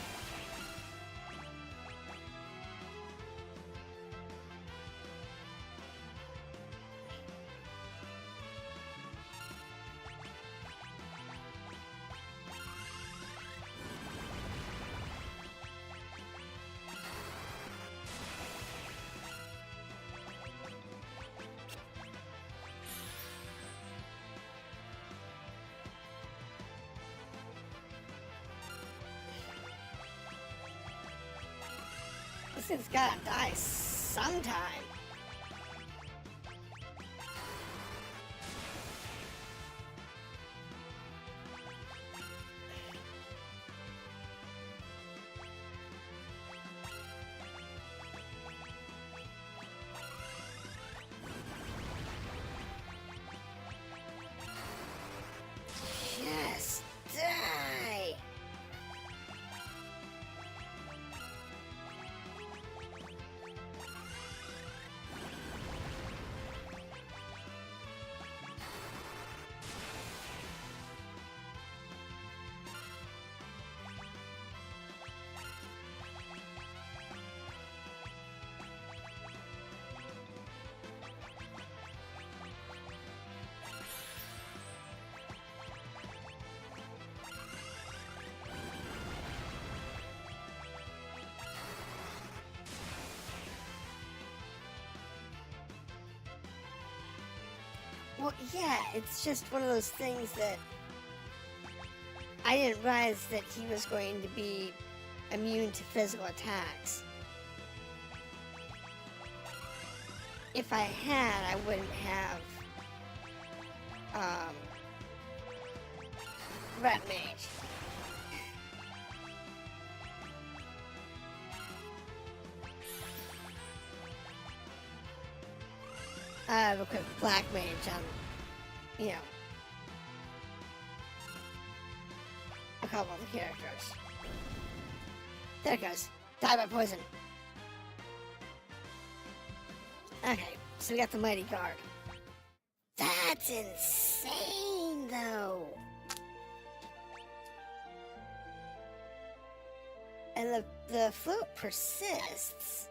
This thing's gotta die sometime. Just die. Well, yeah, it's just one of those things that I didn't realize that he was going to be immune to physical attacks. If I had, I wouldn't have Red Mage. I have a quick Black Mage on, you know, a couple of the characters. There it goes. Die by poison. Okay, so we got the Mighty Guard. That's insane, though. And the float persists.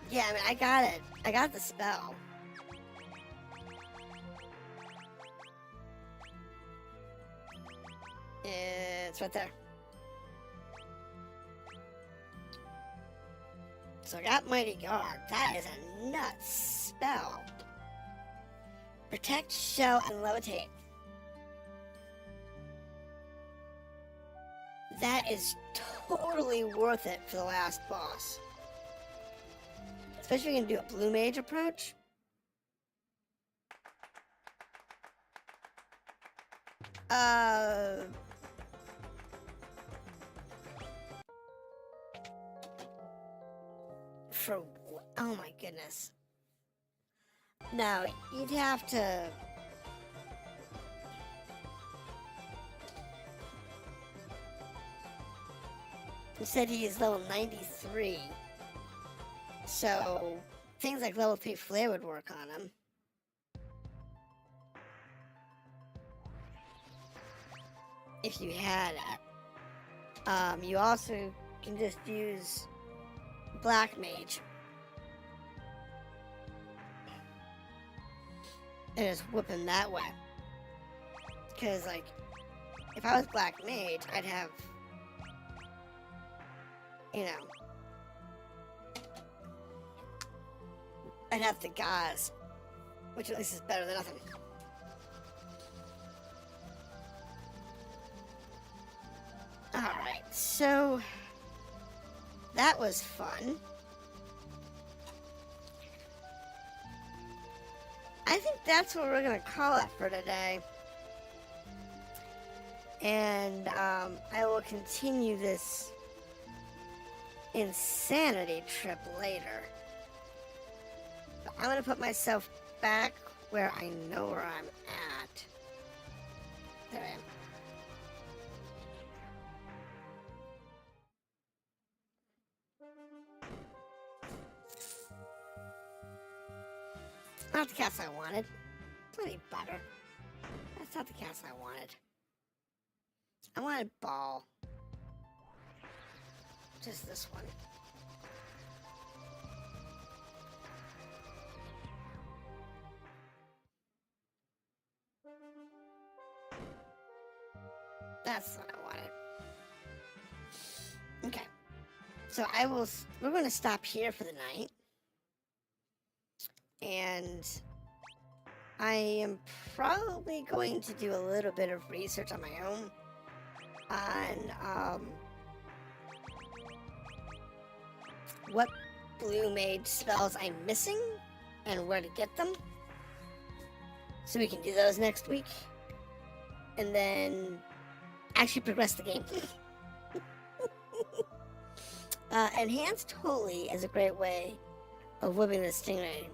Yeah, I mean, I got it. I got the spell. It's right there. So I got Mighty Guard. That is a nuts spell. Protect, show, and levitate. That is totally worth it for the last boss. Especially if you can do a blue mage approach. Oh my goodness. No, you'd have to... You said he is level 93. So, things like level 3 flare would work on him. If you had it. You also can just use Black Mage. And just whip him that way. Because, like, if I was Black Mage, I'd have, you know, I'd have the gauze, which at least is better than nothing. Alright, so that was fun. I think that's what we're going to call it for today. And I will continue this insanity trip later. But I'm going to put myself back where I know where I'm at. There I am. Not the cast I wanted. Plenty better. That's not the cast I wanted. I wanted Ball. Just this one. That's what I wanted. Okay. So we're going to stop here for the night. And I am probably going to do a little bit of research on my own on what blue mage spells I'm missing and where to get them. So we can do those next week. And then actually progress the game. Enhanced Holy is a great way of whipping the Stingray.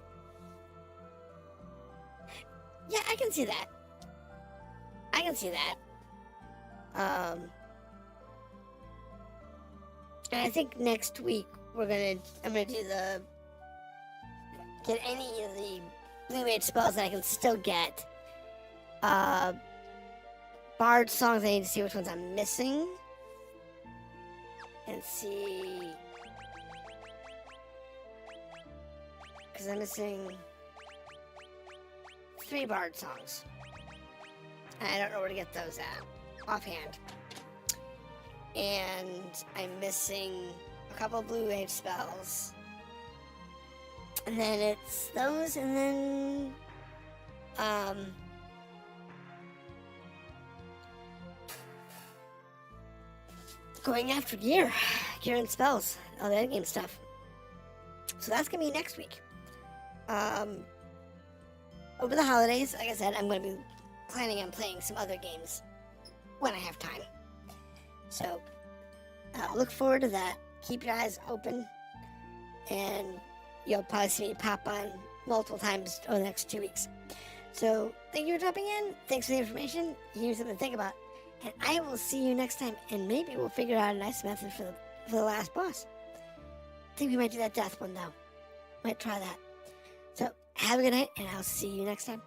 Yeah, I can see that. I can see that. And I think next week I'm gonna do get any of the blue mage spells that I can still get. Bard songs, I need to see which ones I'm missing. And see, because I'm missing 3 bard songs. I don't know where to get those at offhand. And I'm missing a couple blue wave spells. And then it's those, and then going after gear and spells, all the endgame stuff. So that's gonna be next week. Over the holidays, like I said, I'm gonna be planning on playing some other games when I have time. So look forward to that. Keep your eyes open, and you'll probably see me pop on multiple times over the next 2 weeks. So thank you for dropping in. Thanks for the information. You need something to think about. And I will see you next time, and maybe we'll figure out a nice method for the last boss. I think we might do that death one, though. Might try that. So have a good night, and I'll see you next time.